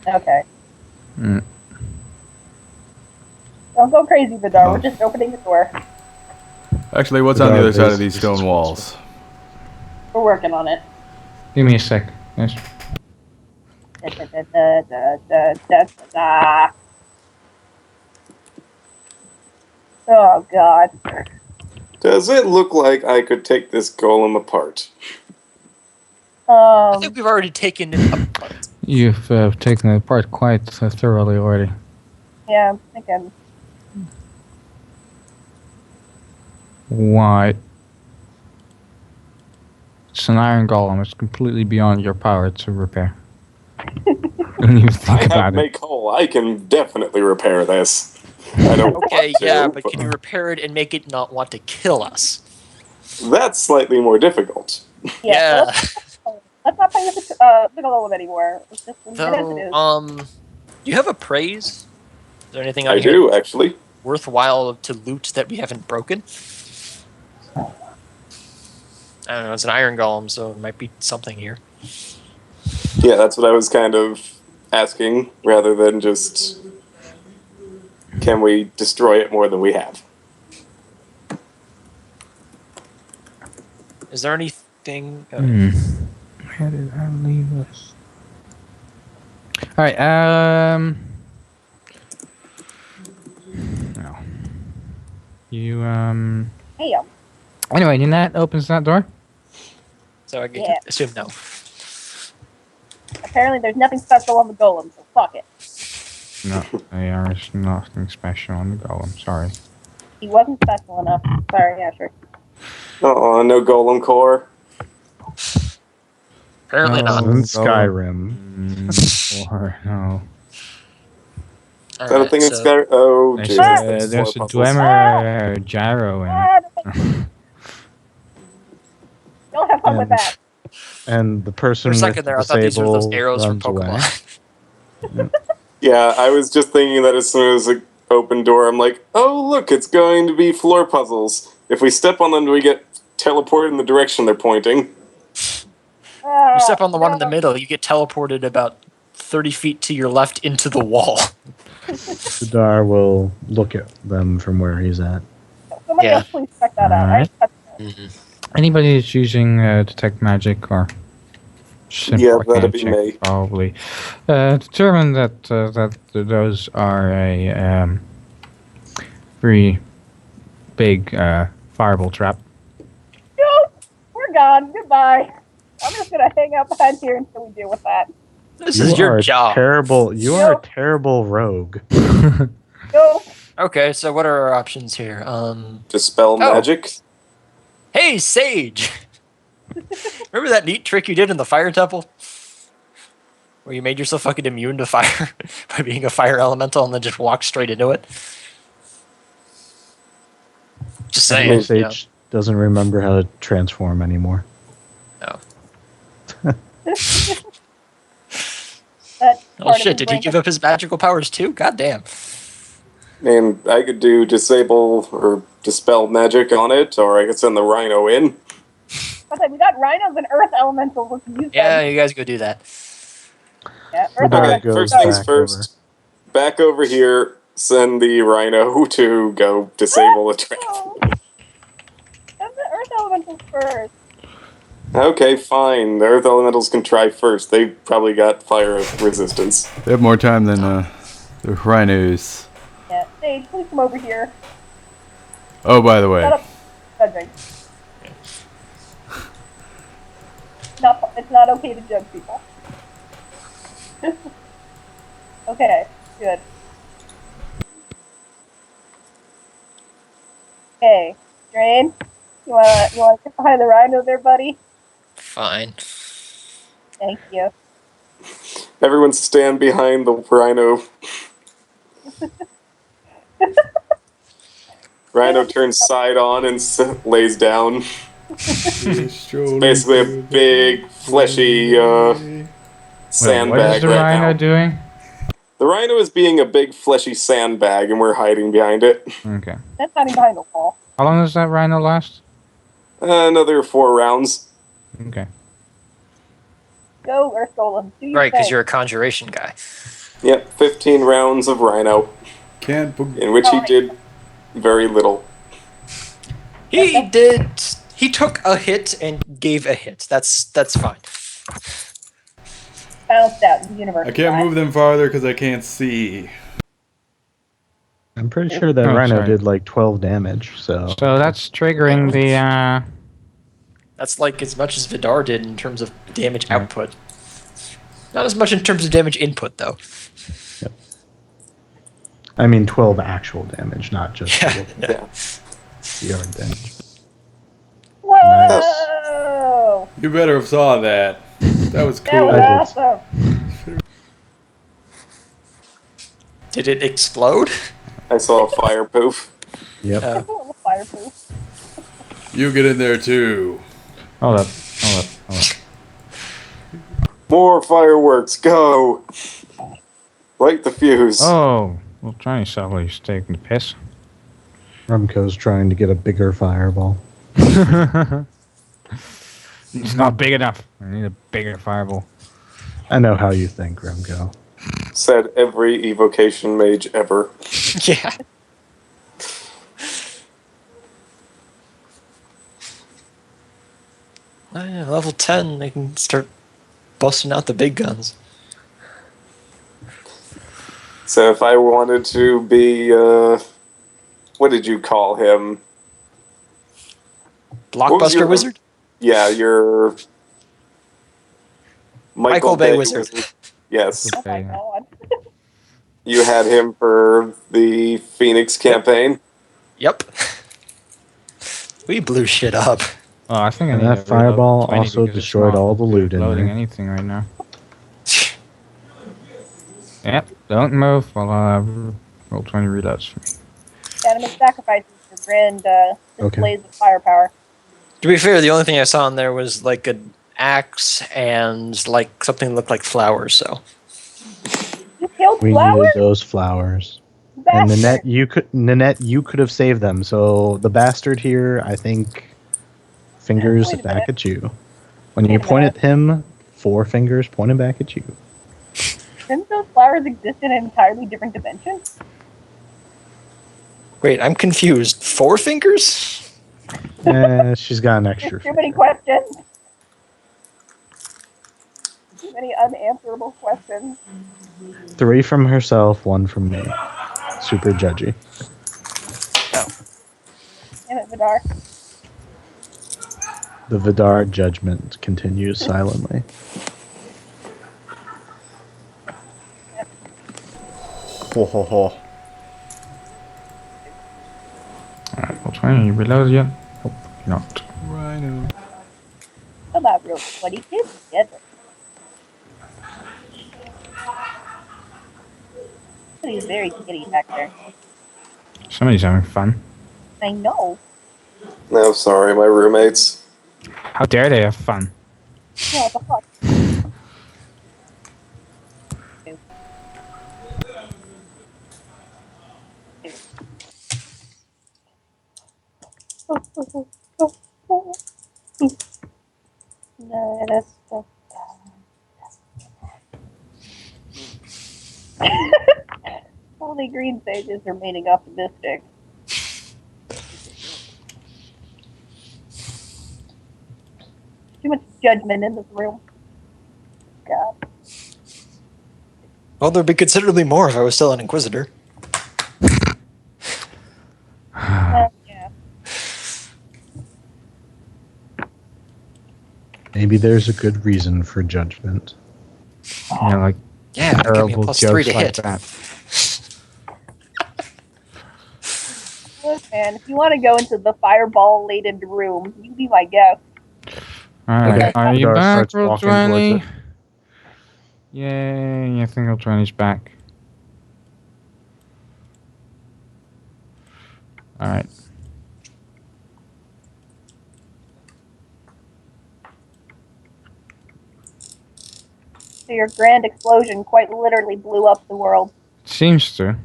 S1: Okay.
S2: Mm.
S1: Don't go crazy, Vidar.
S6: Oh.
S1: We're just opening the door.
S6: Actually, what's on the other side of these
S5: Is-
S6: stone walls?
S1: We're working on it.
S2: Give me a sec. Yes.
S1: Oh god.
S3: Does it look like I could take this golem apart?
S4: I think we've already taken it apart.
S2: You've taken it apart quite thoroughly already.
S1: Yeah, I'm thinking.
S2: Why? It's an iron golem. It's completely beyond your power to repair. Don't even think
S3: I have
S2: about it.
S3: make whole. I can definitely repair this. I don't
S4: Okay,
S3: want to,
S4: yeah, but can you repair it and make it not want to kill us?
S3: That's slightly more difficult.
S1: Yeah. So let's not play with the golem anymore. Let's just leave it as it is.
S4: Do you have appraise? Is there anything on
S3: I
S4: here
S3: do, actually.
S4: worthwhile to loot that we haven't broken? I don't know, it's an iron golem, so it might be something here.
S3: Yeah, that's what I was kind of asking, rather than just, can we destroy it more than we have?
S4: Is there anything...
S2: Where did I leave this? Alright, no. You,
S1: Hey,
S2: Anyway, Nynette opens that door.
S4: So I
S1: Yeah.
S4: assume no.
S1: apparently there's nothing special on the golem, so fuck it.
S2: No, there is nothing special on the golem, sorry.
S1: He wasn't special enough. Sorry, Asher.
S3: Oh, no golem core.
S4: Apparently
S2: No.
S4: not.
S5: In Skyrim.
S2: Or, no.
S3: Is that a thing in
S4: so
S3: Skyrim? Oh,
S2: There's,
S3: Jesus.
S2: a,
S3: that's
S2: there's a
S3: floor puzzles.
S2: Dwemer gyro in it.
S1: Don't have fun with that.
S5: And the person
S4: for a
S5: with
S4: second there, I thought these were those
S5: disable
S4: arrows from
S5: runs away.
S4: Pokemon.
S3: Yeah, I was just thinking that as soon as it opened door, I'm like, oh, look, it's going to be floor puzzles. If we step on them, do we get teleported in the direction they're pointing?
S4: You step on the one in the middle, you get teleported about 30 feet to your left into the wall.
S5: Vidar will look at them from where he's at.
S1: Somebody
S4: Yeah.
S1: else please check that out.
S2: Alright.
S4: Mm-hmm.
S2: Anybody that's using detect magic or simple
S3: Yeah, that'd
S2: arcane
S3: be
S2: check,
S3: me.
S2: probably determine that that those are a very big fireball trap.
S1: No, we're gone. Goodbye. I'm just gonna hang out behind here until we deal with that.
S4: This
S5: You
S4: is your
S5: are
S4: job.
S5: terrible. You are a terrible rogue.
S1: No.
S4: Okay, so what are our options here?
S3: Dispel magic?
S4: Hey, Sage! Remember that neat trick you did in the fire temple? Where you made yourself fucking immune to fire by being a fire elemental and then just walked straight into it? Just saying.
S5: Maybe Sage doesn't remember how to transform anymore.
S4: No.
S1: That's
S4: Oh
S1: part of
S4: shit,
S1: his
S4: did he
S1: brain.
S4: give up his magical powers too? God damn.
S3: And I could do disable or dispel magic on it, or I could send the rhino in.
S1: Okay, we got rhinos and earth elementals. Let's use
S4: Yeah,
S1: them.
S4: you guys go do that.
S1: Yeah, earth
S5: Vidar
S3: Okay,
S5: goes
S3: first things
S5: back
S3: first. Back over here, send the rhino to go disable the trap.
S1: Oh. Send the earth elementals first.
S3: Okay, fine. The earth elementals can try first. They probably got fire resistance.
S6: They have more time than the rhinos.
S1: Yeah, Sage, please come over here.
S6: Oh, by the way,
S1: Shut up. Judging. It's not okay to judge people. Okay, good. Okay, Drane, you wanna get behind the rhino there, buddy?
S4: Fine.
S1: Thank you.
S3: Everyone stand behind the rhino. Rhino turns side on and lays down. Basically a big, fleshy sandbag
S2: what is the
S3: right
S2: rhino
S3: now.
S2: doing?
S3: The rhino is being a big, fleshy sandbag, and we're hiding behind it.
S2: Okay.
S1: That's hiding behind the wall.
S2: How long does that rhino last?
S3: Another 4 rounds.
S2: Okay.
S1: Go, Earth Golem. Do your
S4: Right, because
S1: thing.
S4: you're a conjuration guy.
S3: Yep, 15 rounds of rhino,
S6: can't.
S3: in which he did very little.
S4: He took a hit and gave a hit. That's fine.
S1: Bounced out in the universe.
S6: I can't move them farther because I can't see.
S5: I'm pretty sure that
S2: Oh,
S5: rhino
S2: sorry.
S5: did like 12 damage. So
S2: So that's triggering the
S4: That's like as much as Vidar did in terms of damage output. Not as much in terms of damage input, though.
S5: Yep. I mean 12 actual damage, not just
S4: Yeah.
S3: Yeah.
S5: yard damage.
S1: Whoa!
S6: You better have saw that. That was
S1: That was
S6: cool.
S5: I did.
S1: awesome.
S4: Did it explode?
S3: I saw a fire poof.
S5: Yep.
S1: Fireproof.
S6: You get in there too.
S2: Hold up.
S3: More fireworks, go! Light the fuse.
S2: Oh, well, Johnny Sully's taking the piss.
S5: Rumco's trying to get a bigger fireball.
S2: It's not big enough. I need a bigger fireball.
S5: I know how you think, Rumco.
S3: Said every evocation mage ever.
S4: Yeah. Level 10, they can start busting out the big guns.
S3: So if I wanted to be, what did you call him? What was
S4: Blockbuster
S3: your-
S4: Wizard?
S3: Yeah, your
S4: Michael Bay Wizard.
S3: Yes,
S1: Oh my god.
S3: you had him for the Phoenix campaign.
S4: Yep. We blew shit up.
S2: Oh, I think I
S5: And
S2: need
S5: that
S2: a reload
S5: fireball
S2: 20
S5: also
S2: because it's
S5: destroyed
S2: not
S5: all the loot in
S2: loading
S5: there.
S2: anything right now. Yep, don't move while I roll 20 reloads for me.
S1: Gotta make sacrifices for grand displays of firepower.
S4: To be fair, the only thing I saw in there was like an axe and like something that looked like flowers, so.
S1: You killed
S5: We
S1: flowers?
S5: needed those flowers. And Nynette, you could have saved them. So the bastard here, I think, fingers
S1: Wait a
S5: back
S1: minute.
S5: at you. When you
S1: Wait a
S5: point
S1: minute.
S5: at him, 4 fingers pointing back at you.
S1: Didn't those flowers exist in an entirely different dimension?
S4: Wait, I'm confused. 4 fingers?
S5: She's got an extra.
S1: Too many questions. Too many unanswerable questions.
S5: 3 from herself, 1 from me. Super judgy.
S1: Damn it, Vidar.
S5: The Vadir judgment continues silently.
S6: Ho ho ho.
S2: Alright, roll 20 reload yet? Nope, not.
S6: Rhino.
S1: Come on, real sweaty kids together. Somebody's very kitty back there.
S2: Somebody's having fun.
S1: I know.
S3: No, sorry, my roommates.
S2: How dare they have fun?
S1: Yeah, what the fuck? No, that's so Only green sages are remaining optimistic. Too much judgment in this room. God.
S4: Well, there'd be considerably more if I was still an Inquisitor.
S1: Yeah.
S5: Maybe there's a good reason for judgment.
S2: Yeah, like
S4: Yeah, give me a
S2: terrible
S4: plus
S2: jokes
S4: 3 to
S2: like
S4: hit.
S2: that.
S1: Look, man, if you want to go into the fireball-laden room, you be my guest.
S2: Alright,
S5: Okay.
S2: are you
S5: Vadir
S2: back,
S5: starts
S2: roll
S5: walking towards
S2: 20?
S5: it.
S2: Yay, I think roll 20's back. Alright.
S1: So your grand explosion quite literally blew up the world.
S2: Seems to.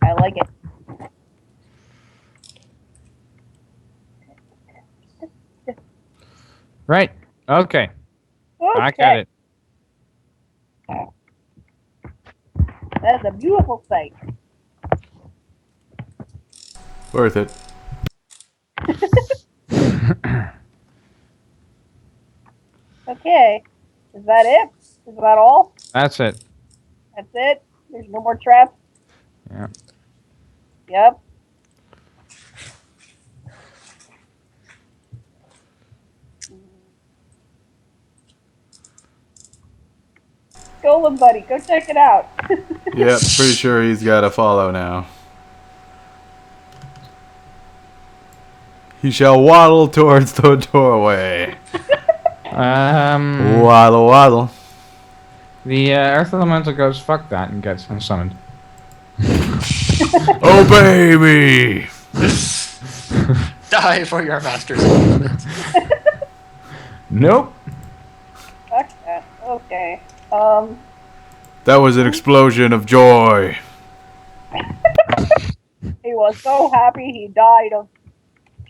S1: I like it.
S2: Right. Okay. Back
S1: Okay.
S2: at it.
S1: That is a beautiful sight.
S6: Worth it.
S1: Okay. Is that it? Is that all?
S2: That's it.
S1: That's it? There's no more traps?
S2: Yeah.
S1: Yep. golem buddy. Go check it out.
S6: Yep, pretty sure he's got to follow now. He shall waddle towards the doorway. Waddle, waddle.
S2: The Earth Elemental goes, fuck that, and gets unsummoned.
S6: Obey me!
S4: Die for your masters.
S2: Nope.
S1: Fuck that. Okay.
S6: That was an explosion of joy.
S1: He was so happy he died of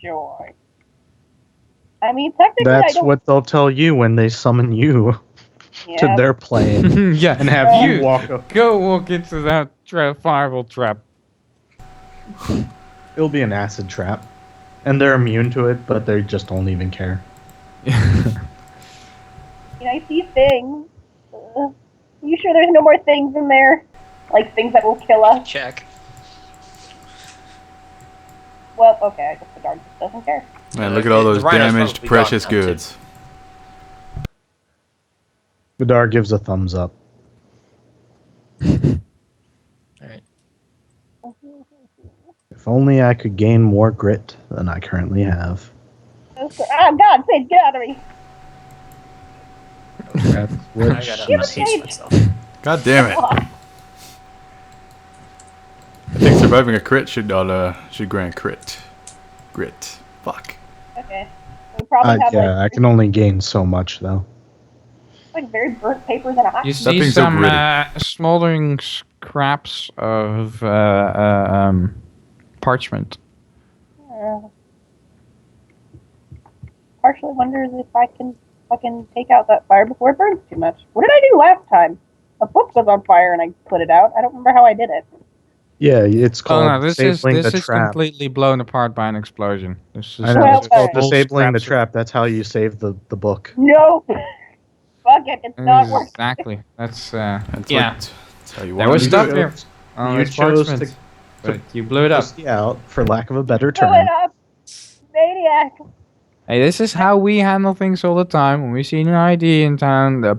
S1: joy. I mean, technically, I
S5: That's
S1: don't.
S5: what they'll tell you when they summon you to
S1: Yeah.
S5: their plane
S2: Yeah,
S5: and have
S2: you
S5: you walk up.
S2: go walk into that fireball trap.
S5: It'll be an acid trap. And they're immune to it, but they just don't even care.
S1: I see things. You sure there's no more things in there? Like things that will kill us?
S4: Check.
S1: Well, okay, I guess the dog just doesn't care.
S6: Man, look at all those
S4: The rhino's
S6: damaged
S4: probably
S6: precious
S4: gone now, too.
S6: goods.
S5: Vadir gives a thumbs up.
S4: Alright.
S5: If only I could gain more grit than I currently have.
S1: Oh, God, Sage, get out of me!
S5: That's
S4: I
S5: which
S4: gotta
S1: Give
S4: pace
S1: it
S4: myself.
S6: God damn it. I think surviving a crit should grant crit. Grit. Fuck.
S1: Okay. We probably have
S5: I can only gain so much though.
S1: like very burnt papers and a hot.
S2: You see
S6: thing's so
S2: some
S6: gritty.
S2: smoldering scraps of parchment.
S1: Partially wonders if I can fucking take out that fire before it burns too much. What did I do last time? A book was on fire and I put it out. I don't remember how I did it.
S5: Yeah, it's
S2: Oh
S5: called
S2: no, this is
S5: disabling the
S2: this is
S5: trap.
S2: completely blown apart by an explosion. This is
S5: I know,
S1: Well,
S5: it's called
S1: okay.
S5: disabling the
S2: Scraps of-
S5: trap. That's how you save the book.
S1: No! Fuck it, it's not working.
S2: Exactly. That's
S6: That's
S2: yeah.
S6: that's how you
S2: There
S6: want
S2: was
S6: to
S2: stuff
S6: do it.
S2: here. Oh,
S5: You
S2: it's
S5: chose
S2: parchment,
S5: to
S2: but you blew it up.
S5: pussy out, for lack of a better
S1: Blow
S5: term.
S1: it up! Maniac!
S2: Hey, this is how we handle things all the time. When we see an ID in town,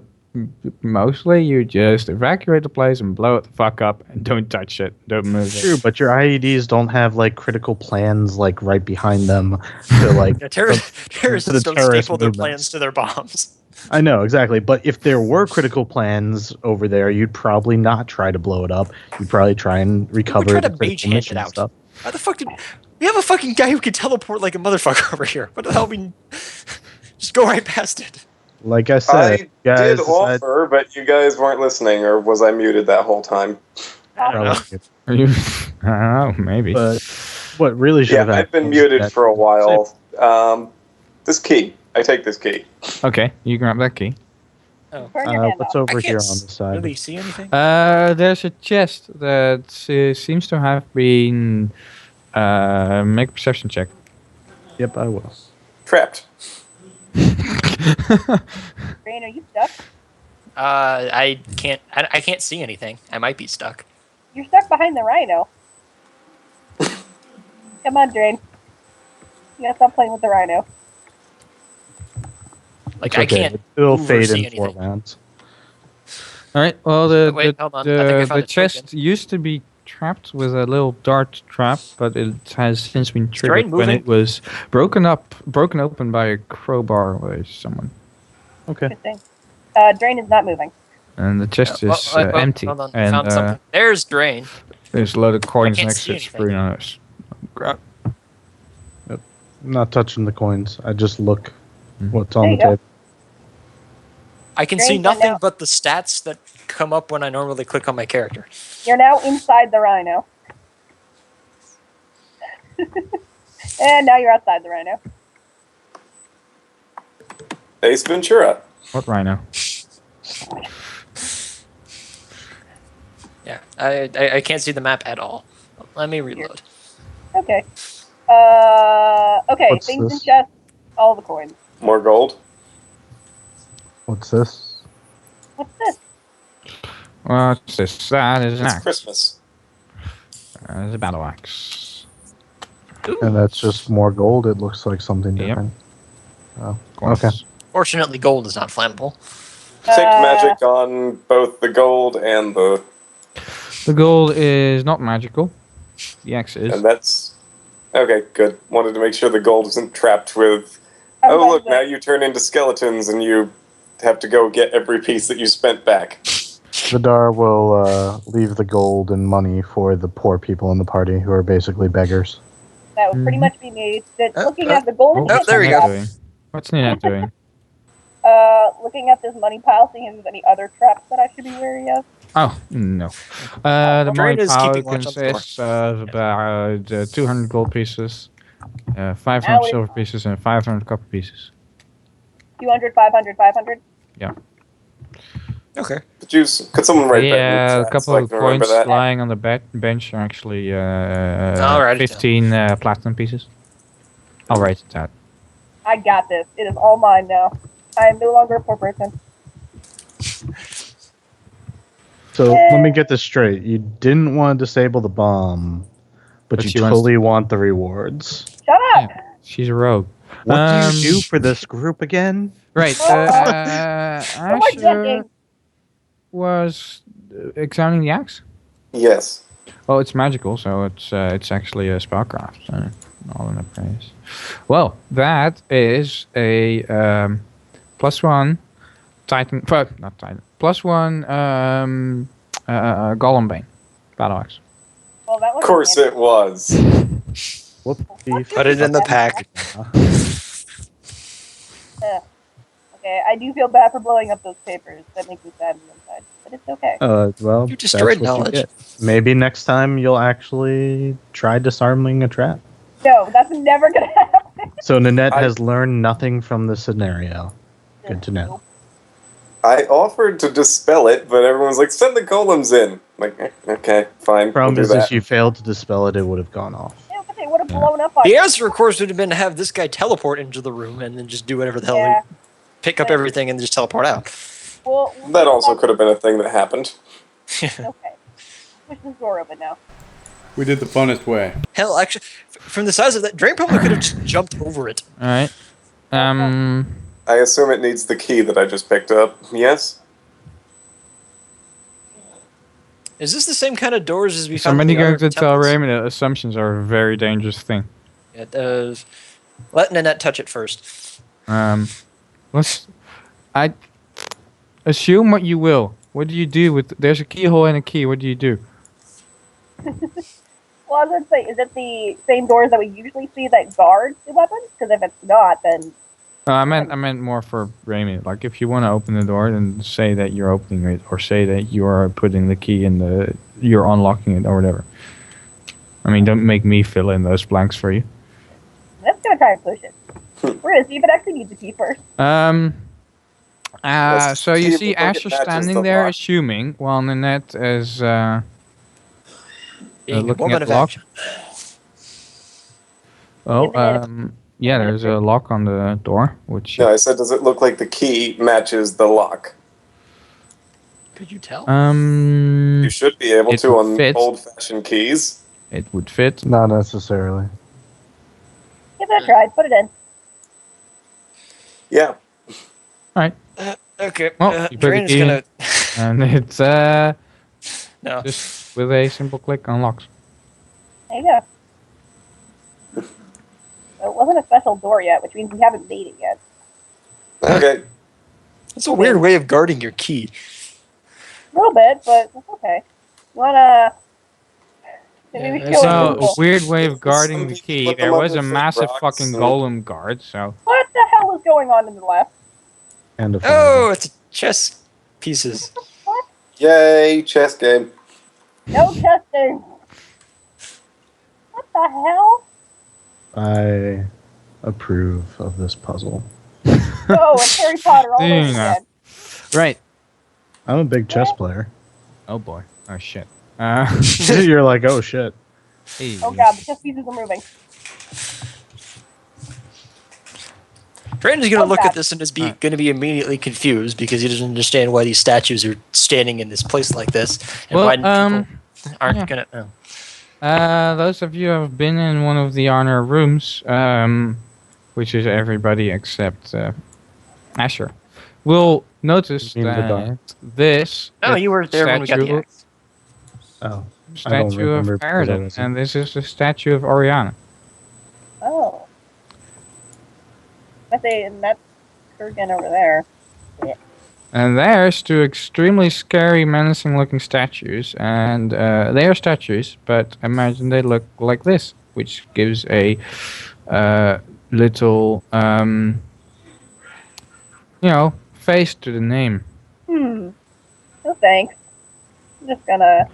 S2: mostly you just evacuate the place and blow it the fuck up and don't touch it. Don't move it.
S5: True, but your IEDs don't have like critical plans like right behind them to like.
S4: Yeah, terrorists
S5: the
S4: don't
S5: terrorist
S4: staple their
S5: movements.
S4: plans to their bombs.
S5: I know exactly, but if there were critical plans over there, you'd probably not try to blow it up. You'd probably try and recover
S4: try
S5: the
S4: to
S5: critical
S4: mage hand it
S5: mission
S4: out.
S5: stuff.
S4: How the fuck did we have a fucking guy who can teleport like a motherfucker over here? What the hell? We just go right past it.
S5: Like I
S3: I
S5: said, guys
S3: did
S5: decided-
S3: offer, but you guys weren't listening, or was I muted that whole time?
S4: I don't know.
S5: probably-
S2: I don't know, maybe.
S5: But what really should
S3: Yeah,
S5: have happened?
S3: I've been
S5: is
S3: muted
S5: that-
S3: for a while. This key. I take this key.
S2: Okay, you grab that key.
S1: Turn your hand
S5: what's
S1: off.
S5: over
S4: I
S5: here
S4: can't
S5: on the side?
S4: really see anything.
S2: There's a chest that seems to have been. Make a perception check.
S5: Yep, I will.
S3: Trapped.
S1: Drane, are you stuck?
S4: I can't see anything. I might be stuck.
S1: You're stuck behind the rhino. Come on, Drane. You gotta stop playing with the rhino.
S4: Like
S5: It's
S4: I
S5: okay.
S4: can't.
S5: It'll
S4: move or
S5: fade
S4: see
S5: in 4
S4: anything.
S5: rounds.
S2: All right. Well,
S4: Wait, hold on. I think I found
S2: the
S4: a
S2: chest
S4: token.
S2: used to be trapped with a little dart trap, but it has since been triggered
S4: Drane
S2: when
S4: moving?
S2: it was broken open by a crowbar by someone,
S5: Okay.
S1: Good thing. Drane is not moving.
S2: and the chest
S4: Oh,
S2: is
S4: oh,
S2: empty.
S4: Hold on. I
S2: And
S4: found something. There's Drane.
S2: there's a load of coins
S4: can't
S2: next
S4: see
S2: to it.
S4: anything.
S2: Nice. Grab.
S5: I'm not touching the coins. I just look what's
S1: There
S5: on
S1: you
S5: the
S1: go.
S5: table.
S4: I can
S1: Drane's
S4: see
S1: one
S4: nothing
S1: now.
S4: but the stats that come up when I normally click on my character.
S1: You're now inside the rhino. And now you're outside the rhino.
S3: Ace Ventura.
S2: What rhino?
S4: Yeah, I can't see the map at all. Let me reload.
S1: Okay. Okay,
S5: What's
S1: things in
S5: this?
S1: chest, all the coins.
S3: More gold.
S5: What's this?
S1: What's this?
S2: What's this? That is an
S3: It's
S2: axe.
S3: Christmas.
S2: It's a battle axe.
S5: And that's just more gold. It looks like something
S2: Yep.
S5: different. Oh,
S2: Coins.
S5: okay.
S4: Fortunately, gold is not flammable.
S3: detect magic on both the gold and the...
S2: The gold is not magical. The axe is.
S3: And that's... Okay, good. Wanted to make sure the gold isn't trapped with... Oh, look, now you turn into skeletons and you have to go get every piece that you spent back.
S7: Vidar will leave the gold and money for the poor people in the party who are basically beggars.
S1: That would pretty much be me. Looking at the golden
S2: What's
S1: hit
S4: there we
S2: Nynette
S4: go.
S2: doing? What's Nynette doing?
S1: looking at this money pile, seeing if there's any other traps that I should be wary of.
S2: Oh, no. The
S4: Drane
S2: money
S4: is
S2: pile
S4: keeping watch on the floor.
S2: consists of about 200 gold pieces, 500
S1: Owie.
S2: silver pieces, and 500 copper pieces.
S1: 200, 500, 500.
S2: Yeah.
S4: Okay.
S3: Could someone write that in the
S2: Yeah,
S3: chat
S2: a couple
S3: so I
S2: of
S3: can remember
S2: coins
S3: that?
S2: lying on the bench are actually
S4: write it
S2: 15 platinum pieces. I'll write it down.
S1: I got this. It is all mine now. I am no longer a poor person.
S7: So let me get this straight. You didn't want to disable the bomb, but you
S2: she wants
S7: totally want the rewards.
S1: Shut up!
S2: Yeah. She's a rogue.
S7: What do you do for this group again?
S2: Right.
S1: No more
S2: Asher
S1: judging.
S2: was examining the axe.
S3: Yes.
S2: Well, it's magical, so it's actually a spellcraft. So all in the praise. Well, that is a +1 Titan. Not Titan. +1 Golem Bane battle axe.
S1: Well, that was
S3: Of course it was.
S7: Whoopsie.
S4: Put it in the pack.
S1: Okay, I do feel bad for blowing up those papers. That makes me sad on the inside, but it's okay.
S7: Well,
S4: You destroyed
S7: that's what you
S4: knowledge.
S7: get. Maybe next time you'll actually try disarming a trap.
S1: No, that's never gonna happen.
S7: So Nynette has learned nothing from the scenario. Good to know.
S3: I offered to dispel it, but everyone's like, send the golems in. I'm like, okay, fine.
S7: Problem
S3: we'll
S7: is,
S3: do that.
S7: if you failed to dispel it, it would have gone off.
S1: Yeah, but they would have blown up on
S4: The
S1: you.
S4: answer, of course, would have been to have this guy teleport into the room and then just do whatever the hell,
S1: Yeah.
S4: pick up everything and just teleport out.
S1: We'll
S3: That
S1: see
S3: also
S1: about-
S3: could have been a thing that happened.
S1: Okay. Push this door open now.
S6: We did the funnest way.
S4: Hell, actually, from the size of that, Drane probably could have just jumped over it.
S2: All right.
S3: I assume it needs the key that I just picked up. Yes?
S4: Is this the same kind of doors as we found?
S2: Somebody
S4: in the
S2: going
S4: other
S2: to tell
S4: temples?
S2: Raymond that assumptions are a very dangerous thing.
S4: It does. Let Nynette touch it first.
S2: I assume what you will. What do you do with? There's a keyhole and a key. What do you do?
S1: Well, I was gonna say, is it the same doors that we usually see that guard the weapons? Because if it's not, then
S2: I meant more for Raymond. Like, if you want to open the door, then say that you're opening it, or say that you are putting the key in you're unlocking it, or whatever. I mean, don't make me fill in those blanks for you.
S1: let's gonna try and push it. We're gonna see if it actually needs a key first.
S3: Let's
S2: So you
S3: see if
S2: see
S3: we can get
S2: Asher
S3: matches
S2: standing
S3: to
S2: there,
S3: lock.
S2: assuming, while Nynette is
S4: Being a
S2: looking
S4: woman
S2: at
S4: of
S2: the lock.
S4: action.
S2: Oh, yeah, there's a lock on the door, which
S3: No, I said, does it look like the key matches the lock?
S4: Could you tell?
S3: You should be able
S2: It
S3: to
S2: would
S3: on
S2: fit.
S3: old-fashioned keys.
S2: it would fit.
S7: Not necessarily.
S1: Give it a try. Put it in.
S3: Yeah.
S4: Okay.
S2: Well, you put the
S4: Drane is
S2: key in.
S4: gonna.
S2: And it's
S4: No.
S2: just with a simple click unlocks.
S1: There you go. So it wasn't a special door yet, which means we haven't made it yet.
S3: Okay.
S4: That's a weird way of guarding your key.
S1: A little bit, but it's okay. You wanna? Maybe
S4: Yeah,
S1: show
S2: So,
S1: it.
S2: a weird way of guarding
S3: Some
S2: the
S3: people
S2: key.
S3: put them
S2: There was
S3: under
S2: a
S3: big
S2: massive
S3: rocks
S2: fucking
S3: and-
S2: golem guard, so.
S1: What the hell is going on in the left?
S7: And a
S4: Oh, it's chess pieces.
S1: What?
S3: Yay, chess game.
S1: No testing. What the hell?
S7: I approve of this puzzle.
S1: Oh, it's Harry Potter all over
S2: Dang.
S1: again.
S2: Right.
S7: I'm a big chess player.
S2: Oh boy. Oh shit.
S7: You're like, oh shit.
S2: Hey.
S1: Oh god, the chess pieces are moving.
S4: Drane is gonna
S1: Oh,
S4: look
S1: God.
S4: at this and is gonna be immediately confused because he doesn't understand why these statues are standing in this place like this, and
S2: Well,
S4: why people aren't
S2: yeah.
S4: gonna. Oh.
S2: Those of you who have been in one of the honor rooms, which is everybody except Asher, will notice
S5: You mean
S2: that
S5: Vadir?
S2: this
S4: No, you were there when we got the
S2: statue,
S4: axe.
S5: Oh, I don't
S2: statue of
S5: remember because I
S2: Paradin,
S5: wasn't.
S2: and this is the statue of Oriana.
S1: Oh. And that's Kurgan over there.
S2: And there's two extremely scary, menacing-looking statues, and they are statues, but imagine they look like this, which gives a little, face to the name.
S1: No thanks. I'm just gonna...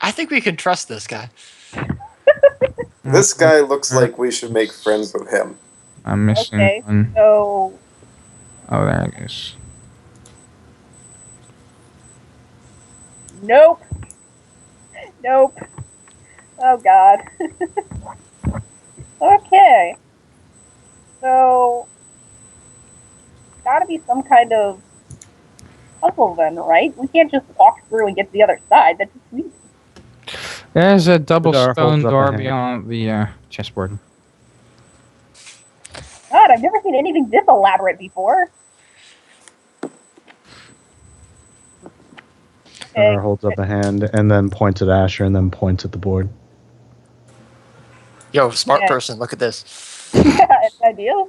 S4: I think we can trust this guy.
S3: This guy looks like we should make friends with him.
S2: I'm missing
S1: Okay,
S2: one.
S1: so...
S2: Oh, there it is.
S1: Nope. Nope. Oh god. Okay. So... Gotta be some kind of puzzle then, right? We can't just walk through and get to the other side. That's just weird.
S2: There's a double
S5: Vadir
S2: stone
S5: holds up a
S2: door
S5: hand.
S2: beyond the chessboard.
S1: God, I've never seen anything this elaborate before. Okay.
S5: Vadir holds up a hand and then points at Asher and then points at the board.
S4: Yo, smart
S1: Yeah.
S4: person, look at this.
S1: It's ideal.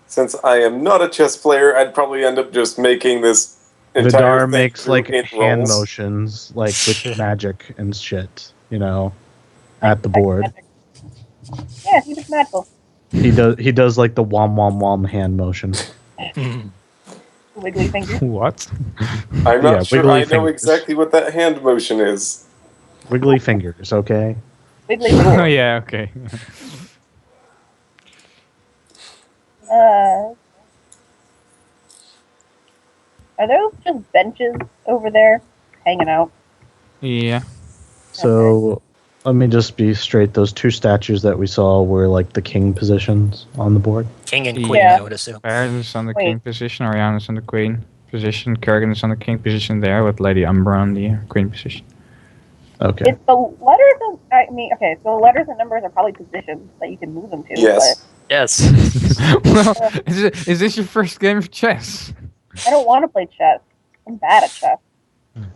S3: Since I am not a chess player, I'd probably end up just making this entire
S5: Vadir
S3: thing
S5: makes
S3: through
S5: like
S3: int
S5: hand
S3: rolls.
S5: motions, like with magic and shit, at the board.
S1: Yeah, he's just magical.
S5: He does like the wom wom wom hand motion.
S1: Wiggly fingers.
S2: What?
S3: I'm not sure
S5: wiggly
S3: I know
S5: fingers.
S3: exactly what that hand motion is.
S5: Wiggly fingers, okay?
S1: Wiggly
S2: Oh
S1: fingers.
S2: yeah, okay.
S1: Are those just benches over there hanging out?
S2: Yeah.
S5: So let me just be straight. Those two statues that we saw were like the king positions on the board.
S4: King and queen,
S1: Yeah.
S4: I would assume.
S2: Paradin is on the
S1: Wait.
S2: king position, Oriana's on the queen position, Kurgan is on the king position there, with Lady Umbra on the queen position.
S5: Okay.
S1: It's the letters and okay, so the letters and numbers are probably positions that you can move them to.
S3: Yes.
S4: Yes.
S2: Well, is this your first game of chess?
S1: But I don't want to play chess. I'm bad at chess.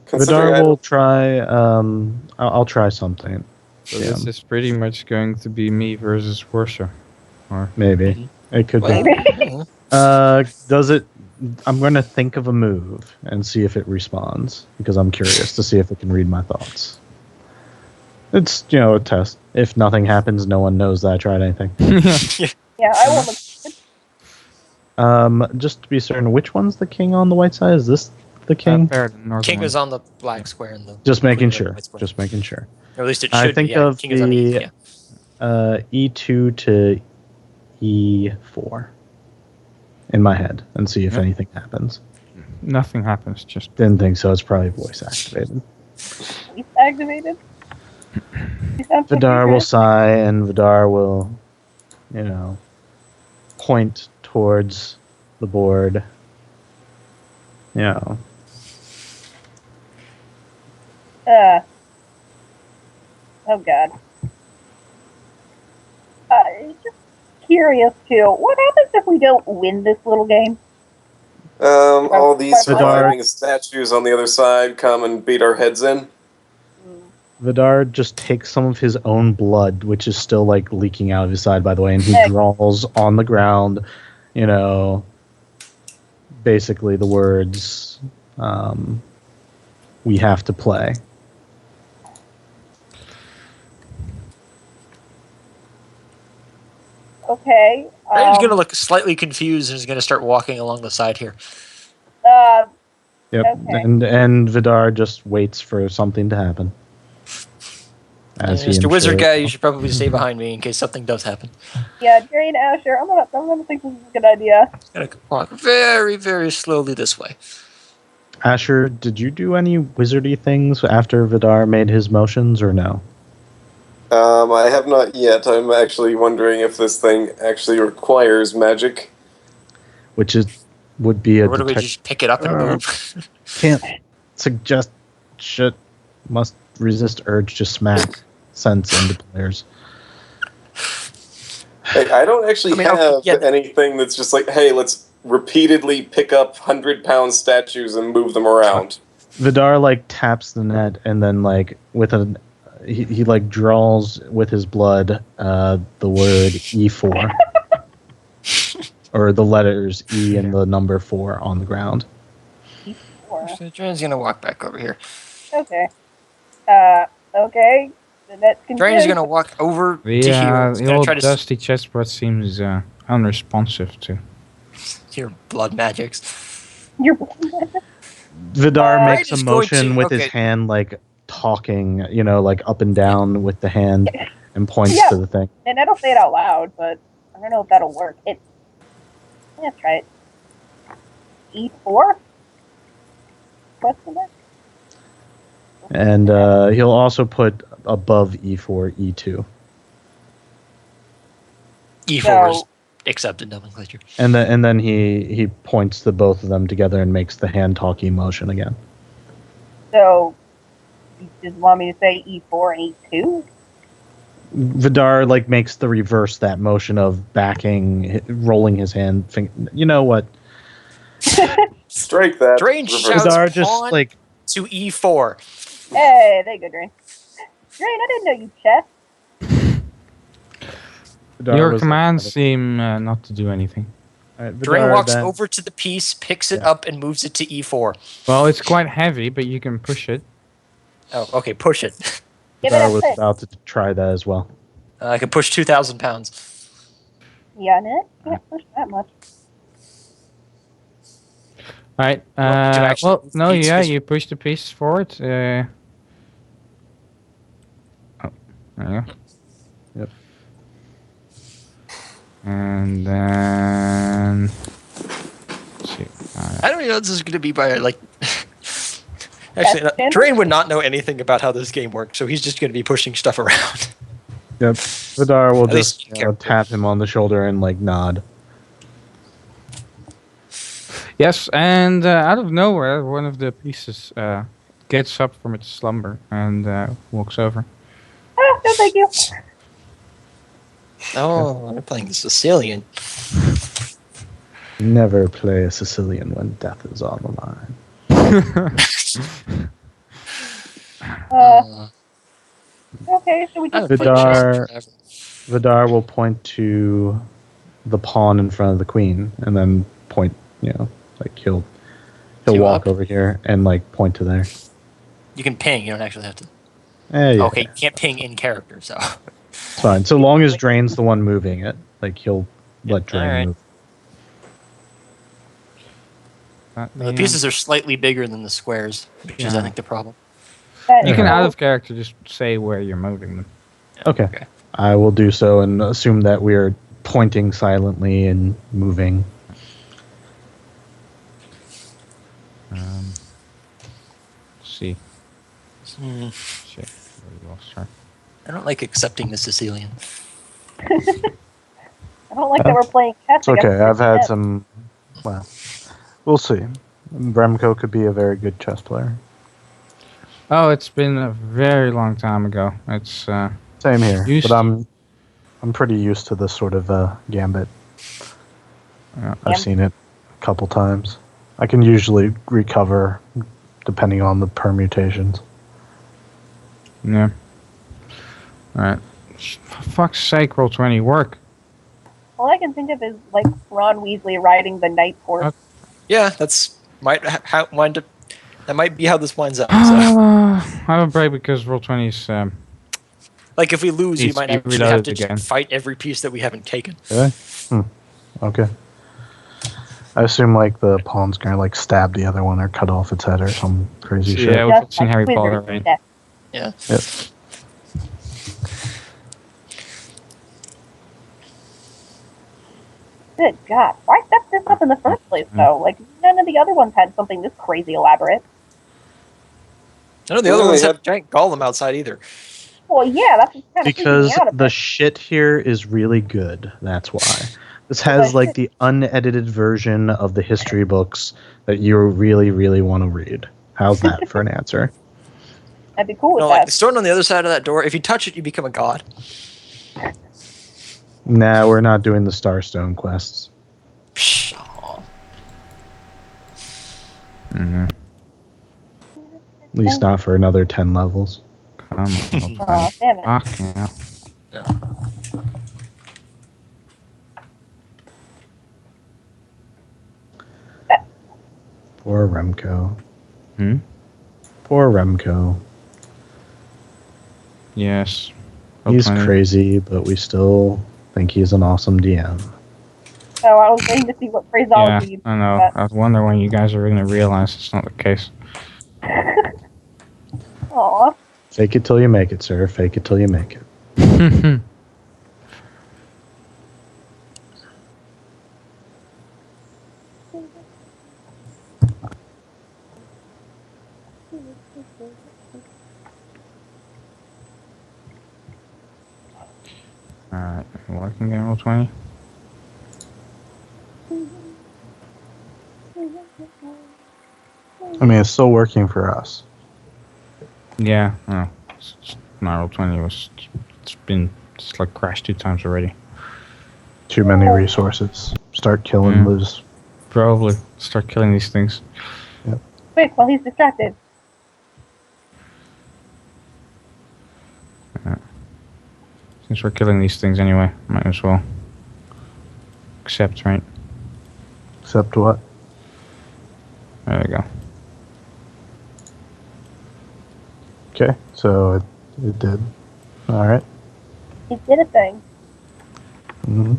S3: Considering
S5: Vadir
S3: I
S5: will try. I'll try something.
S2: So
S5: Yeah.
S2: this is pretty much going to be me versus Warsaw. Or
S5: Maybe it could
S4: Well,
S5: be. Does it? I'm going to think of a move and see if it responds because I'm curious to see if it can read my thoughts. It's a test. If nothing happens, no one knows that I tried anything.
S1: Yeah, I won't look.
S5: Just to be certain, which one's the king on the white side? Is this the king?
S2: Paradin, northern
S4: King
S2: one.
S4: is on the black square in the.
S5: Just making
S4: queen
S5: sure.
S4: white square.
S5: Just making sure.
S4: Or at least it
S5: I
S4: should
S5: think
S4: be. Yeah.
S5: of
S4: King is on the
S5: the-
S4: yeah.
S5: E2 to E4 in my head and see if
S2: Yep.
S5: anything happens.
S2: Nothing happens, just
S5: Didn't think so. It's probably voice activated.
S1: He's activated.
S5: Vadir will sigh and Vadir will, point towards the board.
S1: Oh god. Just curious too. What happens if we don't win this little game?
S3: all these
S1: Vadir-
S3: surviving statues on the other side come and beat our heads in.
S5: Vadir just takes some of his own blood, which is still like leaking out of his side, by the way, and he
S1: Heck.
S5: draws on the ground, basically the words, "We have to play."
S1: Okay.
S4: Drane's gonna look slightly confused and is gonna start walking along the side here.
S5: Yep,
S1: Okay.
S5: and Vadir just waits for something to happen. As he
S4: Mr. Wizard
S5: ensures-
S4: guy, you should probably stay behind me in case something does happen.
S1: Yeah, Drane, Asher, I'm gonna think this is a good idea.
S4: Gonna walk very, very slowly this way.
S5: Asher, did you do any wizardy things after Vadir made his motions, or no?
S3: I have not yet. I'm actually wondering if this thing actually requires magic.
S5: Which would be a
S4: Or do we
S5: detect-
S4: just pick it up and move?
S5: can't suggest shit. Must resist urge to smack sense into players.
S3: I don't actually
S4: I mean,
S3: have
S4: yeah.
S3: anything that's just like, hey, let's repeatedly pick up 100-pound statues and move them around.
S5: Vidar like taps the net and then like with a he like draws with his blood the word E4 or the letters E and the number 4 on the ground.
S1: E4.
S4: So Drane's gonna walk back over here.
S1: Okay. Okay. The net's confused.
S4: Drane is gonna walk over to here.
S2: Yeah,
S4: He's
S2: the
S4: gonna
S2: old
S4: try to
S2: dusty chessboard seems unresponsive to.
S4: hear blood magics.
S1: You're
S5: Vidar makes a
S4: Right is going
S5: motion
S4: to-
S5: with his
S4: okay.
S5: hand like talking, you know, like up and down with the hand and points
S1: Yeah.
S5: to the thing.
S1: And I don't say it out loud, but I don't know if that'll work. Let's try it. E4? Question mark?
S5: And he'll also put above E4 E2.
S4: E4 is
S1: So-
S4: accepted nomenclature.
S5: And then he points to both of them together and makes the hand talking motion again.
S1: So, you just want me to say E4 and E2?
S5: Vidar like makes the reverse that motion of backing, rolling his hand. You know what?
S3: Strike that.
S4: Drane
S3: reverse.
S4: shouts
S5: Vidar just
S4: pawn
S5: like
S4: to E4.
S1: Hey, there you go, Drane. Drane, I didn't know you chess.
S5: Vidar
S2: Your
S5: was
S2: commands
S5: like,
S2: seem not to do anything.
S5: all right,
S4: Drane
S5: Vidar
S4: walks
S5: then-
S4: over to the piece, picks it
S5: Yeah.
S4: up, and moves it to E4.
S2: Well, it's quite heavy, but you can push it.
S4: Oh, okay, push it.
S1: Give it
S5: Vidar
S1: a
S5: was
S1: push.
S5: about to try that as well.
S4: I can push 2,000 pounds.
S1: Yeah, Nynette can't push that much.
S2: Right.
S4: Well, to actually
S2: Well,
S4: move the
S2: no,
S4: piece
S2: yeah,
S4: is-
S2: you push the piece forward. Oh, there you go.
S5: Yep.
S2: And then. Let's see.
S4: I don't even know this is going to be by, like... Actually, no,
S1: That's
S4: Drane would not know anything about how this game works, so he's just going to be pushing stuff around.
S5: Yep. Vidar will
S4: At least
S5: just
S4: in character.
S5: tap him on the shoulder and like nod.
S2: Yes, and out of nowhere, one of the pieces gets up from its slumber and walks over.
S1: Ah, no thank you.
S4: Oh, I'm playing the Sicilian.
S5: Never play a Sicilian when death is on the line.
S1: Okay, so we
S4: I
S1: just
S4: haven't played
S5: Vidar-
S4: chess forever.
S5: Vidar will point to the pawn in front of the queen, and then point. You know, like he'll
S4: To
S5: walk
S4: up?
S5: over here and like point to there.
S4: You can ping, you don't actually have to...
S5: Yeah,
S4: Okay, you can't ping in character, so...
S5: it's fine. So long as Drane's the one moving it, like he'll let Drane
S4: alright.
S5: move.
S4: The pieces are slightly bigger than the squares, which is, I
S2: Yeah.
S4: think, the problem.
S2: You can,
S5: Yeah.
S2: out of character, just say where you're moving them.
S5: Okay. I will do so and assume that we are pointing silently and moving.
S2: Let's see.
S4: Hmm.
S2: Shit, we lost her.
S4: I don't like accepting the Sicilian.
S1: I don't like that we're playing chess.
S5: It's okay.
S1: against
S5: I've had
S1: Nynette.
S5: some. Well, we'll see. Bremco could be a very good chess player.
S2: Oh, it's been a very long time ago. It's
S5: Same here,
S2: Used
S5: but
S2: to.
S5: I'm pretty used to this sort of gambit.
S2: Yeah.
S5: I've seen it a couple times. I can usually recover depending on the permutations.
S2: yeah. All right. For fuck's sake, Roll20, work.
S1: All I can think of is like Ron Weasley riding the night horse.
S4: Yeah, that's that might be how this winds up. So.
S2: I have a break because Roll20's.
S4: Like, if we lose, you
S2: Needs
S4: might
S2: to be
S4: actually have
S2: reloaded
S4: to
S2: again.
S4: just fight every piece that we haven't taken.
S5: Really? Okay. I assume like the pawn's gonna like stab the other one or cut off its head or some crazy
S2: Yeah,
S5: shit.
S2: we've
S1: Just
S2: seen
S1: like
S2: Harry
S1: Wizards
S2: Potter,
S1: do
S2: right?
S1: that.
S4: Yeah.
S5: Yep.
S1: Good God, why set this up in the first place though? Like none of the other ones had something this crazy elaborate.
S4: None of the
S3: Well,
S4: other ones
S3: they
S4: had
S3: had-
S4: giant golem outside either.
S1: Well, yeah, that's kind of
S5: Because
S1: me out a
S5: the
S1: bit.
S5: shit here is really good. That's why. This has like the unedited version of the history books that you really, really want to read. How's that for an answer?
S1: I'd be cool with
S4: No,
S1: that.
S4: like the stone on the other side of that door. If you touch it, you become a god.
S5: Nah, we're not doing the Starstone quests.
S4: Psh, aw.
S2: Mm-hmm.
S5: At least not for another 10 levels.
S2: Come on.
S1: Aw, damn it.
S2: Fucking hell.
S5: Poor Remco.
S2: Hmm?
S5: Poor Remco.
S2: Yes.
S5: He's
S2: Roll20.
S5: crazy, but we still think he's an awesome DM.
S1: So I was waiting to see what
S2: Yeah,
S1: phraseology.
S2: I know. I was wondering when you guys are going to realize it's not the case.
S1: Aw.
S5: Fake it till you make it, sir. Fake it till you make it.
S2: Alright, working game Roll20.
S5: I mean, it's still working for us.
S2: Yeah, no. My Roll20 it's like crashed 2 times already.
S5: Too many resources. Start killing
S2: Yeah.
S5: loose.
S2: Probably start killing these things.
S1: Quick, while he's distracted.
S2: Since we're killing these things anyway, might as well. Accept, right?
S5: Except what?
S2: There we go.
S5: Okay, so it did. Alright.
S1: He did a thing.
S5: Mm-hmm.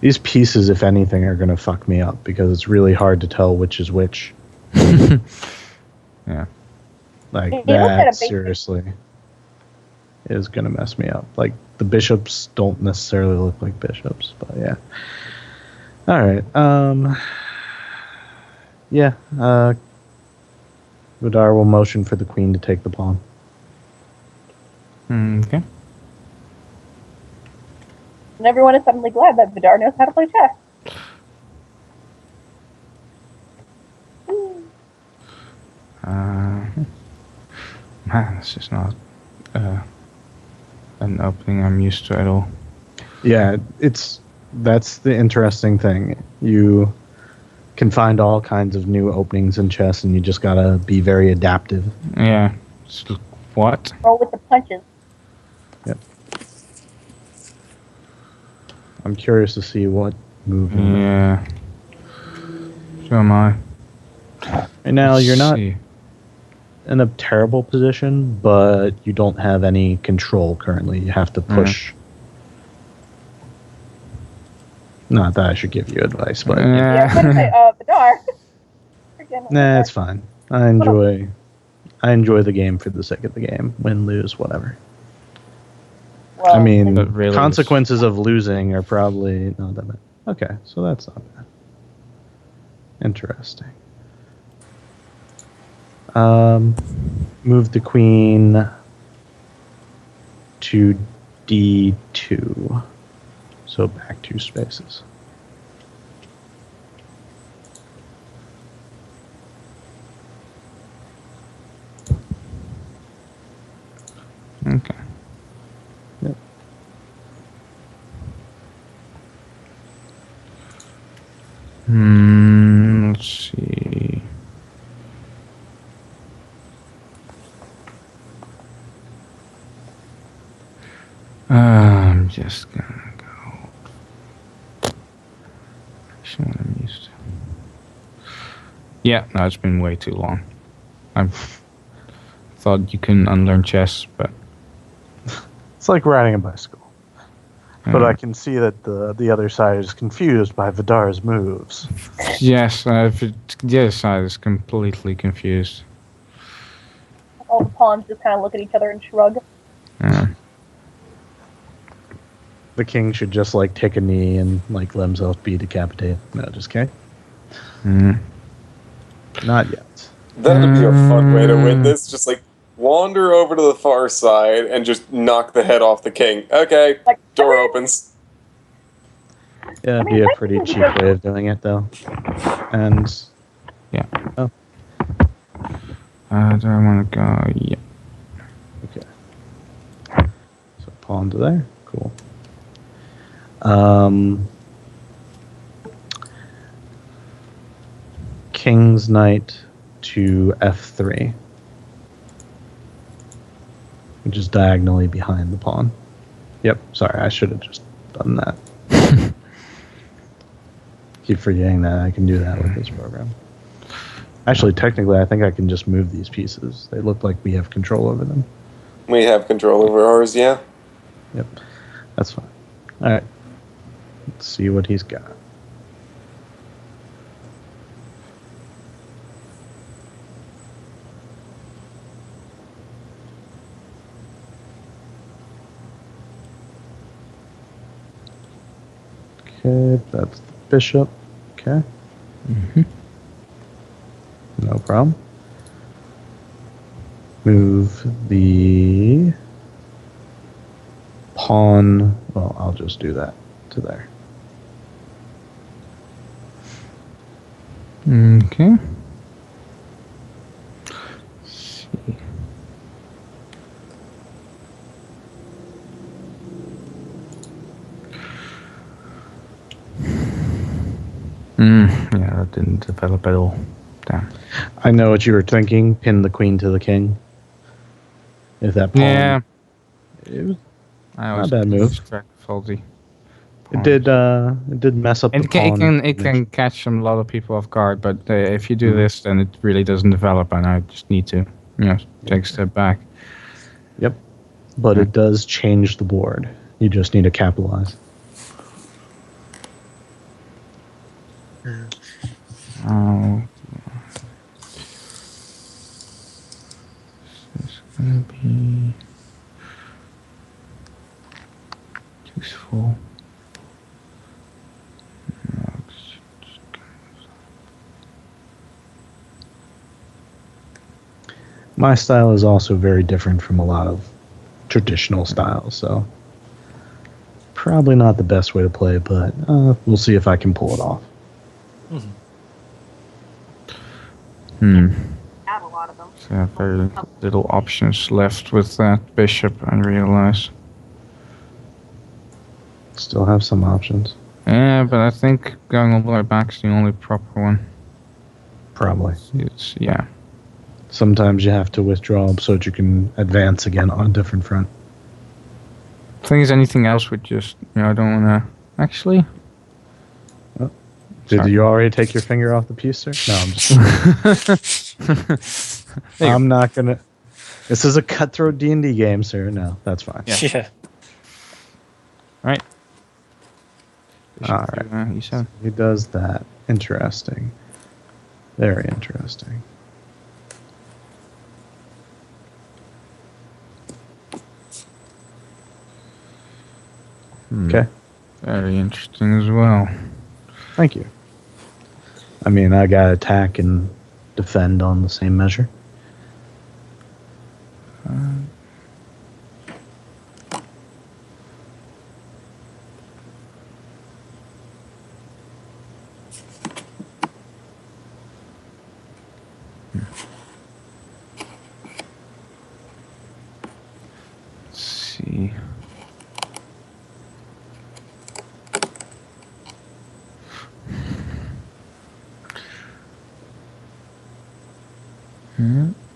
S5: These pieces, if anything, are going to fuck me up because it's really hard to tell which is which.
S2: Yeah.
S5: Like,
S1: You look at a
S5: that
S1: basic-
S5: seriously is going to mess me up. Like, the bishops don't necessarily look like bishops, but yeah. Alright, yeah, Vadir will motion for the queen to take the pawn.
S2: Okay.
S1: And everyone is suddenly glad that Vadir knows how to play chess.
S2: Man, this is not an opening I'm used to at all.
S5: Yeah, that's the interesting thing. You can find all kinds of new openings in chess, and you just gotta be very adaptive.
S2: Yeah. What?
S1: Roll with the punches.
S5: Yep. I'm curious to see what move.
S2: Yeah. So am I.
S5: And now
S2: Let's
S5: you're not
S2: see.
S5: in a terrible position, but you don't have any control currently. You have to push. Not that I should give you advice, but
S1: Yeah, I was gonna say, Vadir. Freaking
S5: nah,
S1: Vadir.
S5: it's fine. I enjoy the game for the sake of the game. Win, lose, whatever.
S1: Well,
S5: I mean,
S2: But really
S5: consequences of losing are probably not that bad. Okay, so that's not bad. Interesting. Move the queen to D2. So back 2 spaces.
S2: Okay.
S5: Yep.
S2: Let's see. I'm just gonna go. Actually, what I'm used to. Yeah, no, it's been way too long. I've thought you can unlearn chess, but
S5: It's like riding a bicycle. But I can see that the other side is confused by Vadir's moves.
S2: yes, the other side is completely confused.
S1: all the pawns just kind of look at each other and shrug.
S2: Yeah.
S5: The king should just like take a knee and like let himself be decapitated. No, just kidding.
S2: Mm.
S5: Not yet.
S3: That'd be a fun way to win this. Just like wander over to the far side and just knock the head off the king. Okay,
S1: Like,
S3: door opens.
S5: Yeah, it'd
S1: I mean,
S5: be a
S1: like,
S5: pretty
S1: it's
S5: cheap
S1: just-
S5: way of doing it, though. And
S2: Yeah.
S5: Oh.
S2: Do I want to go? Yeah.
S5: okay, so pawn to there. Cool. King's Knight to F3, which is diagonally behind the pawn. Yep, sorry, I should have just done that. Keep forgetting that I can do that with this program. Actually, technically, I think I can just move these pieces. They look like we have control over them.
S3: We have control over ours, yeah.
S5: Yep, that's fine. All right, let's see what he's got. Okay, that's the bishop. Okay. No problem. Move the pawn. Well, I'll just do that to there.
S2: Okay. Let's see. Yeah, that didn't develop at all. Damn.
S5: I know what you were thinking. Pin the queen to the king. If that pawn.
S2: Yeah.
S5: It was
S2: I
S5: not
S2: was
S5: a bad move.
S2: faulty.
S5: It did mess up the pawn.
S2: It can catch a lot of people off guard, but if you do
S5: Mhm.
S2: this, then it really doesn't develop, and I just need to, take a step back.
S5: Yep. But it does change the board. You just need to capitalize.
S2: Oh, this is gonna be useful.
S5: My style is also very different from a lot of traditional styles, so probably not the best way to play, but we'll see if I can pull it off.
S1: Have a lot of them.
S2: So I have very little options left with that bishop, I realize.
S5: Still have some options.
S2: Yeah, but I think going all the way back is the only proper one.
S5: Probably.
S2: Yeah.
S5: Sometimes you have to withdraw so that you can advance again on a different front.
S2: Thing is, anything else would just, I don't want to. Actually.
S5: Did you already take your finger off the piece, sir? No, I'm just. I'm not gonna. This is a cutthroat D&D game, sir. No, that's fine.
S4: Yeah.
S2: Right.
S5: All right.
S2: You said.
S5: He does that. Interesting. Very interesting. Okay.
S2: Very interesting as well.
S5: Thank you. I mean, I got attack and defend on the same measure.
S2: Let's see.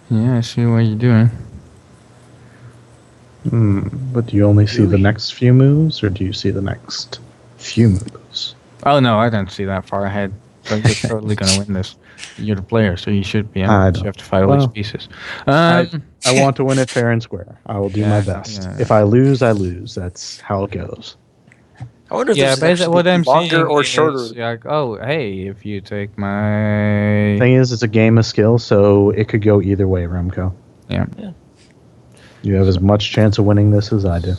S2: Yeah, I see what you're doing.
S5: But do you only see the next few moves, or do you see the next few moves?
S2: Oh no, I don't see that far ahead. So you're totally gonna win this. You're the player, so you should be. You have to fight all these pieces.
S5: I want to win it fair and square. I will do my best.
S2: Yeah.
S5: If I lose, I lose. That's how it goes.
S4: I wonder if
S2: but
S4: there's
S2: what I'm
S4: longer
S2: saying
S4: or
S2: is,
S4: shorter.
S2: like, oh, hey, if you take my
S5: Thing is, it's a game of skill, so it could go either way, Remco.
S2: Yeah.
S5: You have as much chance of winning this as I do.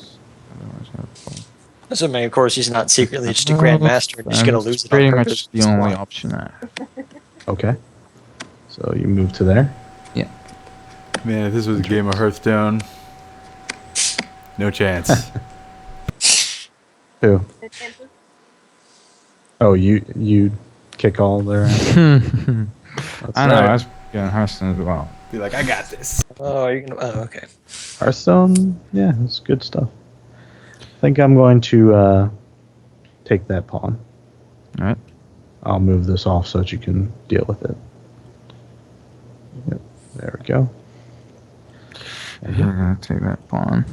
S4: Assuming, of course, he's not secretly just a grandmaster and just going to lose it.
S2: Pretty much the only option there.
S5: Okay. So you move to there.
S2: Yeah.
S6: Man, if this was a game of Hearthstone, no chance.
S5: Who? Oh, you kick all their ass.
S2: I know, I was getting Hearthstone as well.
S6: Be like, I got this.
S4: Oh, you're gonna. Oh, okay.
S5: Hearthstone, yeah, it's good stuff. I think I'm going to take that pawn.
S2: All right.
S5: I'll move this off so that you can deal with it. go.
S2: I'm gonna take that pawn.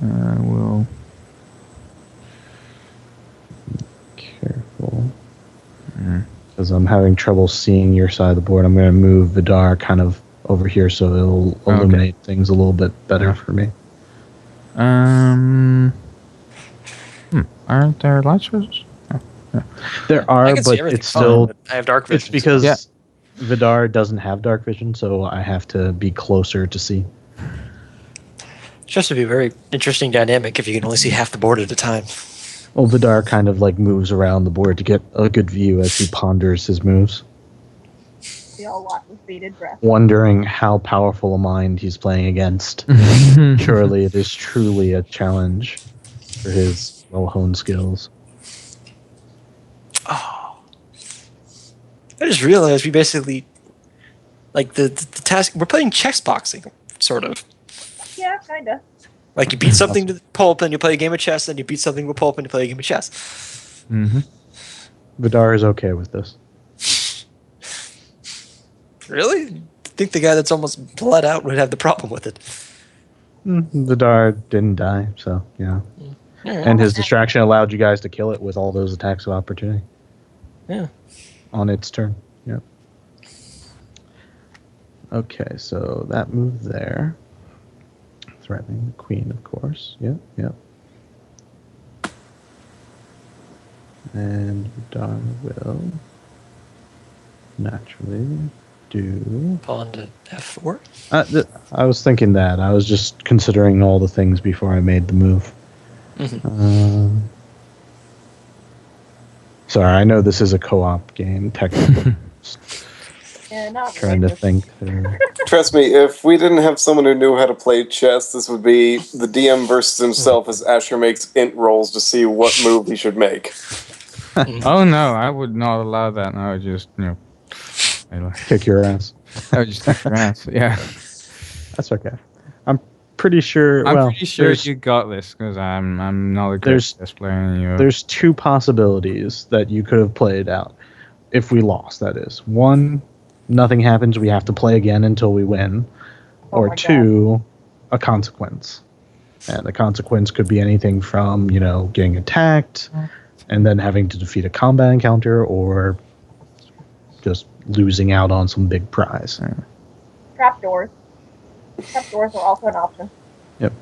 S2: We'll
S5: careful. Because I'm having trouble seeing your side of the board. I'm going to move Vadir kind of over here so it'll illuminate things a little bit better for me.
S2: Aren't there light sources? Oh, yeah.
S5: There are, but it's still.
S4: I have dark vision.
S5: It's because Vadir doesn't have dark vision, so I have to be closer to see.
S4: It's just to be a very interesting dynamic if you can only see half the board at a time.
S5: Well, Vadir kind of like moves around the board to get a good view as he ponders his moves.
S1: We all watch with bated breath.
S5: Wondering how powerful a mind he's playing against. Surely it is truly a challenge for his well-honed skills.
S4: Oh. I just realized we basically, like, the task, we're playing chess boxing, sort of.
S1: Yeah, kinda.
S4: Like, you beat something to the pulp, and you play a game of chess, then you beat something with pulp, and you play a game of chess.
S5: Vadir is okay with this.
S4: Really? I think the guy that's almost bled out would have the problem with it.
S5: Vadir didn't die, so yeah. And his distraction allowed you guys to kill it with all those attacks of opportunity.
S4: Yeah.
S5: On its turn. Yep. Okay, so that move there. Threatening the queen, of course. Yep. And Vadir will naturally do...
S4: Pawn to f4?
S5: I was thinking that. I was just considering all the things before I made the move. Sorry, I know this is a co-op game, technically.
S1: Yeah, not
S5: trying to think through.
S3: Trust me, if we didn't have someone who knew how to play chess, this would be the DM versus himself as Asher makes int rolls to see what move he should make.
S2: Oh no, I would not allow that. I would just,
S5: kick your ass.
S2: I would just kick your ass. Yeah.
S5: That's okay. I'm pretty sure.
S2: I'm pretty sure you got this because I'm not a great chess player.
S5: There's two possibilities that you could have played out if we lost. That is, one, nothing happens. We have to play again until we win, or two, a consequence. And the consequence could be anything from getting attacked, and then having to defeat a combat encounter, or just losing out on some big prize.
S1: Trapdoors. Trapdoors are also an option.
S5: Yep.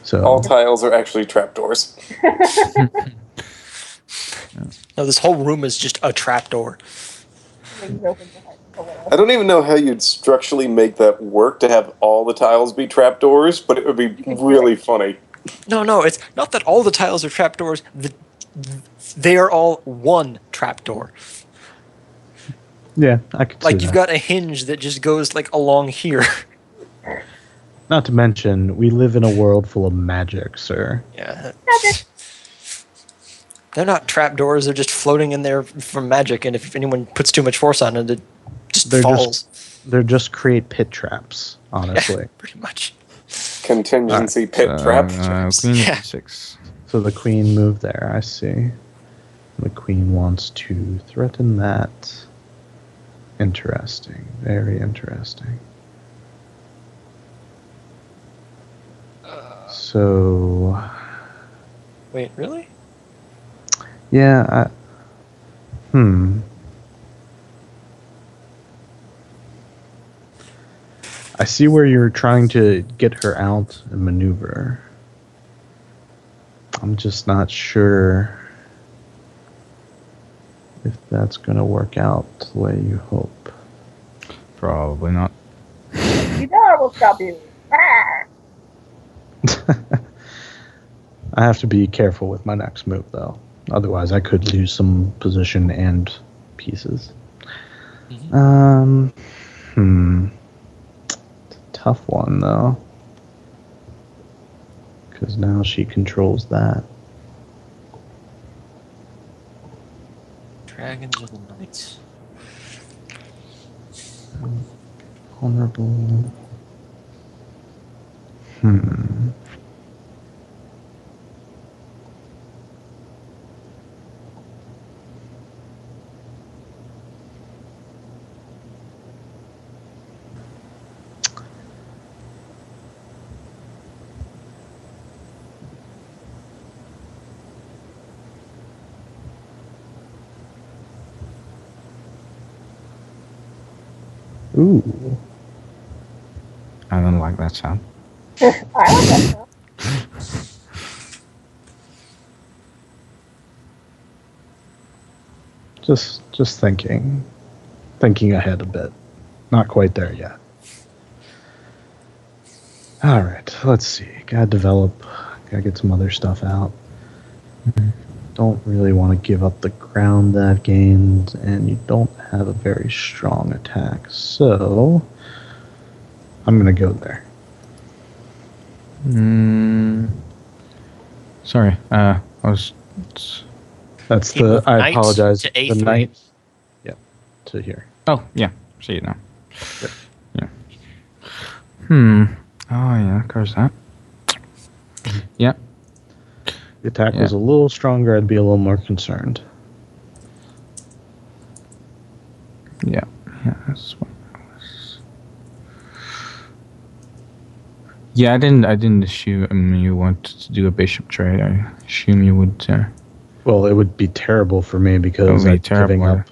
S5: So
S3: all tiles are actually trapdoors.
S4: No, this whole room is just a trapdoor.
S3: I don't even know how you'd structurally make that work to have all the tiles be trapdoors, but it would be really funny.
S4: No, it's not that all the tiles are trapdoors. They are all one trapdoor.
S5: Yeah, I could see
S4: like you've got a hinge that just goes like along here.
S5: Not to mention, we live in a world full of magic, sir.
S4: Yeah. Magic. They're not trapdoors. They're just floating in there from magic, and if anyone puts too much force on it, it just falls.
S5: They're just create pit traps, honestly.
S4: Yeah, pretty much.
S3: Contingency pit traps.
S2: Queen 6.
S5: So the queen moved there, I see. The queen wants to threaten that. Interesting. Very interesting. So...
S4: Wait, really?
S5: Yeah, I see where you're trying to get her out and maneuver. I'm just not sure if that's going to work out the way you hope.
S2: Probably not.
S1: Vadir will stop you.
S5: I have to be careful with my next move, though. Otherwise, I could lose some position and pieces. It's a tough one, though. Because now she controls that.
S4: Dragons or the knights?
S5: Honorable. Ooh.
S2: I don't like that sound.
S1: I like that stuff.
S5: Just thinking ahead a bit. Not quite there yet. All right, let's see. Gotta develop. Gotta get some other stuff out. Don't really want to give up the ground that I've gained, and you don't have a very strong attack, so I'm gonna go there.
S2: Sorry, I was.
S5: That's
S4: He moved
S5: I
S4: knight
S5: apologize.
S4: to
S5: The
S4: A3.
S5: knight. Yep, to here.
S2: Oh yeah, see it now.
S5: Yep.
S2: Yeah. Oh yeah, of course that. Yeah.
S5: The attack was a little stronger, I'd be a little more concerned.
S2: Yeah. Yeah, that's what it was. Yeah, I didn't assume you wanted to do a bishop trade. I assume you would.
S5: Well, it would be terrible for me because
S2: It would be
S5: I'd giving
S2: terrible,
S5: up.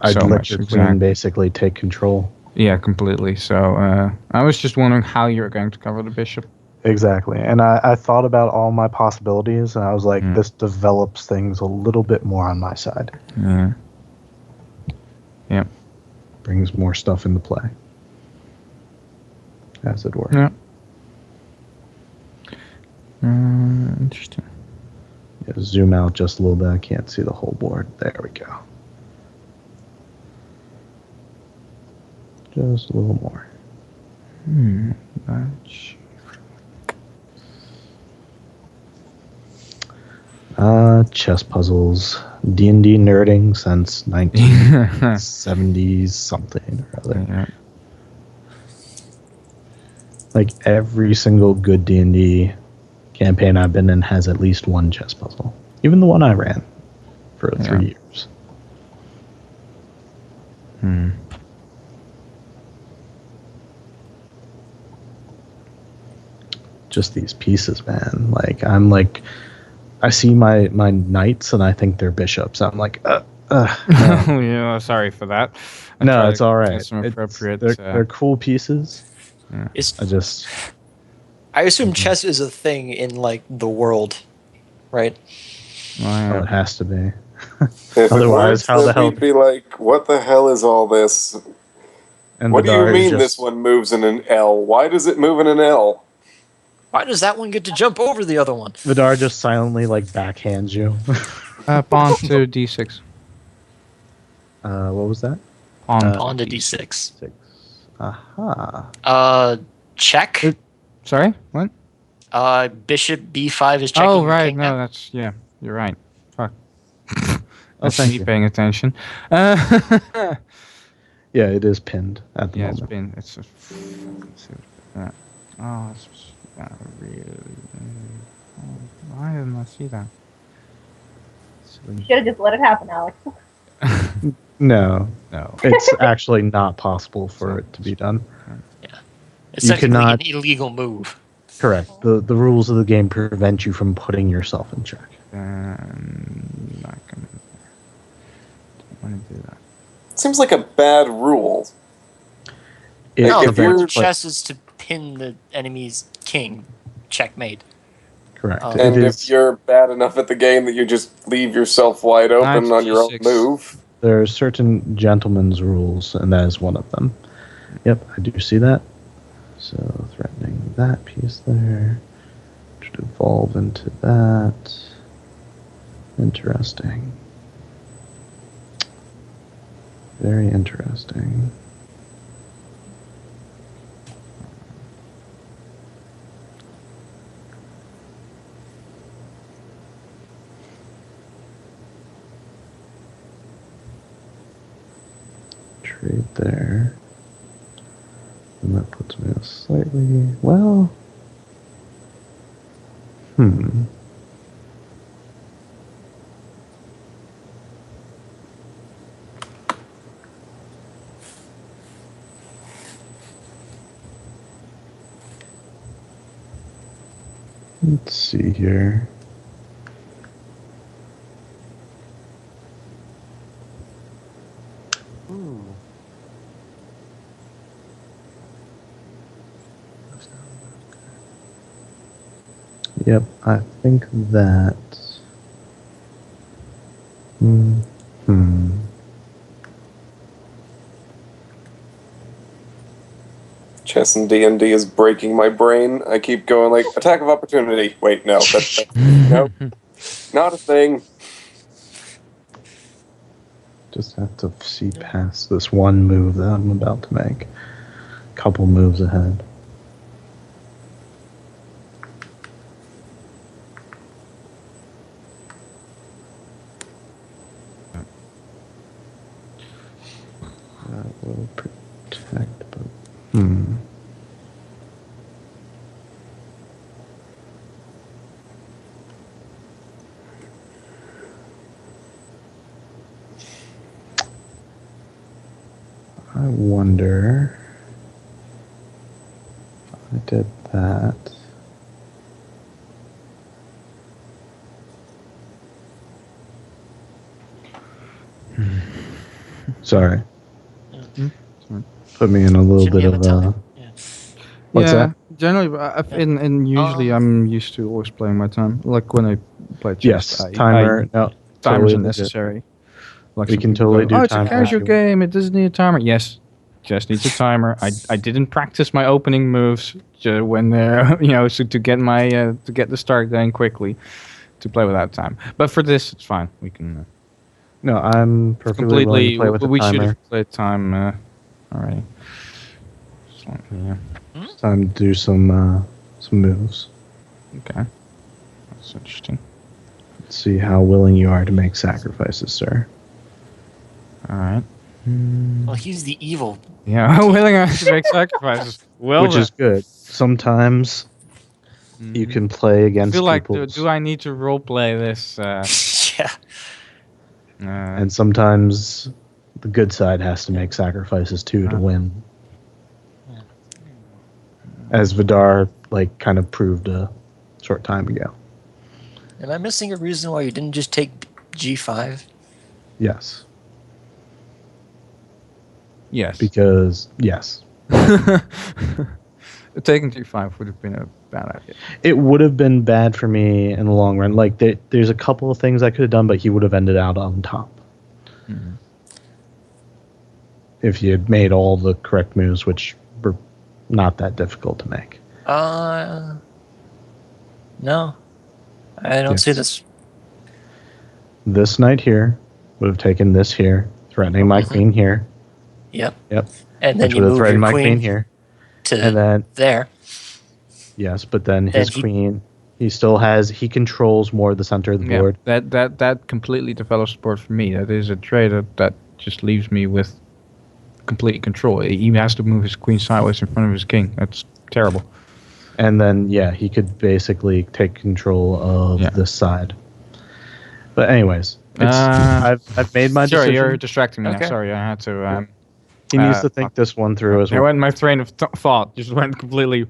S5: I'd
S2: so
S5: let
S2: much,
S5: your
S2: exactly.
S5: queen basically take control.
S2: Yeah, completely. So I was just wondering how you're going to cover the bishop.
S5: Exactly. And I thought about all my possibilities, and I was like, this develops things a little bit more on my side.
S2: Yeah. Yeah.
S5: Brings more stuff into play. As it were.
S2: Yeah. Interesting.
S5: Yeah, zoom out just a little bit. I can't see the whole board. There we go. Just a little more. Chess puzzles. D&D nerding since 1970s something or other.
S2: Yeah.
S5: Like every single good D&D campaign I've been in has at least one chess puzzle. Even the one I ran for 3 years. Just these pieces, man. Like I see my knights and I think they're bishops. I'm like, no.
S2: Oh yeah, sorry for that.
S5: No, it's all right.
S2: Get some appropriate.
S5: They're cool pieces.
S2: Yeah.
S8: I assume chess is a thing in like the world, right?
S5: Oh, it has to be.
S3: If
S5: Otherwise, how the hell?
S3: we'd be like, what the hell is all this?
S5: And
S3: What do you
S5: Vadir
S3: mean
S5: just,
S3: this one moves in an L? Why does it move in an L?
S8: Why does that one get to jump over the other one?
S5: Vadir just silently like backhands you.
S2: Pawn to d6.
S5: What was that?
S8: Pawn to d6.
S5: 6. Aha.
S8: Check.
S2: Sorry, what?
S8: Bishop b5 is checking.
S2: Oh right,
S8: king
S2: no,
S8: now.
S2: that's you're right. Fuck.
S5: Oh,
S2: That's
S5: thank
S2: me
S5: you.
S2: paying attention.
S5: Yeah, it is pinned at the
S2: Yeah,
S5: moment.
S2: it's been. It's a. Oh, it's really. Why didn't I see that?
S1: You should have just let it happen, Alex.
S5: No,
S2: No.
S5: it's actually not possible for it to be done.
S8: It's
S5: You
S8: technically
S5: cannot-
S8: an illegal move.
S5: Correct. The rules of the game prevent you from putting yourself in check.
S2: Not gonna. Don't want to do that.
S3: Seems like a bad rule.
S5: It
S8: No, the
S3: if you're-
S8: point of chess is to pin the enemy's king. Checkmate.
S5: correct.
S8: Oh.
S5: It
S3: And
S5: is.
S3: if you're bad enough at the game that you just leave yourself wide open
S2: Knight
S3: on your own
S2: G6.
S3: move.
S5: There are certain gentleman's rules, and that is one of them. Yep, I do see that. So threatening that piece there. To evolve into that. Interesting. Very interesting. Trade there. And that puts me a slightly, well, let's see here. Yep, I think that.
S3: Chess and D&D is breaking my brain. I keep going like, attack of opportunity. Wait, no, that's no, not a thing.
S5: Just have to see past this one move that I'm about to make. Couple moves ahead. That will protect, but I wonder if I did that. Sorry. Put me in a little
S8: Should we
S5: bit
S8: have
S5: of
S8: a time?
S5: What's
S2: yeah,
S5: that?
S2: generally, and usually I'm used to always playing my time. Like when I play chess,
S5: Yes, timer. No,
S2: timers
S5: totally
S2: are
S5: legit.
S2: necessary. Like
S5: We
S2: some
S5: can
S2: people
S5: totally
S2: go,
S5: do
S2: oh, it's a
S5: timer
S2: casual
S5: if you want.
S2: game. It doesn't need a timer. Yes, just needs a timer. I didn't practice my opening moves when so to get my to get the start going quickly to play without time. But for this, it's fine. We can
S5: No, I'm perfectly willing to
S2: completely.
S5: play with the
S2: We should
S5: timer.
S2: have played time already. So, yeah.
S5: It's time to do some moves.
S2: Okay. That's interesting.
S5: Let's see how willing you are to make sacrifices, sir.
S2: All right.
S8: Well, he's the evil.
S2: Yeah, how willing I am to make sacrifices. Well,
S5: Which is good. Sometimes you can play
S2: I
S5: against
S2: feel like
S5: people,
S2: do I need to roleplay this?
S8: Yeah.
S5: and sometimes the good side has to make sacrifices too to win. As Vadir kind of proved a short time ago.
S8: Am I missing a reason why you didn't just take G5?
S5: Yes.
S2: Yes.
S5: Because yes.
S2: Taking G5 would have been a bad idea.
S5: It would have been bad for me in the long run. Like there's a couple of things I could have done, but he would have ended out on top.
S2: Mm-hmm.
S5: If you had made all the correct moves, which were not that difficult to make.
S8: No. I don't see this.
S5: This knight here would have taken this here, threatening my queen here.
S8: Yep.
S5: Yep.
S8: And then
S5: Which
S8: you
S5: would have
S8: move
S5: threatened
S8: your
S5: my queen
S8: queen
S5: here.
S8: to
S5: And then
S8: there.
S5: yes, but then his queen, he controls more of the center of the board.
S2: That completely develops the board for me. That is a trade that just leaves me with complete control. He has to move his queen sideways in front of his king. That's terrible.
S5: And then he could basically take control of this side. But anyways, I've made my decision.
S2: Sorry, you're distracting me now. Sorry, I had to.
S5: He needs to think this one through as well.
S2: When my train of thought just went completely.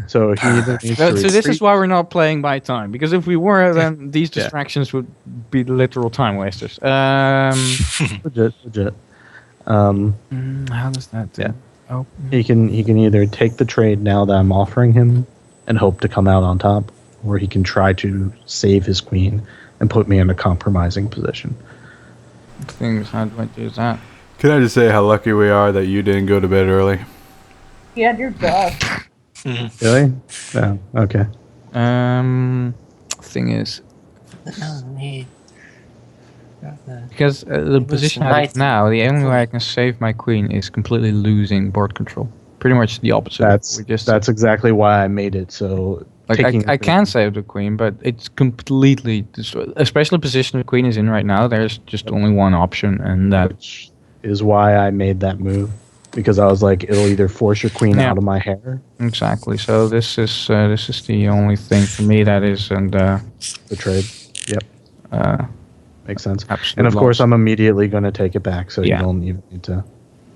S5: So he either needs to
S2: So this is why we're not playing by time, because if we were, then these distractions would be literal time wasters.
S5: Legit.
S2: How does that do?
S5: Yeah.
S2: Oh.
S5: He can either take the trade now that I'm offering him and hope to come out on top, or he can try to save his queen and put me in a compromising position.
S2: How do I do that?
S6: Can I just say how lucky we are that you didn't go to bed early?
S1: Yeah, dear God.
S5: Really? No. Okay.
S2: Thing is, because the position I have now, the only way I can save my queen is completely losing board control. Pretty much the opposite.
S5: That's exactly why I made it so.
S2: Like I can save the queen, but it's completely destroyed. Especially the position the queen is in right now. There's just only one option, and that
S5: which is why I made that move, because I was like, it'll either force your queen out of my hair.
S2: Exactly. So this is the only thing for me that is, and
S5: the trade. Yep. Makes sense.
S2: And
S5: of course, I'm immediately going to take it back, so you don't even need to.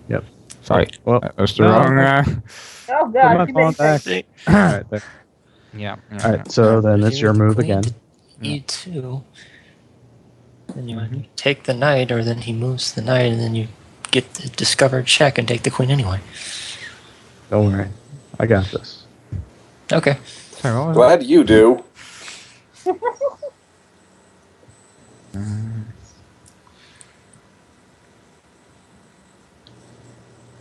S5: Yep.
S2: Sorry.
S5: Well,
S2: that was the wrong.
S1: Oh God,
S5: All right. There.
S2: Yeah.
S5: All right. So then it's your move again.
S8: E2. Then you take the knight, or then he moves the knight, and then you get the discovered check and take the queen anyway.
S5: Don't worry, I got this.
S8: Okay.
S2: Sorry, what was
S3: Glad you do.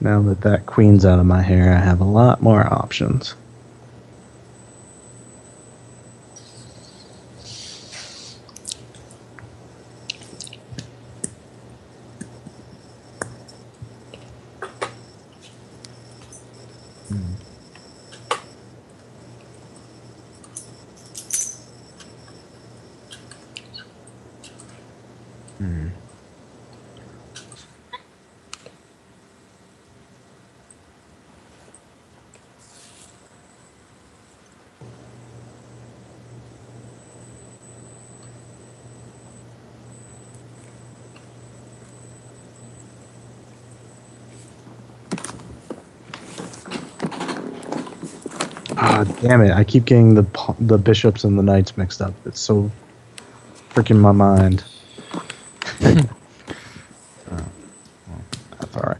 S5: Now that that queen's out of my hair, I have a lot more options. Ah, damn it! I keep getting the bishops and the knights mixed up. It's so freaking my mind. That's all right.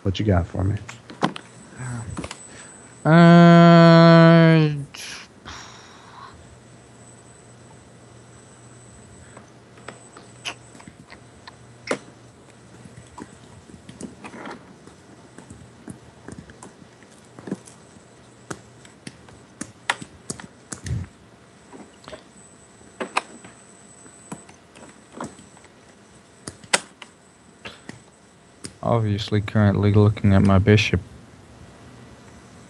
S5: What you got for me?
S2: Obviously, currently looking at my bishop.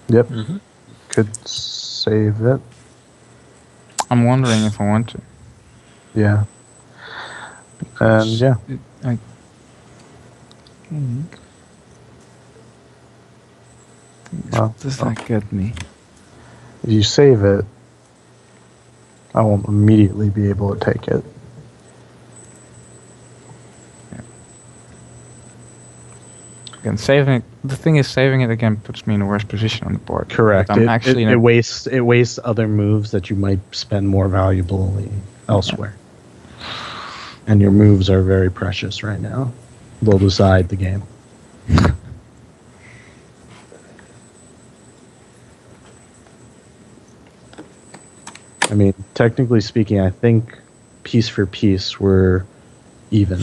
S5: Yep.
S8: Mm-hmm.
S5: Could save it.
S2: I'm wondering if I want to.
S5: Yeah. And yeah.
S2: I think.
S5: Well,
S2: Does that get me?
S5: if you save it, I won't immediately be able to take it.
S2: Again, saving it. The thing is, saving it again puts me in a worse position on the board.
S5: Correct.
S2: But I'm actually in a-
S5: It wastes other moves that you might spend more valuably elsewhere. And your moves are very precious right now. They'll decide the game. I mean, technically speaking, I think piece for piece we're even.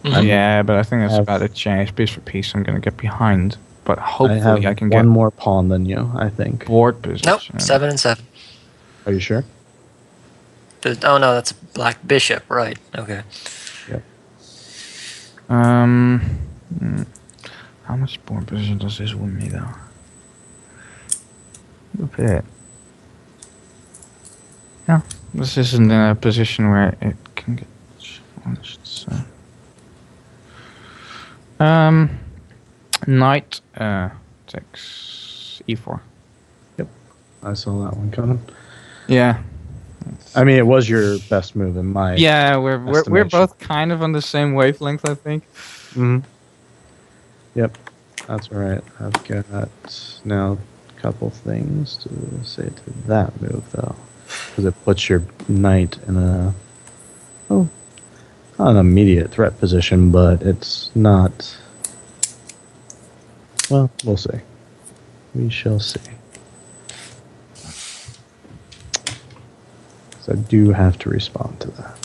S2: Yeah, but I think that's
S5: have-
S2: about to change. Piece for piece, I'm going to get behind. But
S5: I
S2: hopefully
S5: have
S2: I can
S5: one
S2: get
S5: more pawn than you, I think.
S2: board position.
S8: Nope, 7 and 7.
S5: Are you sure?
S8: Oh no, that's black bishop, right? Okay.
S5: Yep.
S2: How much board position does this win me though? A bit. Yeah, this isn't in a position where it can get challenged. So. Knight takes e4.
S5: I saw that one coming.
S2: Yeah.
S5: I mean, it was your best move in my.
S2: Yeah, we're
S5: estimation.
S2: both kind of on the same wavelength, I think.
S5: Mm-hmm. Yep, that's right. I've got now a couple things to say to that move, though, because it puts your knight in a not an immediate threat position, but it's not. Well, we'll see. We shall see. So I do have to respond to that.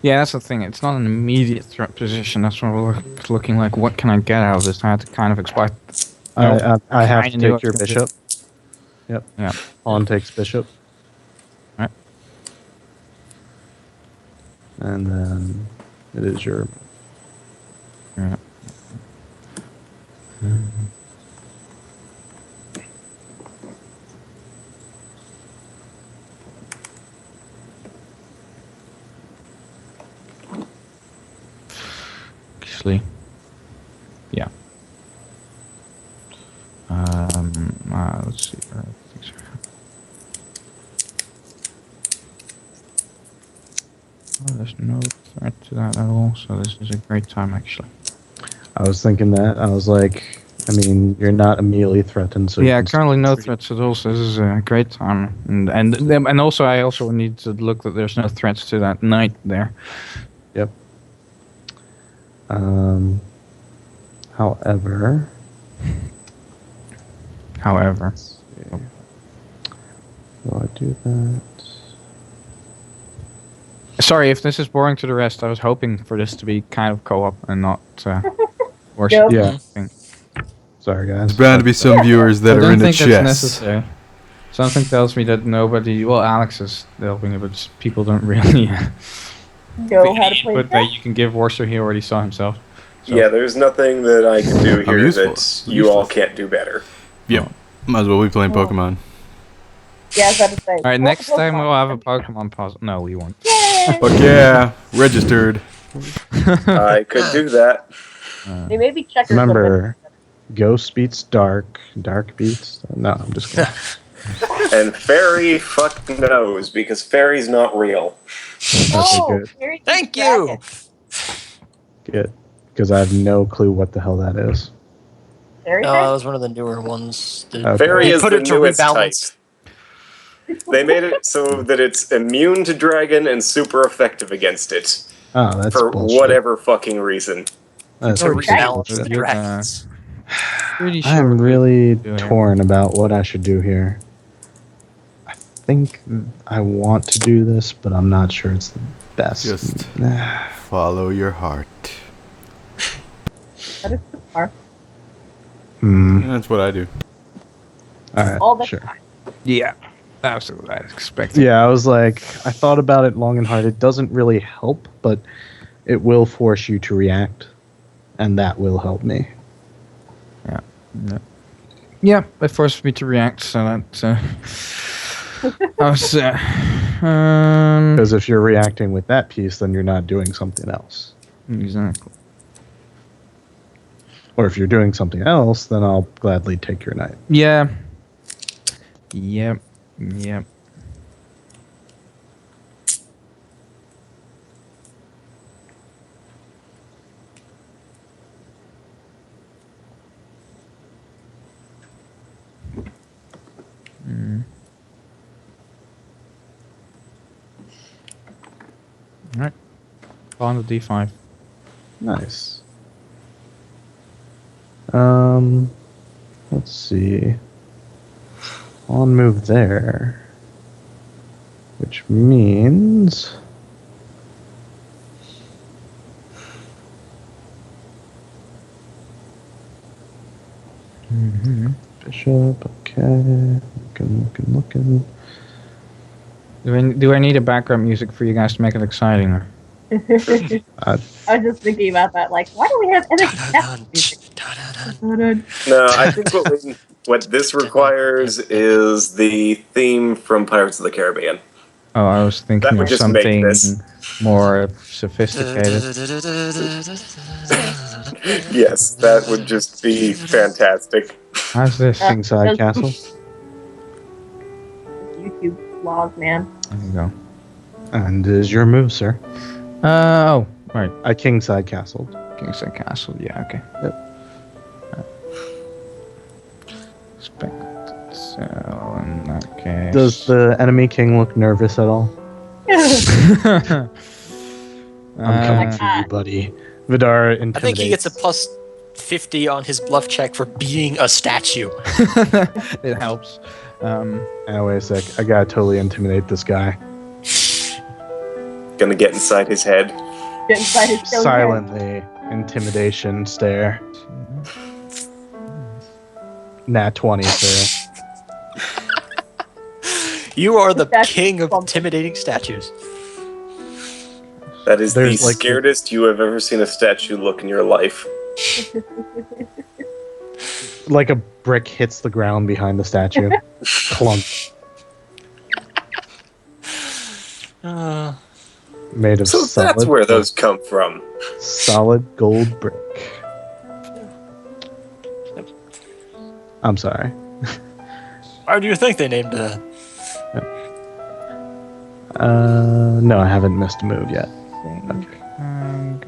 S2: Yeah, that's the thing. It's not an immediate threat position. That's what we're looking like. What can I get out of this? I had to kind of exploit.
S5: I have to
S2: kinda knew
S5: take your
S2: I was gonna
S5: bishop. Yep.
S2: Yeah.
S5: Pawn takes bishop.
S2: Right.
S5: And then it is your.
S2: Yeah. Actually, yeah. Let's see. There's no threat to that at all, so this is a great time actually.
S5: I was thinking that. I was like, I mean, you're not immediately threatened, so you
S2: Yeah,
S5: can
S2: currently no
S5: still-
S2: threats at all, so this is a great time. And also, I also need to look that there's no threats to that knight there.
S5: Yep. However, let's see. Will I do that?
S2: Sorry if this is boring to the rest. I was hoping for this to be kind of co-op and not worship.
S1: Nope.
S5: Yeah. Sorry, guys.
S6: There's bound to be some viewers that
S2: I
S6: are
S2: don't
S6: in the
S2: think that's
S6: chess.
S2: necessary. Something tells me that nobody. Well, Alex is helping it, but people don't really
S1: Know how to play
S2: But that you can give Warsaw. He already saw himself. So.
S3: Yeah, there's nothing that I can do here
S6: useful.
S3: that you all can't do better.
S6: Yeah, might as well be playing Pokemon.
S1: Yeah, I was about to say.
S2: All right, next time we'll have a Pokemon puzzle. No, we won't.
S6: Fuck yeah, registered.
S3: I could do that.
S1: They may be checkers.
S5: Remember, Ghost beats Dark. Dark beats. No, I'm just kidding.
S3: And Fairy fuck knows, because Fairy's not real.
S1: Oh,
S5: good.
S1: Fairy
S4: Thank
S1: Dragon.
S4: you.
S5: Good. Because I have no clue what the hell that is.
S1: Fairy
S4: No, that
S1: Dragon?
S4: was one of the newer ones.
S5: Okay.
S3: Fairy
S4: They
S3: is
S4: put
S3: the
S4: it to
S3: newest type.
S4: rebalance.
S3: They made it so that it's immune to dragon and super effective against it.
S5: Oh, that's
S3: For
S5: bullshit.
S3: whatever fucking reason.
S5: That's
S4: To
S5: bullshit.
S4: rebalance the
S2: You're,
S4: dragons.
S2: Pretty sure.
S5: I'm really
S2: do here.
S5: torn about what I should do here. I think I want to do this, but I'm not sure it's the best.
S6: Just follow your heart.
S1: That is the part.
S6: That's what I do.
S5: Alright,
S1: All the
S5: sure.
S1: time.
S2: Yeah, that's what I expected.
S5: Yeah, I was like, I thought about it long and hard. It doesn't really help, but it will force you to react, and that will help me.
S2: Yeah, it forced me to react, so that. I was.
S5: Because if you're reacting with that piece, then you're not doing something else.
S2: Exactly.
S5: Or if you're doing something else, then I'll gladly take your knight.
S2: Yeah. Yep. Yep. Alright. On the D5.
S5: Nice. Let's see. On move there. Which means... Bishop, okay. Looking.
S2: Do I need a background music for you guys to make it exciting? Or?
S1: I was just thinking about that. Like, why do we have NXT music?
S3: No, I think what this requires is the theme from Pirates of the Caribbean.
S2: Oh, I was thinking
S3: would
S2: of
S3: just make
S2: something
S3: this.
S2: more sophisticated.
S3: Yes, that would just be fantastic.
S2: How's this?
S5: Kingside Castle.
S1: YouTube vlog, man.
S2: There you go.
S5: And is your move, sir.
S2: Oh, right.
S5: I Kingside Castled.
S2: Kingside Castle. Yeah, okay.
S5: Yep.
S2: Expected. So, in that case.
S5: Does the enemy king look nervous at all? I'm coming for you, buddy. Vidar intimidates.
S4: I think he gets a plus 50 on his bluff check for being a statue.
S2: It helps.
S5: Oh, wait a sec. I gotta totally intimidate this guy.
S3: Gonna get inside his head.
S1: Get inside his stone head.
S5: Silently. Intimidation stare. Nat 20, sir.
S4: You are the
S1: That's
S4: king of
S1: something.
S4: intimidating statues.
S3: That is the
S5: There's, like,
S3: scaredest you have ever seen a statue look in your life.
S5: Like a brick hits the ground behind the statue. Clunk. Made of
S3: So
S5: solid,
S3: that's where those come from.
S5: solid gold brick. I'm sorry.
S4: Why do you think they named it?
S5: No, I haven't missed a move yet.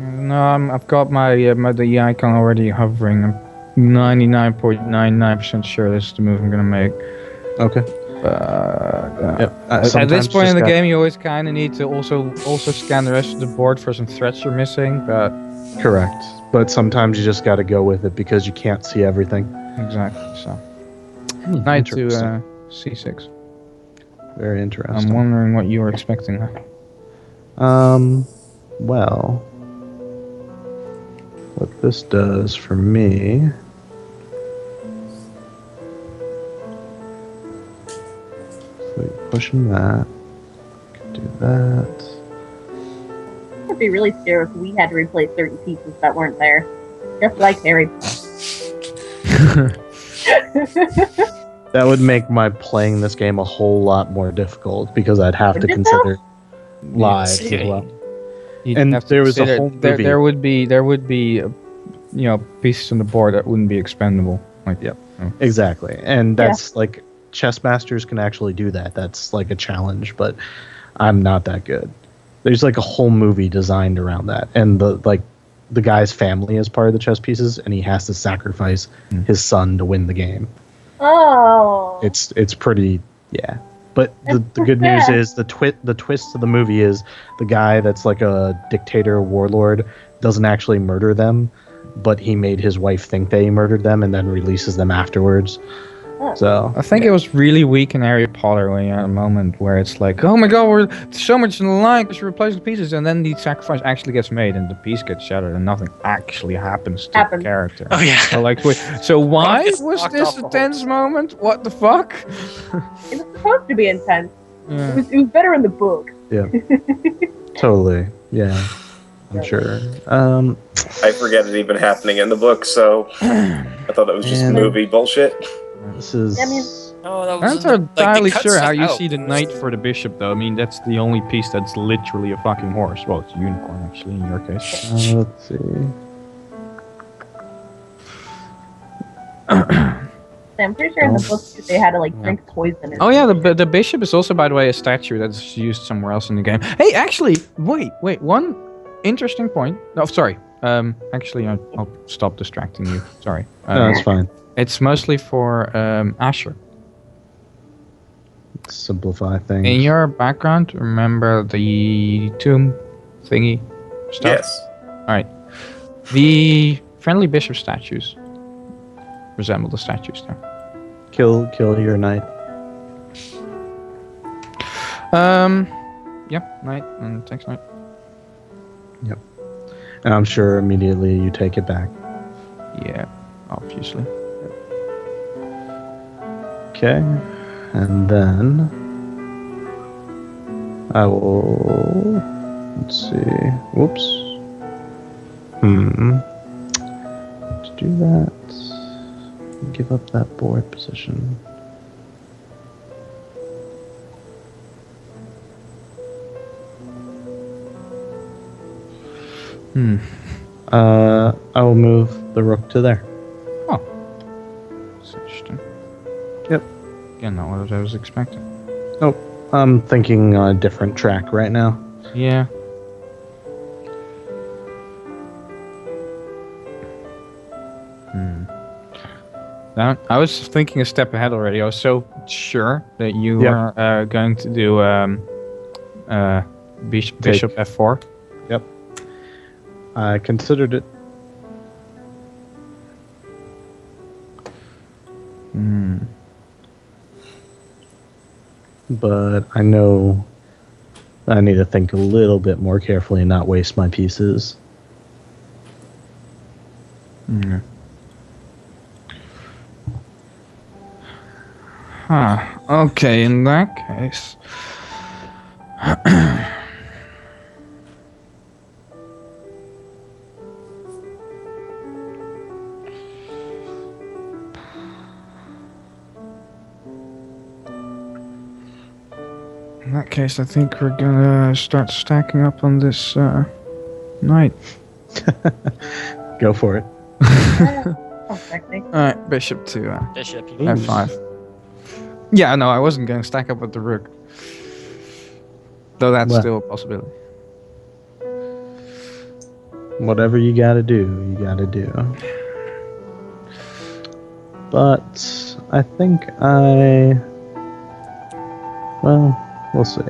S2: No, I've got my the icon already hovering. I'm 99.99% sure this is the move I'm gonna make.
S5: Okay.
S2: At this point in the game, you always kind of need to also scan the rest of the board for some threats you're missing. But
S5: correct. But sometimes you just got to go with it because you can't see everything.
S2: Exactly. So knight to c6.
S5: Very interesting.
S2: I'm wondering what you were expecting.
S5: Well, what this does for me. So you're pushing that. Could do that.
S1: I'd be really scared if we had to replace certain pieces that weren't there. Just like Harry Potter.
S5: That would make my playing this game a whole lot more difficult because I'd have to consider lives as well. And there was a whole movie.
S2: There would be pieces on the board that wouldn't be expendable. Like,
S5: yep, exactly. And that's like chess masters can actually do that. That's like a challenge, but I'm not that good. There's like a whole movie designed around that, and the guy's family is part of the chess pieces, and he has to sacrifice his son to win the game.
S1: Oh.
S5: It's pretty, yeah. But the good news is the twist of the movie is the guy that's like a dictator warlord doesn't actually murder them, but he made his wife think that he murdered them and then releases them afterwards. So
S2: I think it was really weak in Harry Potter when you had a moment where it's like, oh my god, we're so much in the line because you're replacing pieces, and then the sacrifice actually gets made and the piece gets shattered and nothing actually happens to the character.
S4: Oh yeah.
S2: So, like, so why was this a tense moment? What the fuck?
S1: It was supposed to be intense.
S2: Yeah.
S1: It was better in the book.
S5: Yeah. Totally. Yeah. I'm sure.
S3: I forget it even happening in the book, so I thought that was just movie bullshit.
S5: This is.
S2: I'm not entirely sure how you see the knight for the bishop, though. I mean, that's the only piece that's literally a fucking horse. Well, it's a unicorn, actually, in your case.
S5: Let's see.
S1: I'm pretty sure in the book they had to like drink poison.
S2: Oh yeah, the bishop is also, by the way, a statue that's used somewhere else in the game. Hey, actually, wait, one interesting point. Oh, sorry. Actually, I'll stop distracting you. Sorry.
S5: No, it's fine.
S2: It's mostly for Asher.
S5: Simplify things.
S2: In your background, remember the tomb thingy stuff?
S3: Yes.
S2: Alright. The friendly bishop statues resemble the statues there.
S5: Kill your knight.
S2: Yep, knight and takes knight.
S5: Yep. And I'm sure immediately you take it back.
S2: Yeah, obviously.
S5: Okay, and then I will, let's see, whoops, to do that, give up that board position. I will move the rook to there.
S2: Oh, that's interesting.
S5: Yep.
S2: Again, not what I was expecting.
S5: Oh, I'm thinking on a different track right now.
S2: Yeah. I was thinking a step ahead already. I was so sure that you were going to do bishop f4.
S5: Yep. I considered it. But I know I need to think a little bit more carefully and not waste my pieces.
S2: Okay, in that case. In that case, I think we're gonna start stacking up on this knight.
S5: Go for it.
S2: Alright, bishop to
S8: Bishop.
S2: f5. Yeah, no, I wasn't going to stack up with the rook. Though that's still a possibility.
S5: Whatever you gotta do, you gotta do. But I think well, we'll see.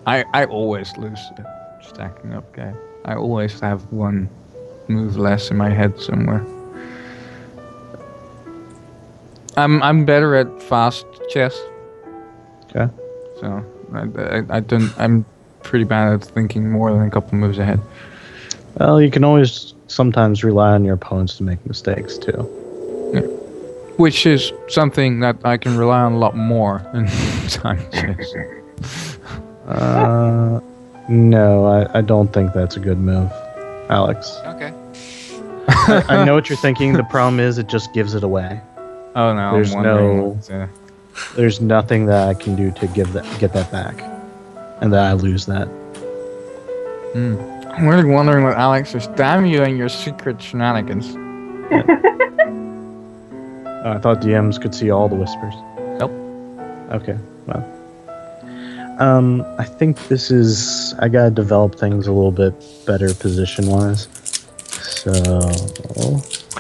S2: I always lose the stacking up game. I always have one move less in my head somewhere. I'm better at fast chess.
S5: Okay.
S2: So I don't. I'm pretty bad at thinking more than a couple moves ahead.
S5: Well, you can always sometimes rely on your opponents to make mistakes too.
S2: Yeah. Which is something that I can rely on a lot more in time chess.
S5: No, I don't think that's a good move, Alex.
S4: Okay.
S5: I know what you're thinking. The problem is it just gives it away.
S2: Oh no,
S5: There's
S2: I'm wondering.
S5: no- There's nothing that I can do to get that back, and that I lose that.
S2: I'm really wondering what Alex is. Damn you and your secret shenanigans.
S5: I thought DMs could see all the whispers.
S2: Nope.
S5: Okay, well. I think this is... I gotta develop things a little bit better position-wise. So...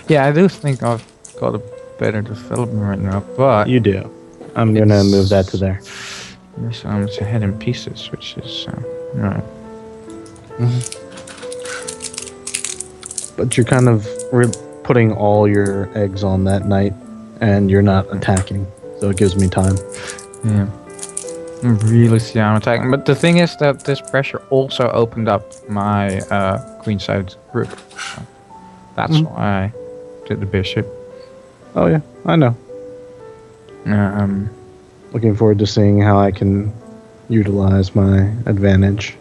S2: Yeah, I do think I've got a better development right now, but
S5: You do. I'm gonna move that to there.
S2: yes, I'm ahead in pieces, which is right.
S5: But you're kind of putting all your eggs on that knight, and you're not attacking, so it gives me time.
S2: Yeah. I really see I'm attacking. But the thing is that this pressure also opened up my queenside group. So that's why I did the bishop.
S5: Oh yeah, I know. Looking forward to seeing how I can utilize my advantage.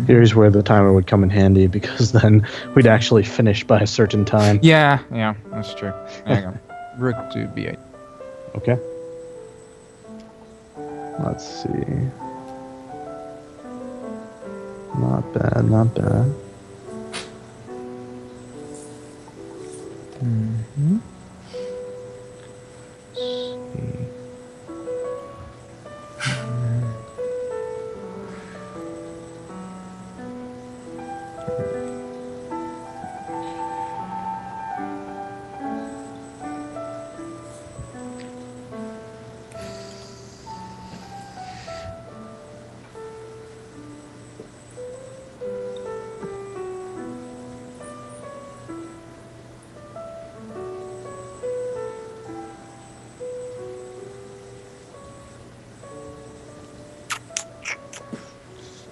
S5: Here's where the timer would come in handy, because then we'd actually finish by a certain time.
S2: Yeah, that's true. Hang on. Rook to b8.
S5: Okay. Let's see. Not bad, not bad.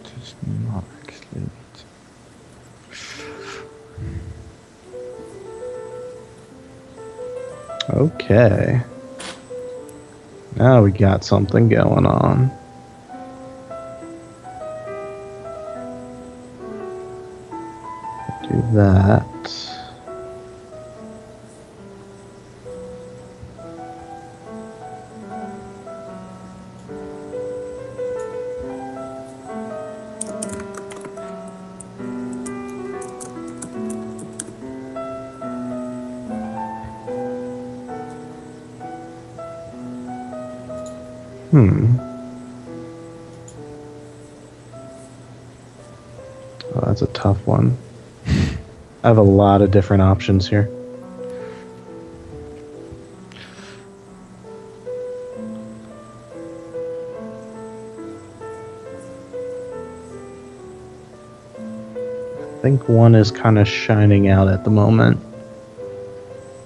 S2: Does not actually.
S5: Okay. Now we got something going on. Do that. Oh, that's a tough one. I have a lot of different options here. I think one is kind of shining out at the moment.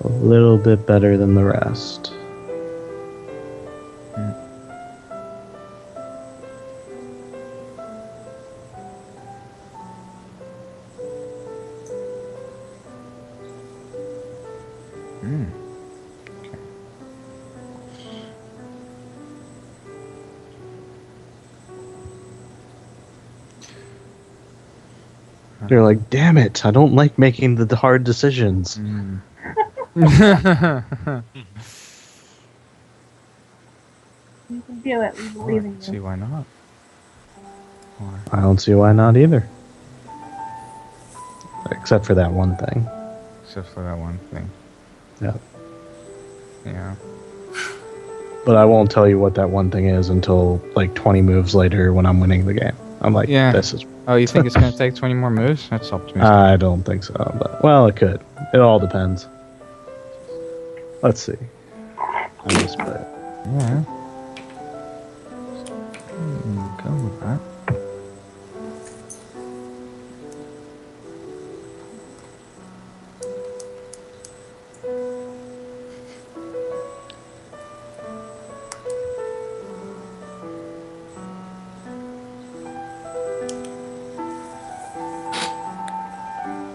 S5: A little bit better than the rest. You're like, damn it! I don't like making the hard decisions.
S2: Mm.
S1: You can do it. We believe in
S2: See
S1: you.
S2: why not? Or,
S5: I don't see why not either. Except for that one thing.
S2: except for that one thing.
S5: Yeah.
S2: Yeah.
S5: But I won't tell you what that one thing is until like 20 moves later when I'm winning the game. I'm like,
S2: Yeah.
S5: this is.
S2: Oh, you think it's gonna take 20 more moves? That's optimistic.
S5: I don't think so. But well, it could. It all depends. Let's see. I just play it.
S2: Yeah. Go with that.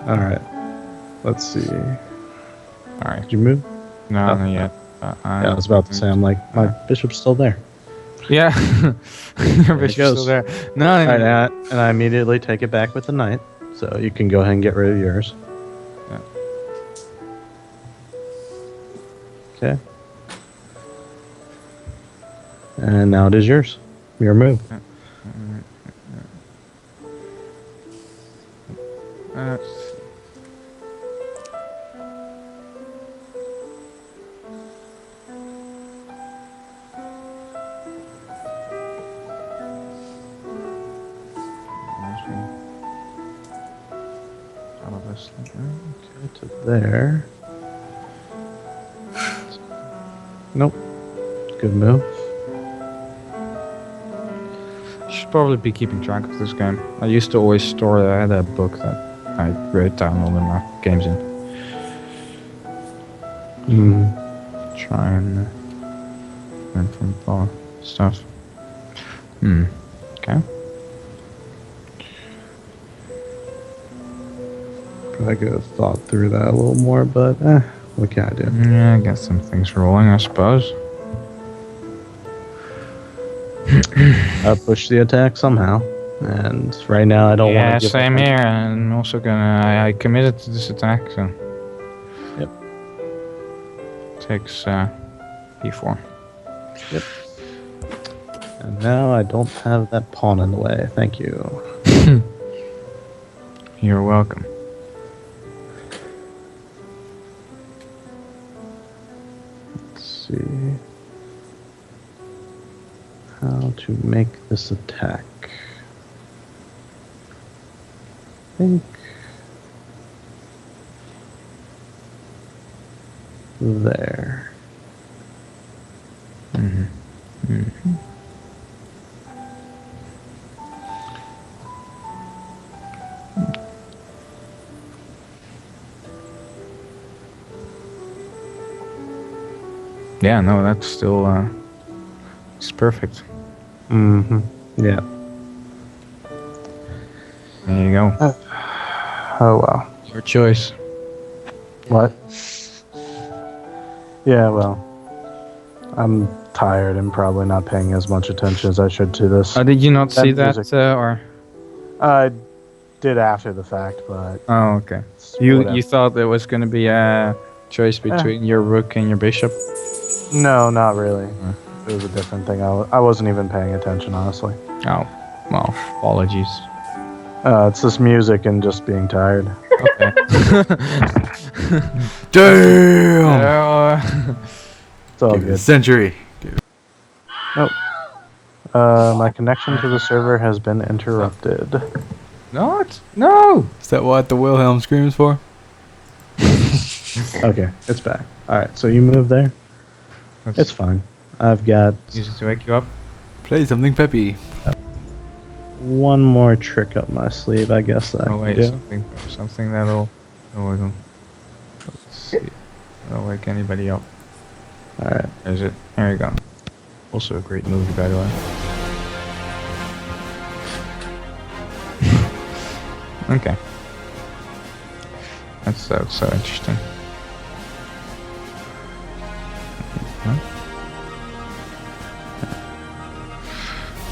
S5: All right. Let's see.
S2: All right.
S5: Did you move?
S2: No,
S5: Oh.
S2: not yet.
S5: Yeah, I was about to say. I'm like, my bishop's still there.
S2: Yeah. Your
S5: it
S2: bishop's
S5: goes.
S2: still there. No,
S5: All right, and I immediately take it back with the knight, so you can go ahead and get rid of yours.
S2: Yeah.
S5: Okay. And now it is yours. Your move.
S2: Let's see.
S5: To there. Nope. Good move.
S2: Should probably be keeping track of this game. I used to always store. I had a book that I wrote down all of my games in. Try and learn from bar stuff. Okay.
S5: I could have thought through that a little more, but what can I do?
S2: Yeah, I got some things rolling, I suppose.
S5: I push the attack somehow, and right now I don't want
S2: Yeah,
S5: to give
S2: same
S5: up.
S2: here. I'm also gonna. I committed to this attack, so.
S5: Yep.
S2: Takes d4.
S5: Yep. And now I don't have that pawn in the way. Thank you.
S2: You're welcome.
S5: Let's see how to make this attack. I think there.
S2: Yeah, no, that's still it's perfect.
S5: Yeah.
S2: There you go.
S5: Oh wow.
S2: Your choice.
S5: What? Yeah, well, I'm tired and probably not paying as much attention as I should to this.
S2: Did you not see that,
S5: music.
S2: or?
S5: I did after the fact, but
S2: Oh, okay. You
S5: whatever.
S2: thought there was going to be a choice between your rook and your bishop?
S5: No, not really. It was a different thing. I wasn't even paying attention, honestly.
S2: Oh, well, apologies.
S5: It's this music and just being tired.
S2: Okay.
S6: Damn!
S5: It's all
S6: Give it a
S5: good.
S6: century.
S5: Nope. My connection to the server has been interrupted.
S2: Not? No!
S6: Is that what the Wilhelm screams for?
S5: Okay, it's back. Alright, so you move there? It's fine. I've got
S2: Use it to wake you up.
S6: Play something peppy.
S5: one more trick up my sleeve, I guess. That I
S2: Oh
S5: can
S2: wait,
S5: do.
S2: something that'll. Oh, wait, let's see. That'll wake anybody up.
S5: Alright.
S2: Is it? There you go. Also a great movie, by the way. Okay. That's so interesting.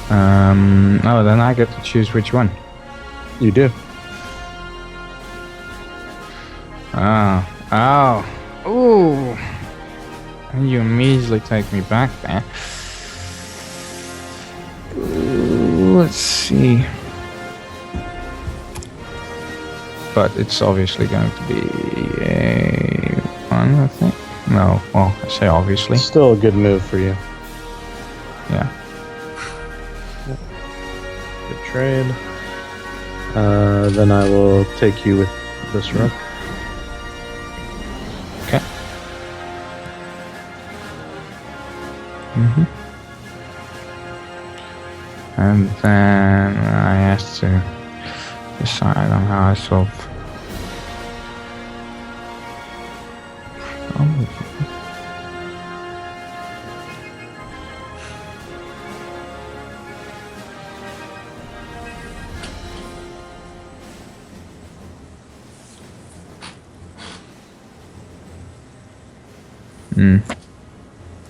S2: Oh, then I get to choose which one.
S5: You do.
S2: Oh. Ooh. And you immediately take me back there. Ooh, let's see. But it's obviously going to be a 1, I think. No, well, I say obviously.
S5: Still a good move for you.
S2: Yeah.
S5: Good trade. Then I will take you with this rook.
S2: Okay. And then I have to decide on how I solve.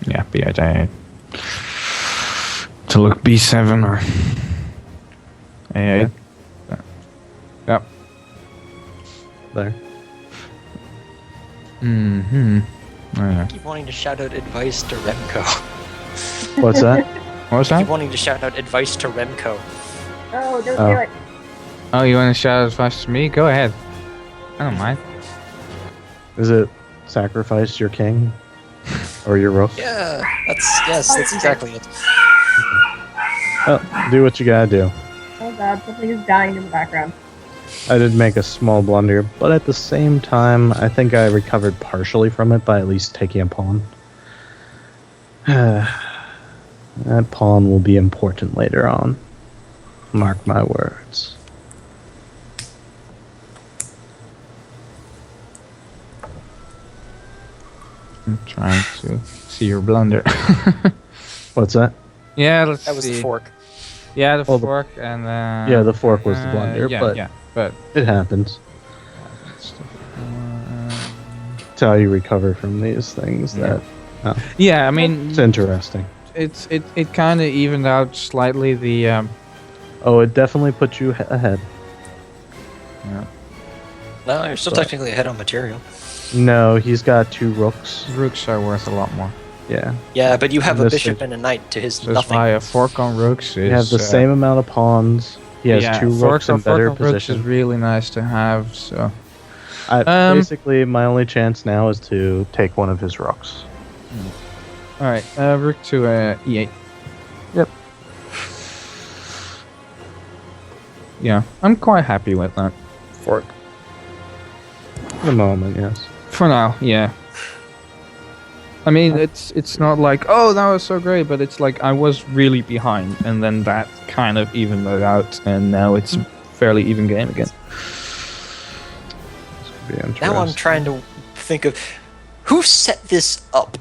S2: Yeah, B8 to look B7 or A8. Yep.
S5: There.
S2: Oh, yeah.
S8: I keep wanting to shout out advice to Remco.
S5: What's that?
S2: What was
S8: I keep
S2: that?
S8: wanting to shout out advice to Remco.
S1: Oh, don't
S5: Oh.
S1: do it.
S2: Oh, you want to shout advice to me? Go ahead. I don't mind.
S5: Is it sacrifice your king? Or your rook?
S8: Yeah, that's exactly it.
S5: Oh, do what you gotta do.
S1: Oh god, something is dying in the background.
S5: I did make a small blunder, but at the same time, I think I recovered partially from it by at least taking a pawn. That pawn will be important later on. Mark my words.
S2: I'm trying to see your blunder.
S5: What's that?
S2: Yeah, let's
S8: That was
S2: see.
S8: the fork.
S2: Yeah, the
S5: Oh, the-
S2: fork and
S5: Yeah, the fork was the blunder,
S2: yeah,
S5: but
S2: yeah, but
S5: it happens. That's how you recover from these things.
S2: Yeah.
S5: That
S2: Yeah, I mean,
S5: it's interesting.
S2: it kind of evened out slightly the
S5: Oh, it definitely puts you ahead.
S2: yeah,
S8: No, you're still
S5: But-
S8: technically ahead on material.
S5: No, he's got 2 rooks.
S2: rooks are worth a lot more.
S5: Yeah,
S8: Yeah, but you have a
S5: This
S8: bishop
S5: is-
S8: and a knight to his
S2: So that's
S8: nothing.
S2: why a fork on rooks is
S5: you have the same amount of pawns. He has 2 rooks in better
S2: fork on rooks is
S5: position.
S2: really nice to have. So
S5: Basically, my only chance now is to take one of his rooks.
S2: all right, rook to E8.
S5: Yep.
S2: Yeah, I'm quite happy with that.
S5: Fork. For the moment, yes.
S2: For now, yeah. I mean, it's not like, oh, that was so great, but it's like I was really behind, and then that kind of evened it out, and now it's a fairly even game again.
S5: This could be interesting.
S8: Now I'm trying to think of who set this up.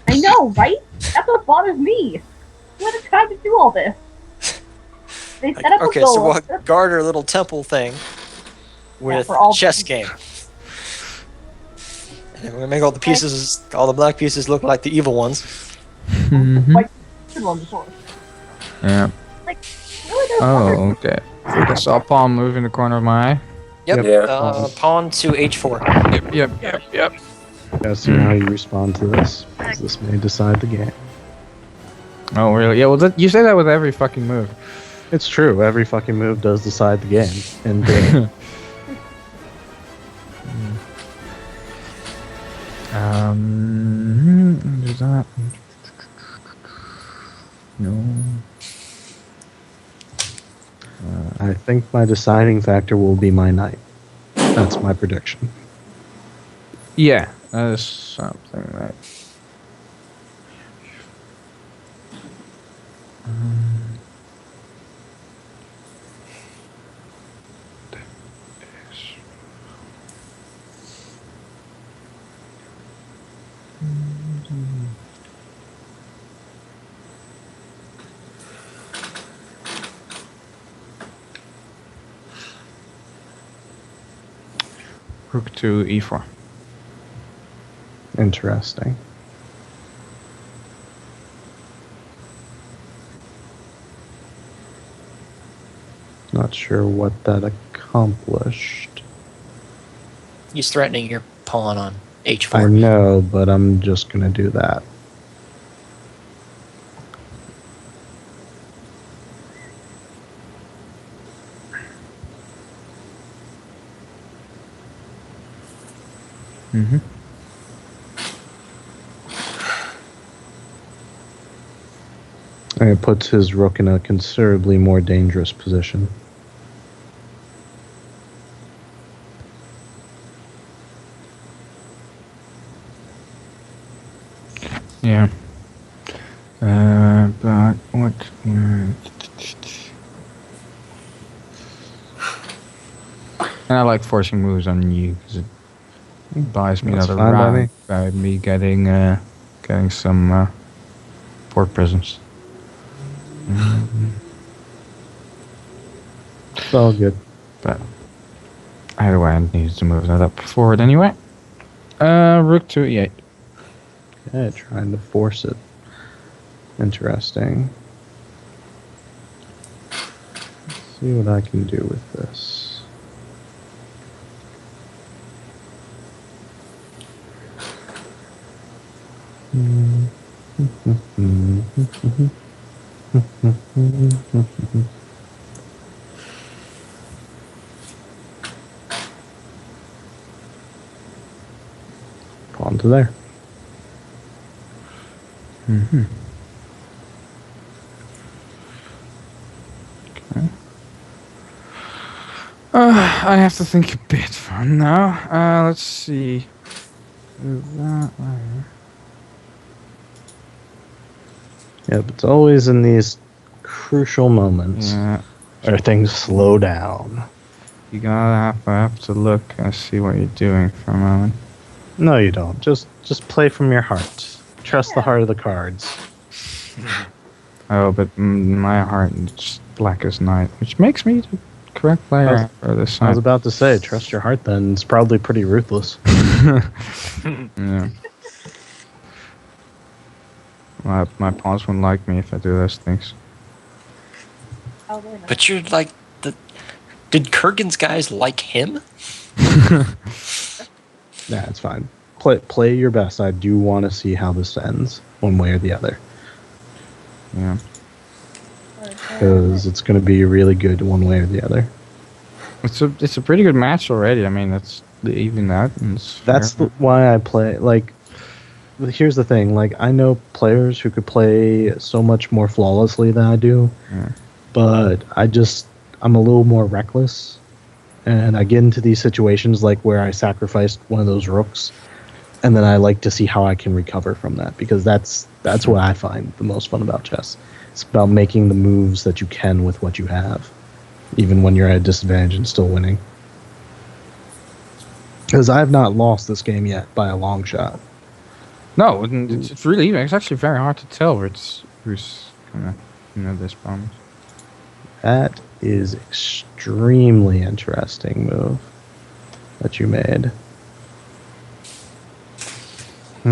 S1: I know, right? That's what bothers me. Who had the time to do all this? They set up
S8: Okay,
S1: a goal.
S8: so we'll guard our little temple thing with
S1: for all
S8: chess game. And we're gonna make all the pieces, all the black pieces, look like the evil ones.
S1: Quite good one before.
S2: Yeah.
S1: Like, really don't
S2: Oh, okay. I saw a pawn move in the corner of my eye.
S8: Yep.
S3: Yeah.
S8: Pawn to h4.
S2: Yep.
S5: Gotta see how you respond to this, because this may decide the game.
S2: Oh, really? Yeah, well, you say that with every fucking move.
S5: It's true. Every fucking move does decide the game. And
S2: Do that. No.
S5: I think my deciding factor will be my knight. That's my prediction.
S2: Yeah, that is something right. Rook to e4.
S5: Interesting. Not sure what that accomplished.
S8: He's threatening your pawn on h4.
S5: I know, but I'm just going to do that.
S2: Mm-hmm.
S5: And it puts his rook in a considerably more dangerous position.
S2: Yeah. But what? And I like forcing moves on you because it buys me
S5: That's
S2: another
S5: fine by
S2: round
S5: me.
S2: by me getting some port presence.
S5: It's all good.
S2: But either way, I needed to move that up forward anyway. Rook to e8.
S5: Okay, trying to force it. Interesting. Let's see what I can do with this. Pawn to there.
S2: Mm-hmm. Okay. I have to think a bit from now. Let's see. Move that way.
S5: Yep, it's always in these crucial moments
S2: Yeah.
S5: where things slow down.
S2: You gotta have to look and see what you're doing for a moment.
S5: No, you don't. Just play from your heart. Trust the heart of the cards.
S2: Oh, but my heart is black as night, which makes me the correct player for this
S5: I was
S2: side.
S5: about to say, trust your heart then. It's probably pretty ruthless.
S2: Yeah. My pawns wouldn't like me if I do those things.
S1: Probably not.
S8: But you're like the. Did Kurgan's guys like him?
S5: Nah, it's fine. Play your best. I do want to see how this ends, one way or the other.
S2: Yeah.
S5: Because it's going to be really good one way or the other.
S2: It's a pretty good match already. I mean, that's even that. And
S5: That's why I play. Like, here's the thing. Like, I know players who could play so much more flawlessly than I do,
S2: Yeah.
S5: but I'm a little more reckless, and I get into these situations like where I sacrificed one of those rooks, and then I like to see how I can recover from that, because that's what I find the most fun about chess. It's about making the moves that you can with what you have, even when you're at a disadvantage and still winning. Because I have not lost this game yet by a long shot.
S2: No, it's really even. It's actually very hard to tell who's gonna this bomb.
S5: That is extremely interesting move that you made. I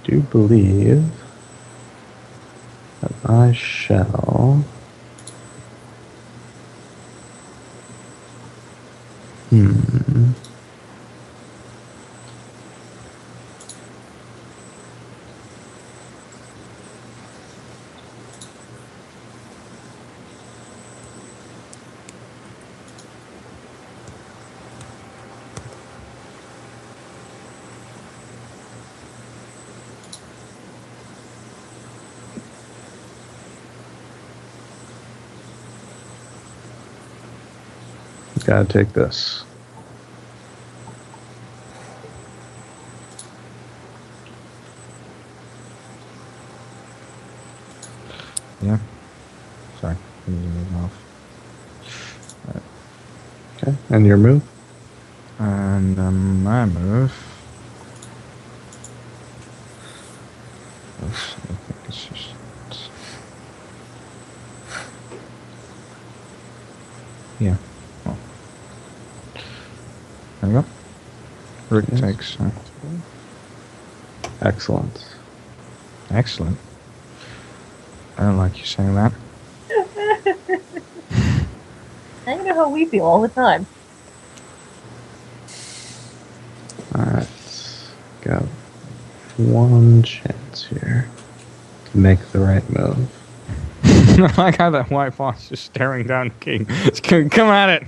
S5: do believe that I shall... Gotta take this.
S2: Yeah. Sorry. I need to move off.
S5: Okay, and your move?
S2: And my move. I think it's just. Yeah. Well. There we go. Rook takes.
S5: Excellent.
S2: Excellent. I don't like you saying that.
S1: Now you know how we feel all the time.
S5: Alright. Got one chance here to make the right move.
S2: I like how that white fox just staring down the king. Come at it.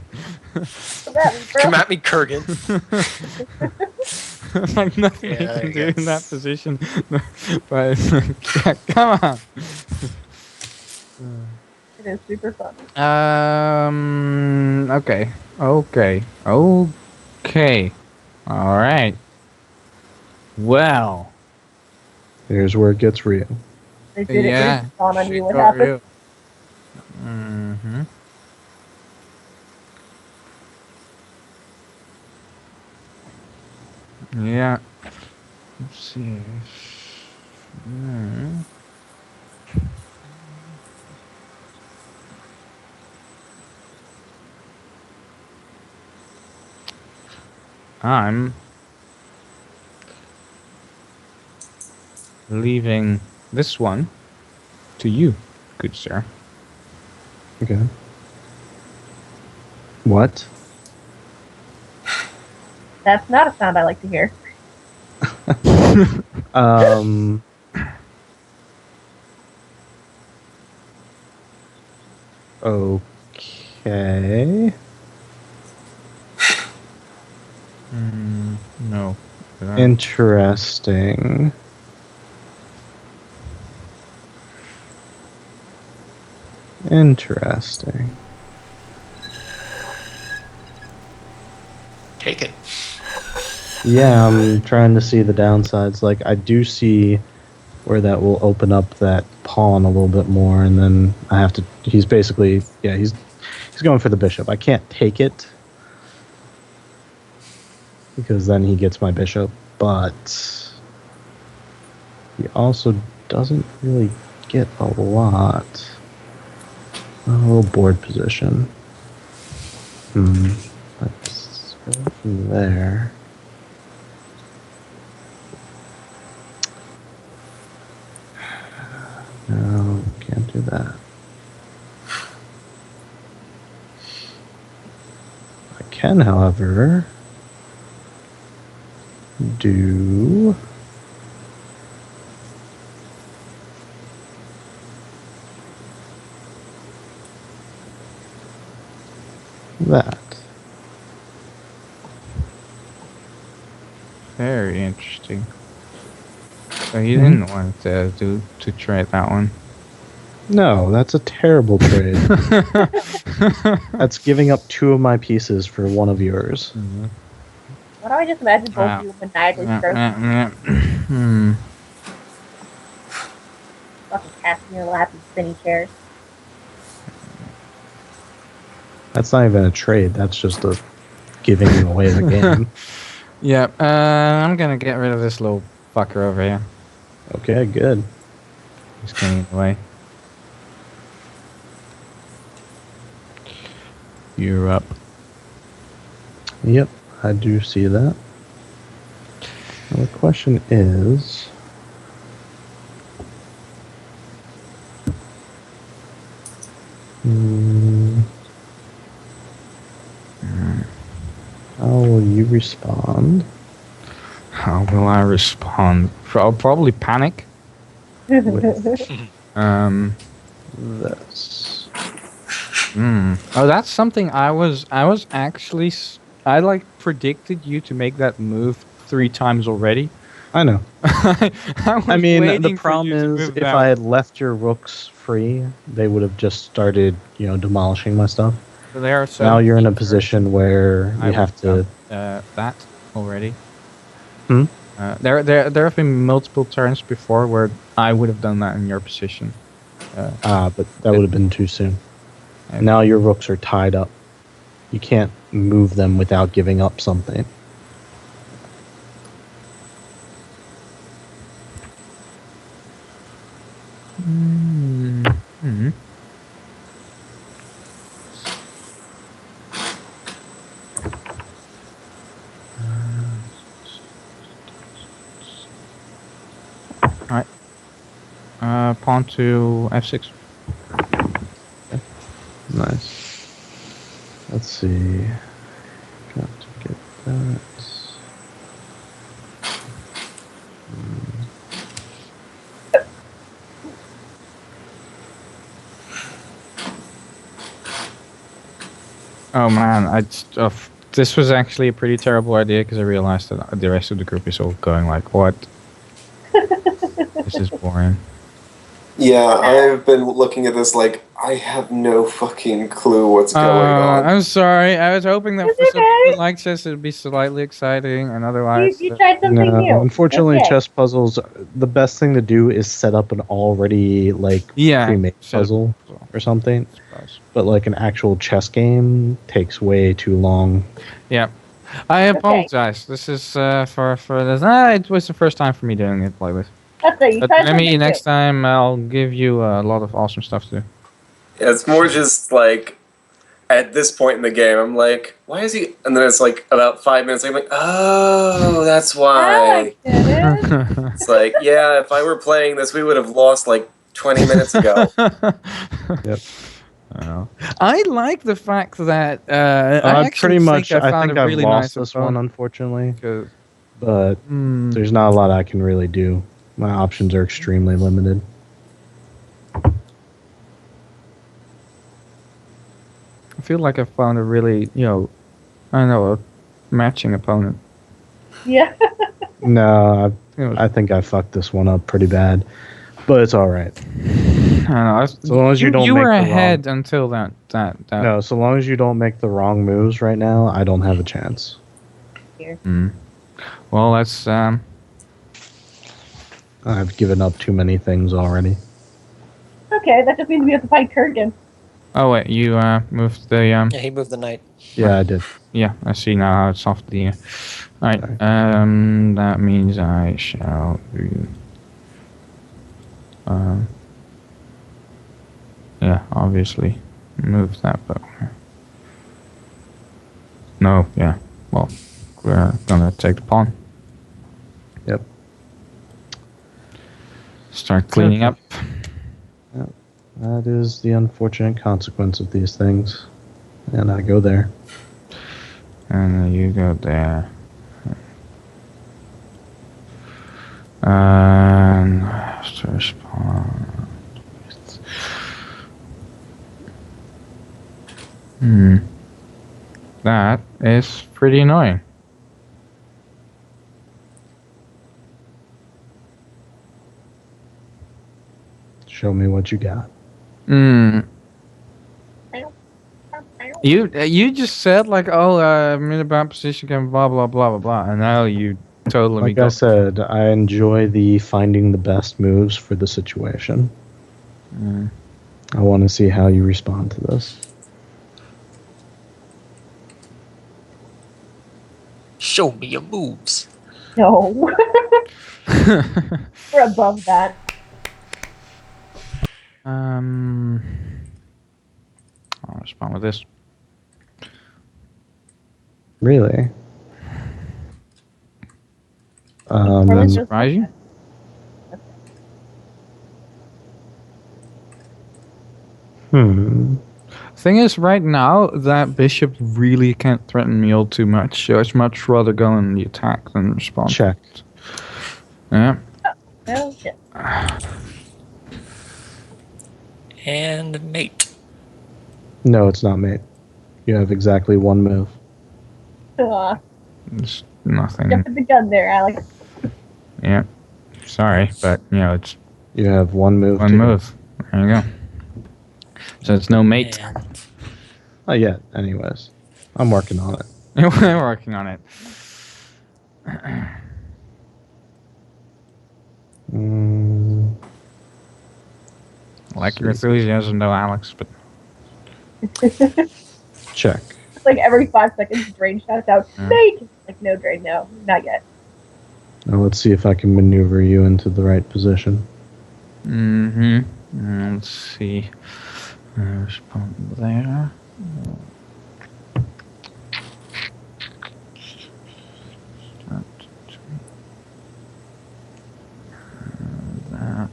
S8: Come at me, Kurgan.
S2: Like nothing
S8: Yeah,
S2: he
S8: there
S2: can
S8: you
S2: do
S8: go.
S2: in that position. But it's like, yeah, come on.
S1: It is super fun.
S2: Okay. All right. Well.
S5: Here's where it gets real.
S1: They did
S2: Yeah.
S1: it on you.
S2: Shit
S1: What
S2: got
S1: happened?
S2: real. Mm-hmm. Yeah. Let's see. I'm leaving this one to you, good sir.
S5: Okay. What?
S1: That's not a sound I like to hear.
S5: Okay.
S2: No.
S5: Interesting. Interesting.
S8: Take it.
S5: Yeah, I'm trying to see the downsides. Like, I do see where that will open up that pawn a little bit more, and then I have to. He's basically, yeah, he's going for the bishop. I can't take it because then he gets my bishop, but he also doesn't really get a lot. A little board position. Let's go from there. No, can't do that. I can, however, do that.
S2: Very interesting. So he didn't want to trade that one.
S5: No, that's a terrible trade. That's giving up 2 of my pieces for 1 of yours.
S2: Mm-hmm.
S1: Why don't I just imagine both of you maniacally stroking fucking cats in your lap and spinny chairs?
S5: That's not even a trade. That's just a giving away the game.
S2: Yeah, I'm gonna get rid of this little fucker over here.
S5: Okay, good.
S2: He's getting away. You're up.
S5: Yep, I do see that. Now the question is... how will you respond?
S2: How will I respond? I'll probably panic.
S5: With this.
S2: Oh, that's something I was actually I like predicted you to make that move 3 times already.
S5: I know. I mean, the
S2: waiting for
S5: problem
S2: you to
S5: is
S2: move
S5: if
S2: that
S5: I had left your rooks free, they would have just started, demolishing my stuff.
S2: So there are
S5: Now you're in a
S2: turns
S5: position where you have to...
S2: that already.
S5: Hmm?
S2: There have been multiple turns before where I would have done that in your position.
S5: but that would have been too soon. Now your rooks are tied up. You can't move them without giving up something.
S2: pawn to f6.
S5: Nice. Let's see. Got to get that.
S2: Oh man, this was actually a pretty terrible idea because I realized that the rest of the group is all going like, what? This is boring.
S3: Yeah, I've been looking at this like, I have no fucking clue what's going on.
S2: I'm sorry. I was hoping that
S1: It's
S2: for some
S1: okay.
S2: people like chess it'd be slightly exciting, and otherwise...
S1: You tried something
S5: No,
S1: new.
S5: unfortunately,
S1: Okay.
S5: chess puzzles. The best thing to do is set up an already pre-made puzzle or something. But like an actual chess game takes way too long.
S2: Yeah. I apologize. This is for this. It was the first time for me doing it like this.
S1: That's it. You
S2: But
S1: tried
S2: maybe
S1: something
S2: next
S1: new.
S2: time I'll give you a lot of awesome stuff to do.
S3: Yeah, it's more just like, at this point in the game, I'm like, why is he... And then it's like, about 5 minutes, I'm like, oh, that's why. It's like, yeah, if I were playing this, we would have lost like 20 minutes ago.
S5: Yep.
S2: I like the fact that
S5: I think I've
S2: really
S5: lost
S2: nice
S5: this one, unfortunately.
S2: 'cause-
S5: But there's not a lot I can really do. My options are extremely limited.
S2: I feel like I found a really, a matching opponent.
S1: Yeah.
S5: No, I think I fucked this one up pretty bad. But it's all right.
S2: I don't know.
S5: So long as you don't
S2: you
S5: make
S2: were
S5: the
S2: ahead until that.
S5: No, so long as you don't make the wrong moves right now, I don't have a chance.
S2: Well, let's.
S5: I've given up too many things already.
S1: Okay, that just means we have to fight Kurgan.
S2: Oh wait, you moved the.
S8: Yeah, he moved the knight.
S5: Yeah, I did.
S2: Yeah, I see now how it's off the. Alright, that means I shall do. Yeah, obviously, move that bow. No, yeah. Well, we're gonna take the pawn.
S5: Yep.
S2: Start cleaning up.
S5: Yep. That is the unfortunate consequence of these things. And I go there.
S2: And then you go there. And search pawn. That is pretty annoying.
S5: Show me what you got.
S2: You just said like, oh, I'm in a bad position, can blah blah blah blah blah, and now you totally.
S5: Like I said, I enjoy the finding the best moves for the situation. I want to see how you respond to this.
S8: Show me your moves.
S1: No. We're above that.
S2: I'll respond with this.
S5: Really?
S2: Does it surprise you? Thing is, right now, that bishop really can't threaten me all too much, so I'd much rather go in the attack than respond.
S5: Check.
S2: Yeah.
S1: Oh, shit.
S8: And mate.
S5: No, it's not mate. You have exactly one move.
S2: It's nothing.
S1: Jumping the gun there, Alex.
S2: Yeah. Sorry, but, it's...
S5: You have one move.
S2: One move. There you go. So it's no mate.
S5: Not yet, anyways. I'm working on it.
S2: We're working on it. I like your enthusiasm, though, Alex, but...
S5: Check.
S1: It's like every 5 seconds, Drane shouts out, mate! Like, no, Drane, no. Not yet.
S5: Now let's see if I can maneuver you into the right position.
S2: Let's see. Respond there. That.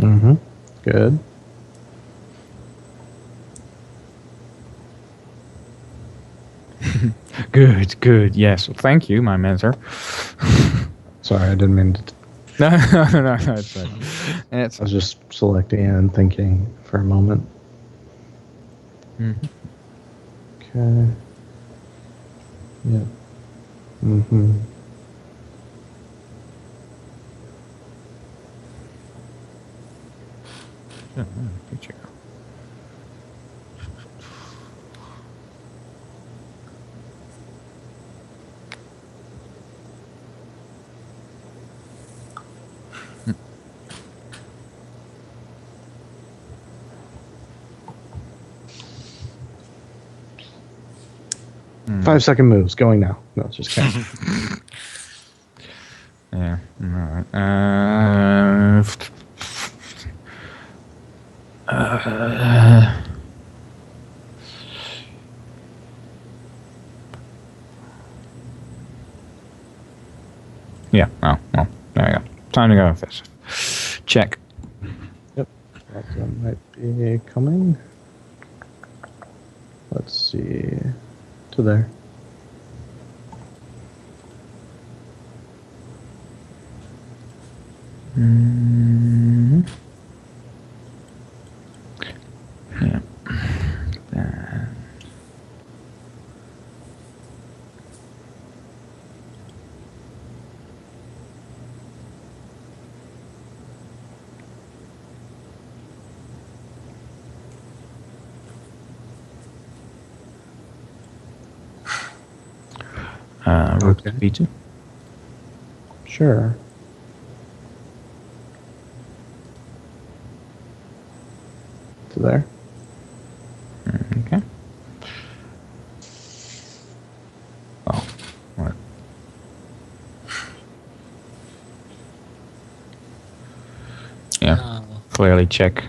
S5: Mm-hmm. Good.
S2: Good. Yes. Thank you, my mentor.
S5: Sorry, I didn't mean to.
S2: No. It's right. It's.
S5: I was just selecting and thinking for a moment.
S2: Mhm.
S5: Okay. Yep. Mm-hmm.
S2: Picture. Hmm.
S5: 5-second moves going now. No, it's just kidding.
S2: Yeah. All right. Yeah. Oh, well, there we go. Time to go offensive. Check.
S5: Yep. That might be coming. Let's see. To there.
S2: Mm-hmm. Yeah. Rook
S5: Okay.
S2: B2.
S5: Sure. To there.
S2: Okay. Oh, what? Yeah,
S8: Oh,
S2: clearly check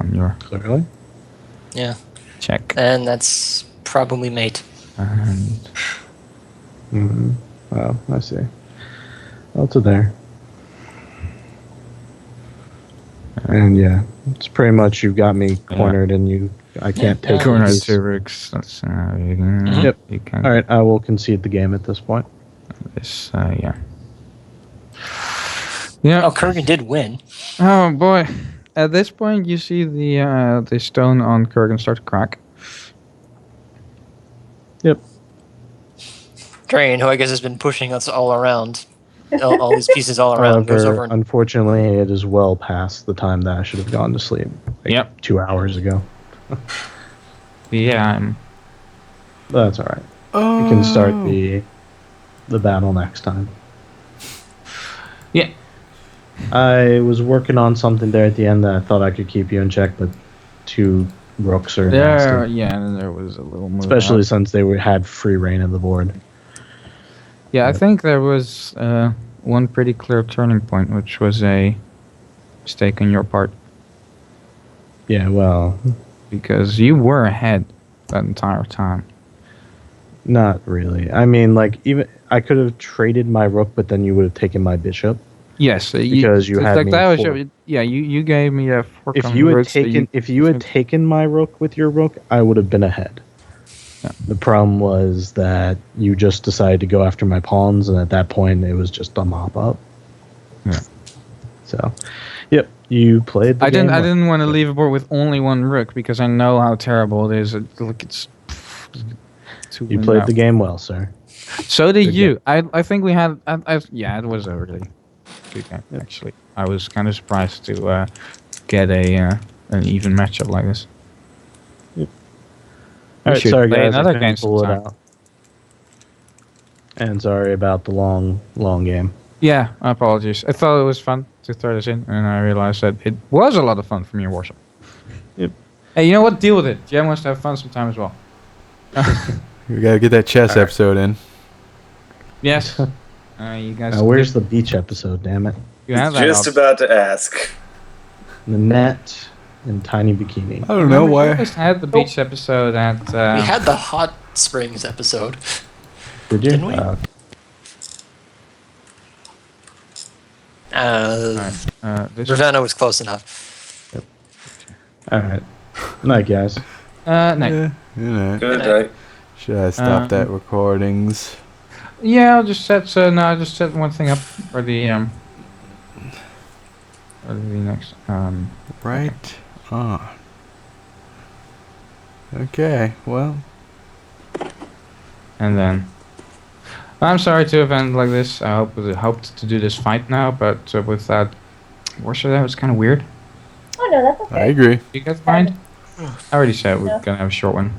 S2: on your
S5: Clearly.
S8: yeah.
S2: check.
S8: And that's probably mate.
S2: And
S5: Mm-hmm. Oh, I see. Well, to there. And yeah, it's pretty much you've got me cornered, and you. I can't take
S8: Yeah.
S2: corner
S5: these.
S2: 2 rooks. That's you can,
S5: Yep.
S2: You can.
S5: All right, I will concede the game at this point.
S2: This yeah. Yeah.
S8: Oh, Kurgan did win.
S2: Oh boy. At this point, you see the stone on Kurgan start to crack.
S5: Yep.
S8: Drane, who I guess has been pushing us all around, all these pieces all around, goes over
S5: However,
S8: and
S5: unfortunately, it is well past the time that I should have gone to sleep. Like
S2: Yep.
S5: 2 hours ago.
S2: Yeah.
S5: But that's all right. We can start the battle next time.
S2: Yeah.
S5: I was working on something there at the end that I thought I could keep you in check, but 2 rooks are
S2: There.
S5: nasty.
S2: Yeah. And there was a little move.
S5: Especially
S2: out.
S5: since they had free reign of the board.
S2: Yeah, I
S5: Yep.
S2: think there was one pretty clear turning point, which was a mistake on your part,
S5: Yeah, well,
S2: because you were ahead that entire time.
S5: not really. I mean, like, even I could have traded my rook, but then you would have taken my bishop.
S2: Yes,
S5: Because you had
S2: like
S5: me
S2: that was
S5: full.
S2: you gave me a fork
S5: If
S2: on
S5: you
S2: the
S5: had
S2: rooks, so
S5: taken my rook with your rook, I would have been ahead.
S2: Yeah.
S5: The problem was that you just decided to go after my pawns, and at that point, it was just a mop up.
S2: Yeah.
S5: So, yep, you played. The
S2: I
S5: game well.
S2: didn't want to leave a board with only one rook because I know how terrible it is. It's to
S5: You
S2: win
S5: played
S2: that.
S5: the game well, sir.
S2: So did
S5: Good
S2: you. I think we had. Yeah, it was a really good game.
S5: Yep.
S2: Actually, I was kind of surprised to get an even matchup like this.
S5: All right,
S2: should
S5: sorry
S2: play
S5: guys, I
S2: another
S5: couldn't
S2: game
S5: pull it
S2: sometime.
S5: out. And sorry about the long game.
S2: Yeah, apologies. I thought it was fun to throw this in, and I realized that it was a lot of fun for me in Warsaw.
S5: Yep.
S2: Hey, you know what? Deal with it. Jem wants to have fun sometime as well.
S6: We gotta get that chess episode in.
S2: Yes. You guys.
S5: Where's the beach episode? Damn it!
S2: You have that
S3: Just
S2: option.
S3: about to ask.
S5: Nynette in tiny bikini.
S6: I don't know
S2: Remember, you
S6: why.
S2: guys had the beach episode at.
S8: we had the hot springs episode.
S5: Did you?
S8: Didn't we?
S2: This
S8: Ravenna was close enough.
S5: All right. Night, guys.
S2: night.
S6: Yeah, you know.
S3: Good night.
S6: Should I stop that recordings?
S2: Yeah, I'll just set. I just set one thing up for the next.
S6: Right on. Okay, well.
S2: And then. I'm sorry to have ended like this. I hoped to do this fight now, but with that worship, that was kind of weird.
S1: Oh no, that's okay.
S6: I agree.
S2: You guys mind? I already said we're gonna have a short one.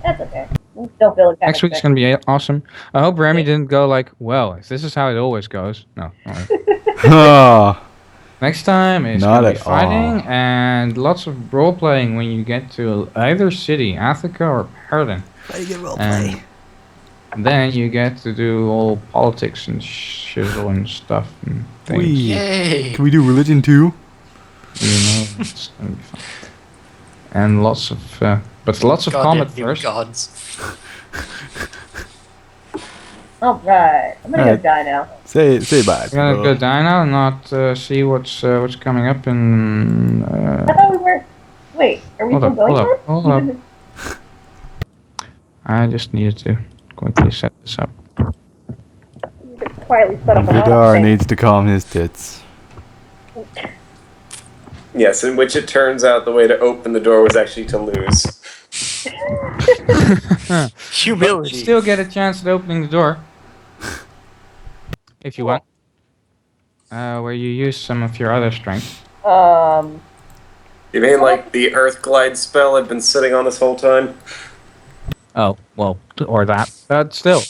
S1: That's okay. We still feel it.
S2: Next week's gonna be awesome. I hope Remy didn't go like, well, if this is how it always goes. No.
S6: Oh,
S2: Next time it's
S6: Not
S2: gonna be
S6: at
S2: fighting
S6: all.
S2: and lots of role playing when you get to either city, Athica or Paradin. And then you get to do all politics and shizzle and stuff and things.
S8: Yay!
S6: Can we do religion too?
S2: You know, it's gonna be fun. And lots of, but lots of
S8: Goddamn
S2: combat
S8: new
S2: first.
S8: gods.
S1: Alright, I'm gonna go die now.
S6: Say bye.
S2: We're gonna
S6: people.
S2: go die now and not see what's coming up in.
S1: I thought we were. Wait, are we still going for it?
S2: Hold up. I just needed to quickly set this up.
S1: You could quietly set up a lot of
S6: Vidar
S1: things.
S6: needs to calm his tits.
S3: Yes, in which it turns out the way to open the door was actually to lose.
S2: You
S8: Humility.
S2: still get a chance at opening the door. If you want. Where you use some of your other strength.
S3: You mean like the Earth Glide spell I've been sitting on this whole time?
S2: Oh, well, or that. But still,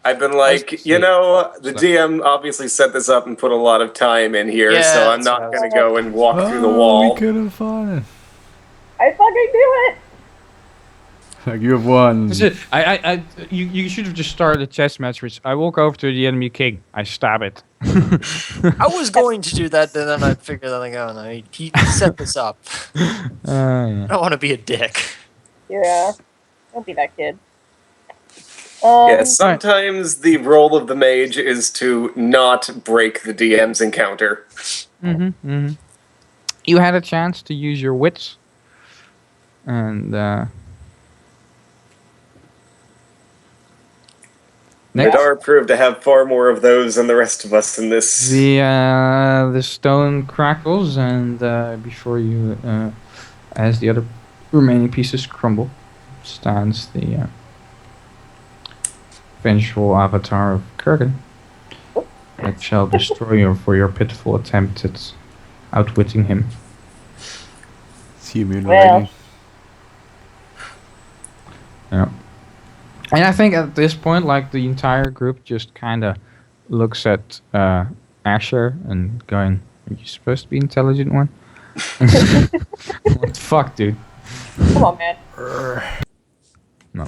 S3: I've been like, you know, the DM obviously set this up and put a lot of time in here,
S8: Yeah,
S3: so I'm
S8: that's what I
S3: not
S8: was
S3: going to go and walk through the wall.
S6: We could have fun.
S1: I fucking do it!
S6: Like you have won.
S2: that's it. You should have just started a chess match, which I walk over to the enemy king, I stab it.
S8: I was going to do that, but then I figured out, like, oh no, he set this up.
S2: Yeah.
S8: I don't want to be a dick.
S1: Yeah. Don't be that kid.
S3: Yeah, sometimes the role of the mage is to not break the DM's encounter.
S2: You had a chance to use your wits, and next,
S3: Vadir proved to have far more of those than the rest of us in this.
S2: the stone crackles, and before you, as the other remaining pieces crumble, stands the vengeful avatar of Kurgan, that shall destroy you for your pitiful attempt at outwitting him.
S6: See you, Moon
S1: Well.
S6: Lady.
S2: Yeah. And I think at this point, like, the entire group just kind of looks at Asher and going, "Are you supposed to be intelligent one?" What the fuck, dude?
S1: Come on, man.
S2: No.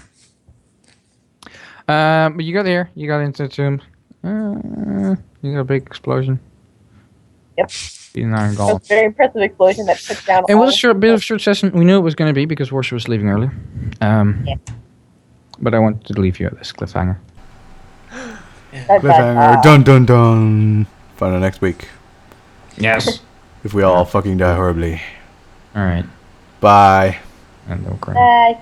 S2: But you got here. You got into the tomb. You got a big explosion.
S1: Yep.
S2: Being an iron
S1: It
S2: golem.
S1: was a very impressive explosion that took down
S2: It
S1: all
S2: was a short, bit of a short session. We knew it was going to be because Warsha was leaving early.
S1: Yeah.
S2: But I wanted to leave you at this cliffhanger.
S6: Cliffhanger. Dun dun dun. Find out next week.
S2: Yes.
S6: If we all fucking die horribly.
S2: All right.
S6: Bye.
S2: And okay.
S1: Bye.